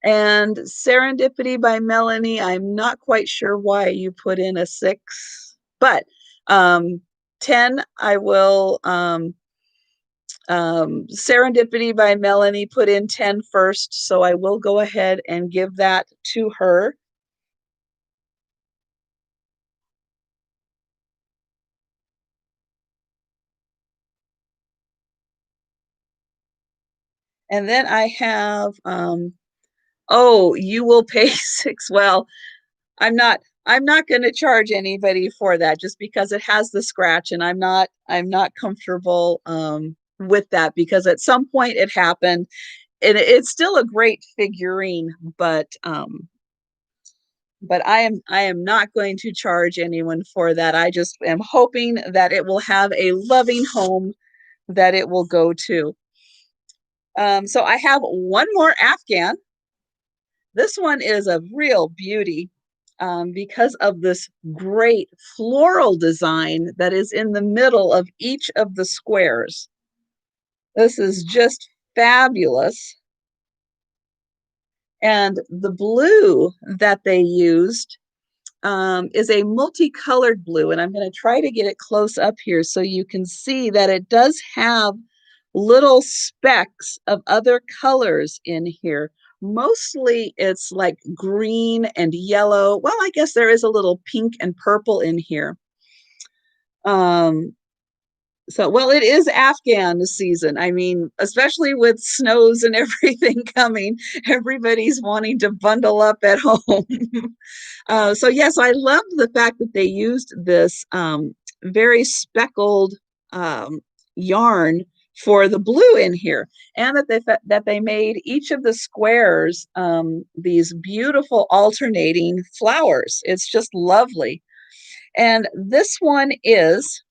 And Serendipity by Melanie, I'm not quite sure why you put in a 6, but 10, I will Serendipity by Melanie put in 10 first, so I will go ahead and give that to her. And then I have, oh, you will pay six. Well, I'm not going to charge anybody for that just because it has the scratch, and I'm not comfortable with that because at some point it happened, and it's still a great figurine, but I am not going to charge anyone for that. I just am hoping that it will have a loving home that it will go to. So I have one more Afghan. This one is a real beauty because of this great floral design that is in the middle of each of the squares. This is just fabulous. And the blue that they used is a multicolored blue, and I'm going to try to get it close up here so you can see that it does have little specks of other colors in here. Mostly it's like green and yellow. Well, I guess there is a little pink and purple in here. So, well, it is Afghan season. I mean, especially with snows and everything coming, everybody's wanting to bundle up at home. So yes, I love the fact that they used this very speckled yarn for the blue in here, and that they made each of the squares these beautiful alternating flowers. It's just lovely. And this one is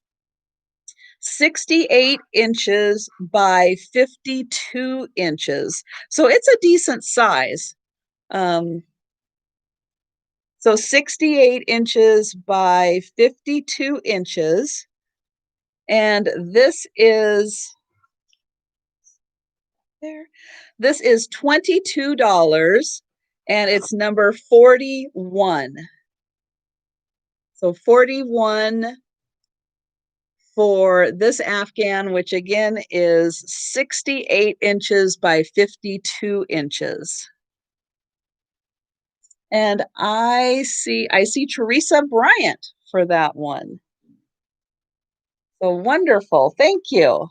68 inches by 52 inches. So it's a decent size. Um, So 68 inches by 52 inches. And this is there. This is $22 and it's number 41. So 41 for this Afghan, which again is 68 inches by 52 inches. And I see Teresa Bryant for that one. So wonderful. Thank you.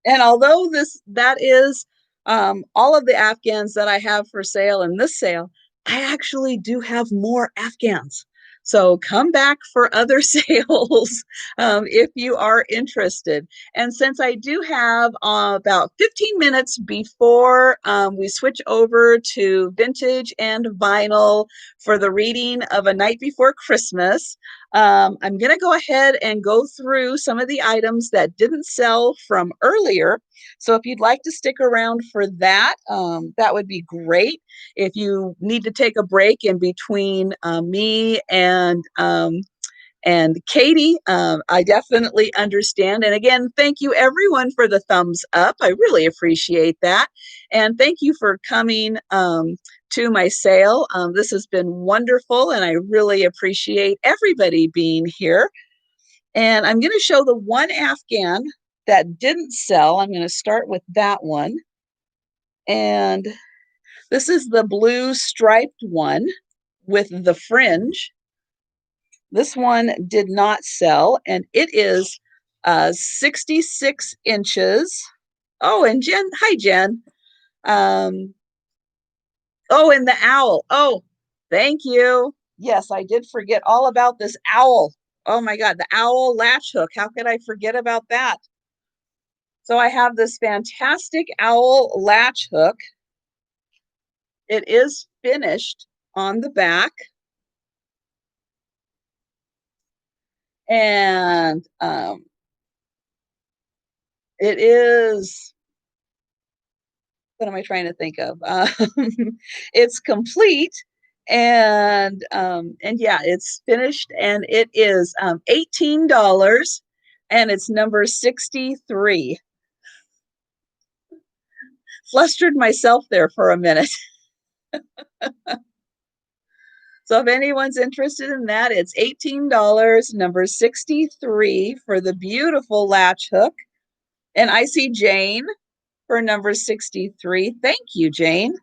And although that is all of the Afghans that I have for sale in this sale, I actually do have more Afghans. So come back for other sales if you are interested. And since I do have about 15 minutes before we switch over to vintage and vinyl for the reading of A Night Before Christmas, I'm going to go ahead and go through some of the items that didn't sell from earlier. So if you'd like to stick around for that, that would be great. If you need to take a break in between me and Katie, I definitely understand. And again, thank you everyone for the thumbs up. I really appreciate that. And thank you for coming to my sale. This has been wonderful, and I really appreciate everybody being here. And I'm going to show the one Afghan that didn't sell. I'm going to start with that one. And this is the blue striped one with the fringe. This one did not sell, and it is 66 inches. Oh, and Jen, hi, Jen. Um, oh, and the owl. Oh, thank you. Yes, I did forget all about this owl. Oh my God, the owl latch hook. How could I forget about that? So I have this fantastic owl latch hook. It is finished on the back. And it is, what am I trying to think of? It's complete, and yeah, it's finished, and it is $18, and it's number 63. Flustered myself there for a minute. So if anyone's interested in that, it's $18, number 63 for the beautiful latch hook. And I see Jane for number 63. Thank you, Jane.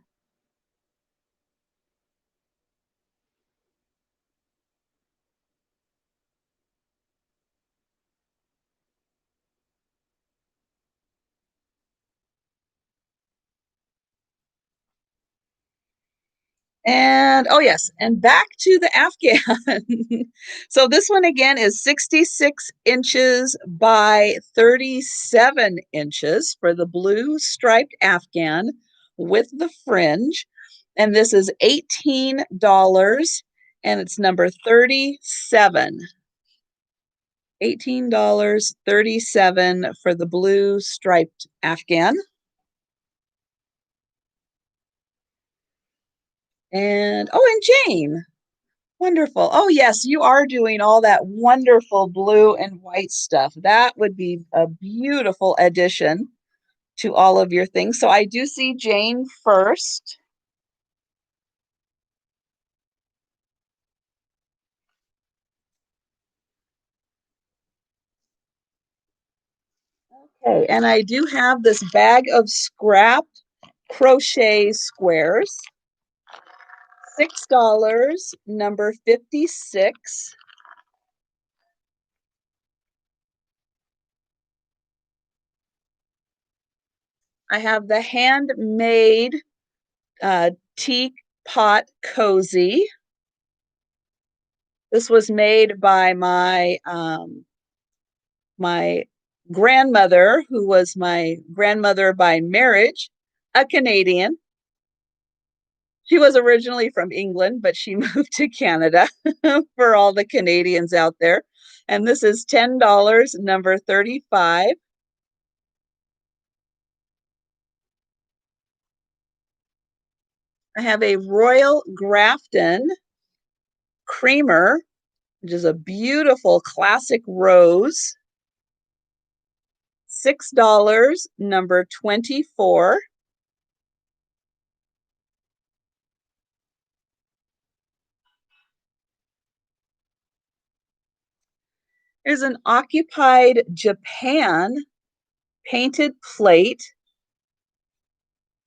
And oh yes, and back to the afghan. So this one again is 66 inches by 37 inches for the blue striped afghan with the fringe. And this is $18 and it's number 37. $18.37 for the blue striped afghan. And oh, and Jane. Wonderful. Oh, yes, you are doing all that wonderful blue and white stuff. That would be a beautiful addition to all of your things. So I do see Jane first. Okay, and I do have this bag of scrapped crochet squares. $6, number 56. I have the handmade teapot cozy. This was made by my grandmother, who was my grandmother by marriage, a Canadian. She was originally from England, but she moved to Canada for all the Canadians out there. And this is $10, number 35. I have a Royal Grafton creamer, which is a beautiful classic rose. $6, number 24. Here's an Occupied Japan painted plate.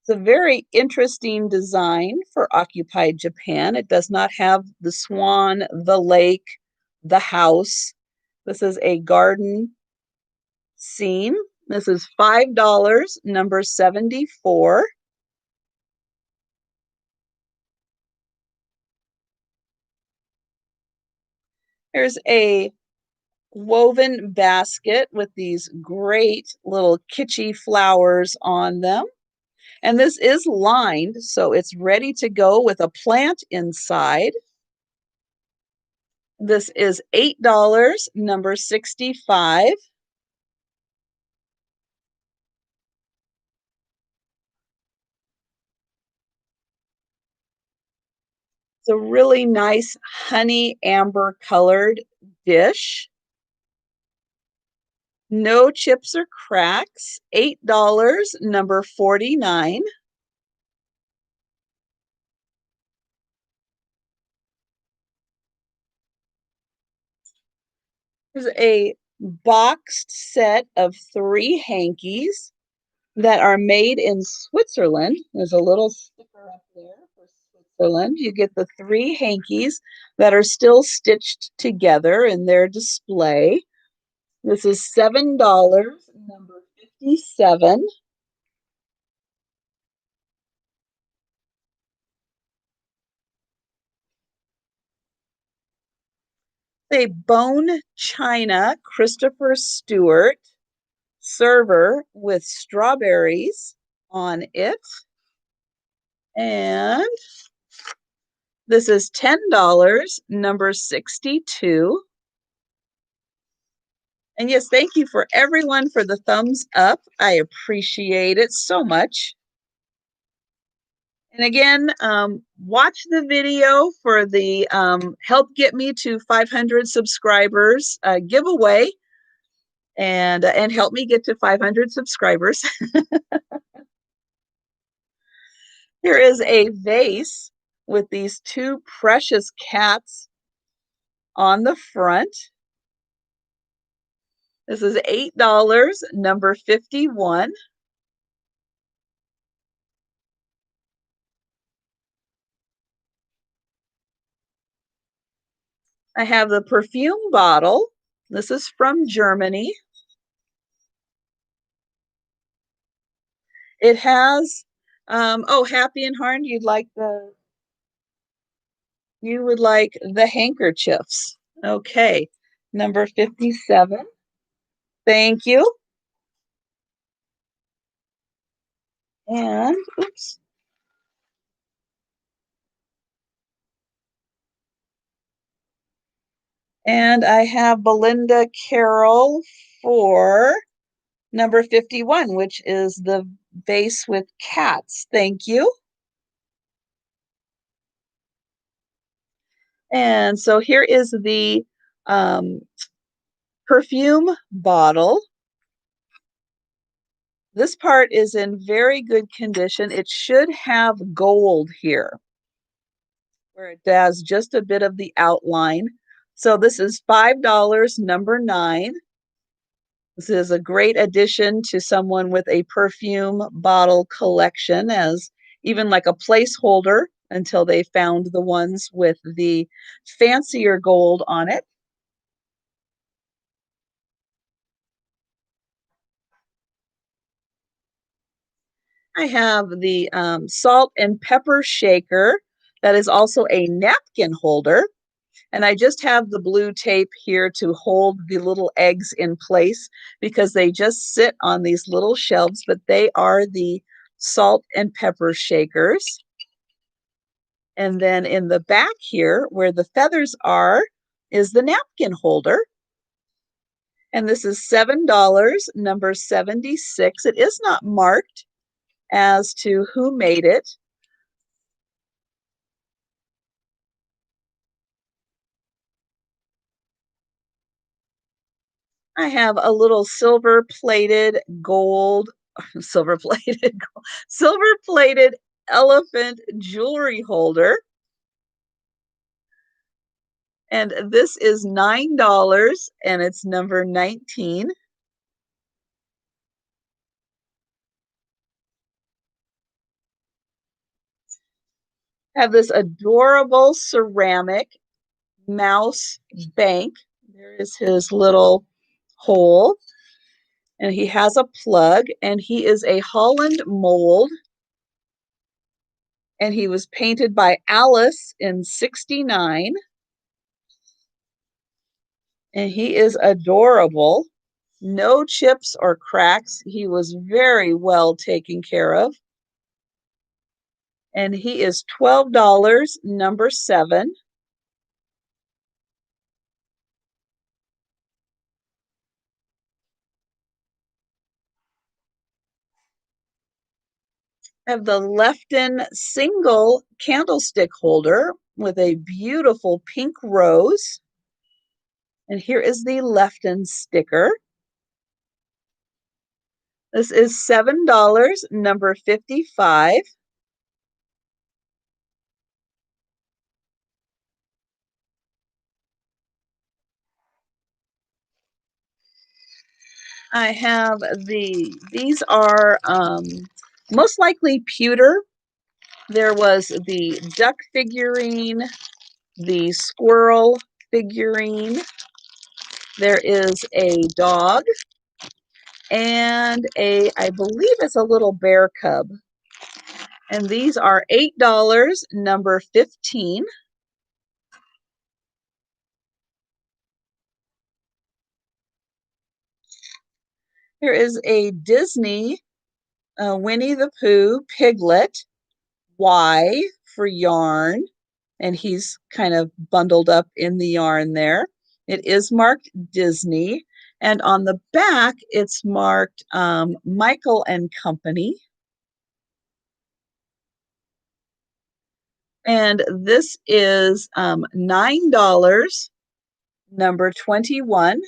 It's a very interesting design for Occupied Japan. It does not have the swan, the lake, the house. This is a garden scene. This is $5, number 74. Here's a woven basket with these great little kitschy flowers on them. And this is lined, so it's ready to go with a plant inside. This is $8, number 65. It's a really nice honey amber colored dish. No chips or cracks. $8, number 49. There's a boxed set of 3 hankies that are made in Switzerland. There's a little sticker up there for Switzerland. You get the 3 hankies that are still stitched together in their display. This is $7, number 57. A bone china Christopher Stewart server with strawberries on it. And this is $10, number 62. And yes, thank you for everyone for the thumbs up. I appreciate it so much. And again, watch the video for the Help Get Me to 500 Subscribers giveaway and help me get to 500 subscribers. Here is a vase with these two precious cats on the front. This is $8, number 51. I have the perfume bottle. This is from Germany. It has, oh, Happy and Harn, you would like the handkerchiefs. Okay, number 57. Thank you. And, oops. And I have Belinda Carroll for number 51, which is the vase with cats. Thank you. And so here is the um, perfume bottle. This part is in very good condition. It should have gold here, where it has just a bit of the outline. So this is $5, number 9. This is a great addition to someone with a perfume bottle collection, as even like a placeholder until they found the ones with the fancier gold on it. I have the salt and pepper shaker that is also a napkin holder. And I just have the blue tape here to hold the little eggs in place because they just sit on these little shelves, but they are the salt and pepper shakers. And then in the back here, where the feathers are, is the napkin holder. And this is $7, number 76. It is not marked as to who made it. I have a little silver-plated gold, silver-plated, silver-plated elephant jewelry holder. And this is $9 and it's number 19. I have this adorable ceramic mouse bank. There is his little hole, and he has a plug, and he is a Holland mold, and he was painted by Alice in '69, and he is adorable. No chips or cracks. He was very well taken care of. And he is $12, number 7. I have the Lefton single candlestick holder with a beautiful pink rose. And here is the Lefton sticker. This is $7, number 55. I have these are most likely pewter. There was the duck figurine, the squirrel figurine. There is a dog and I believe it's a little bear cub. And these are $8, number 15. Here is a Disney Winnie the Pooh piglet, Y for yarn, and he's kind of bundled up in the yarn there. It is marked Disney, and on the back it's marked Michael and Company. And this is $9, number 21.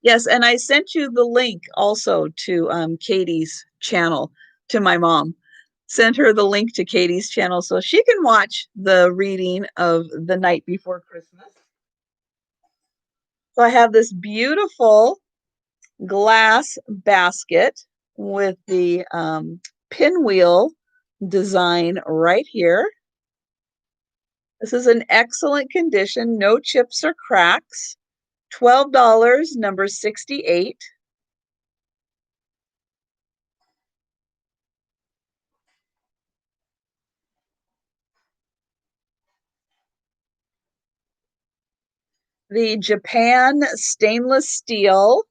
Yes, and I sent you the link also to Katie's channel, to my mom. sent her the link to Katie's channel so she can watch the reading of The Night Before Christmas. So I have this beautiful glass basket with the pinwheel design right here. This is in excellent condition, no chips or cracks. $12, number 68. The Japan stainless steel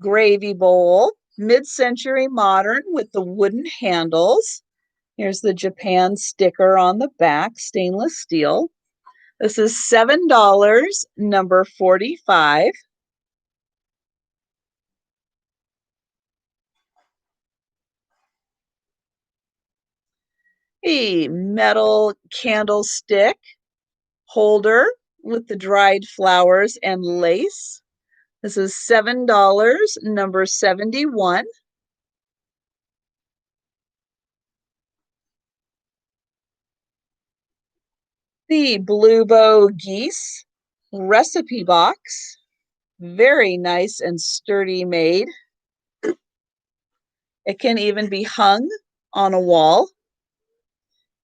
gravy bowl, mid-century modern with the wooden handles. Here's the Japan sticker on the back, stainless steel. This is $7, number 45. A metal candlestick holder with the dried flowers and lace. This is $7, number 71. The Blue Bow geese recipe box. Very nice and sturdy made. It can even be hung on a wall.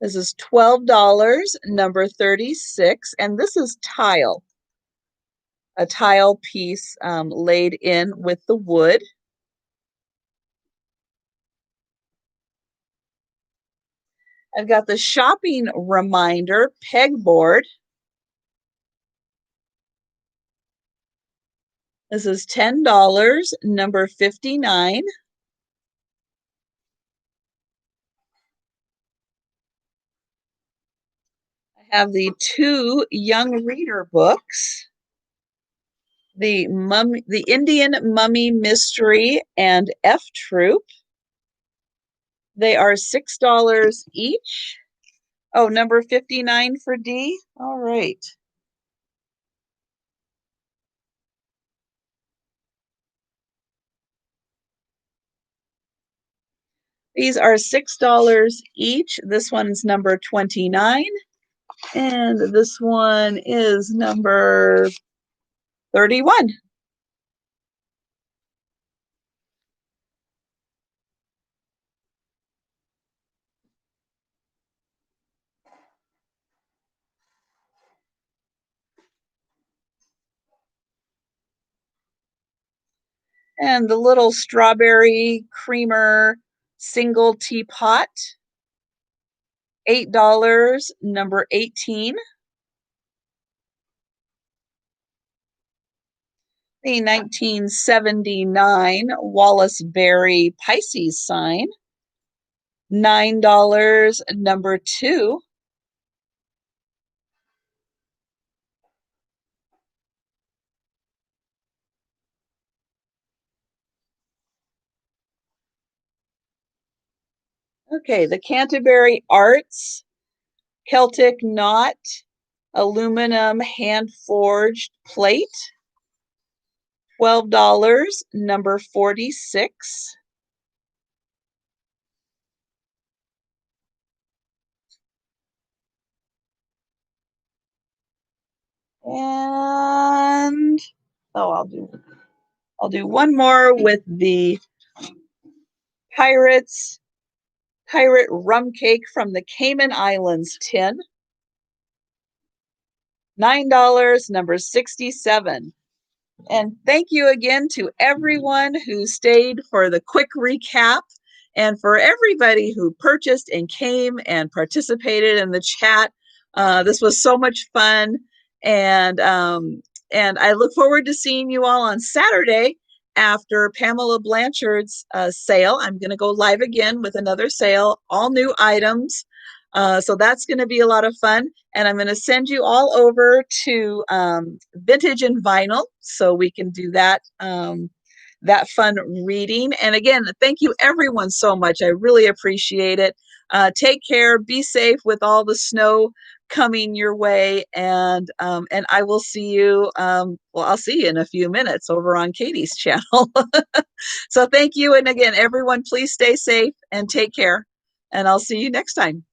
This is $12, number 36, and this is tile. A tile piece laid in with the wood. I've got the shopping reminder pegboard. This is $10, number 59. I have the two young reader books. The Indian Mummy Mystery and F Troop. They are $6 each. Oh, number 59 for D. All right. These are $6 each. This one's number 29. And this one is number 31. And the little strawberry creamer single teapot, $8, number 18. The 1979 Wallace Berry Pisces sign, $9, number 2. Okay, the Canterbury Arts Celtic Knot aluminum hand-forged plate, $12, number 46. And I'll do one more with the pirate rum cake from the Cayman Islands tin. $9, number 67. And thank you again to everyone who stayed for the quick recap and for everybody who purchased and came and participated in the chat. This was so much fun. And I look forward to seeing you all on Saturday after Pamela Blanchard's sale. I'm going to go live again with another sale, all new items. So that's going to be a lot of fun. And I'm going to send you all over to Vintage and Vinyl so we can do that, that fun reading. And again, thank you everyone so much. I really appreciate it. Take care. Be safe with all the snow coming your way. And I will see you, I'll see you in a few minutes over on Katie's channel. So thank you. And again, everyone, please stay safe and take care. and I'll see you next time.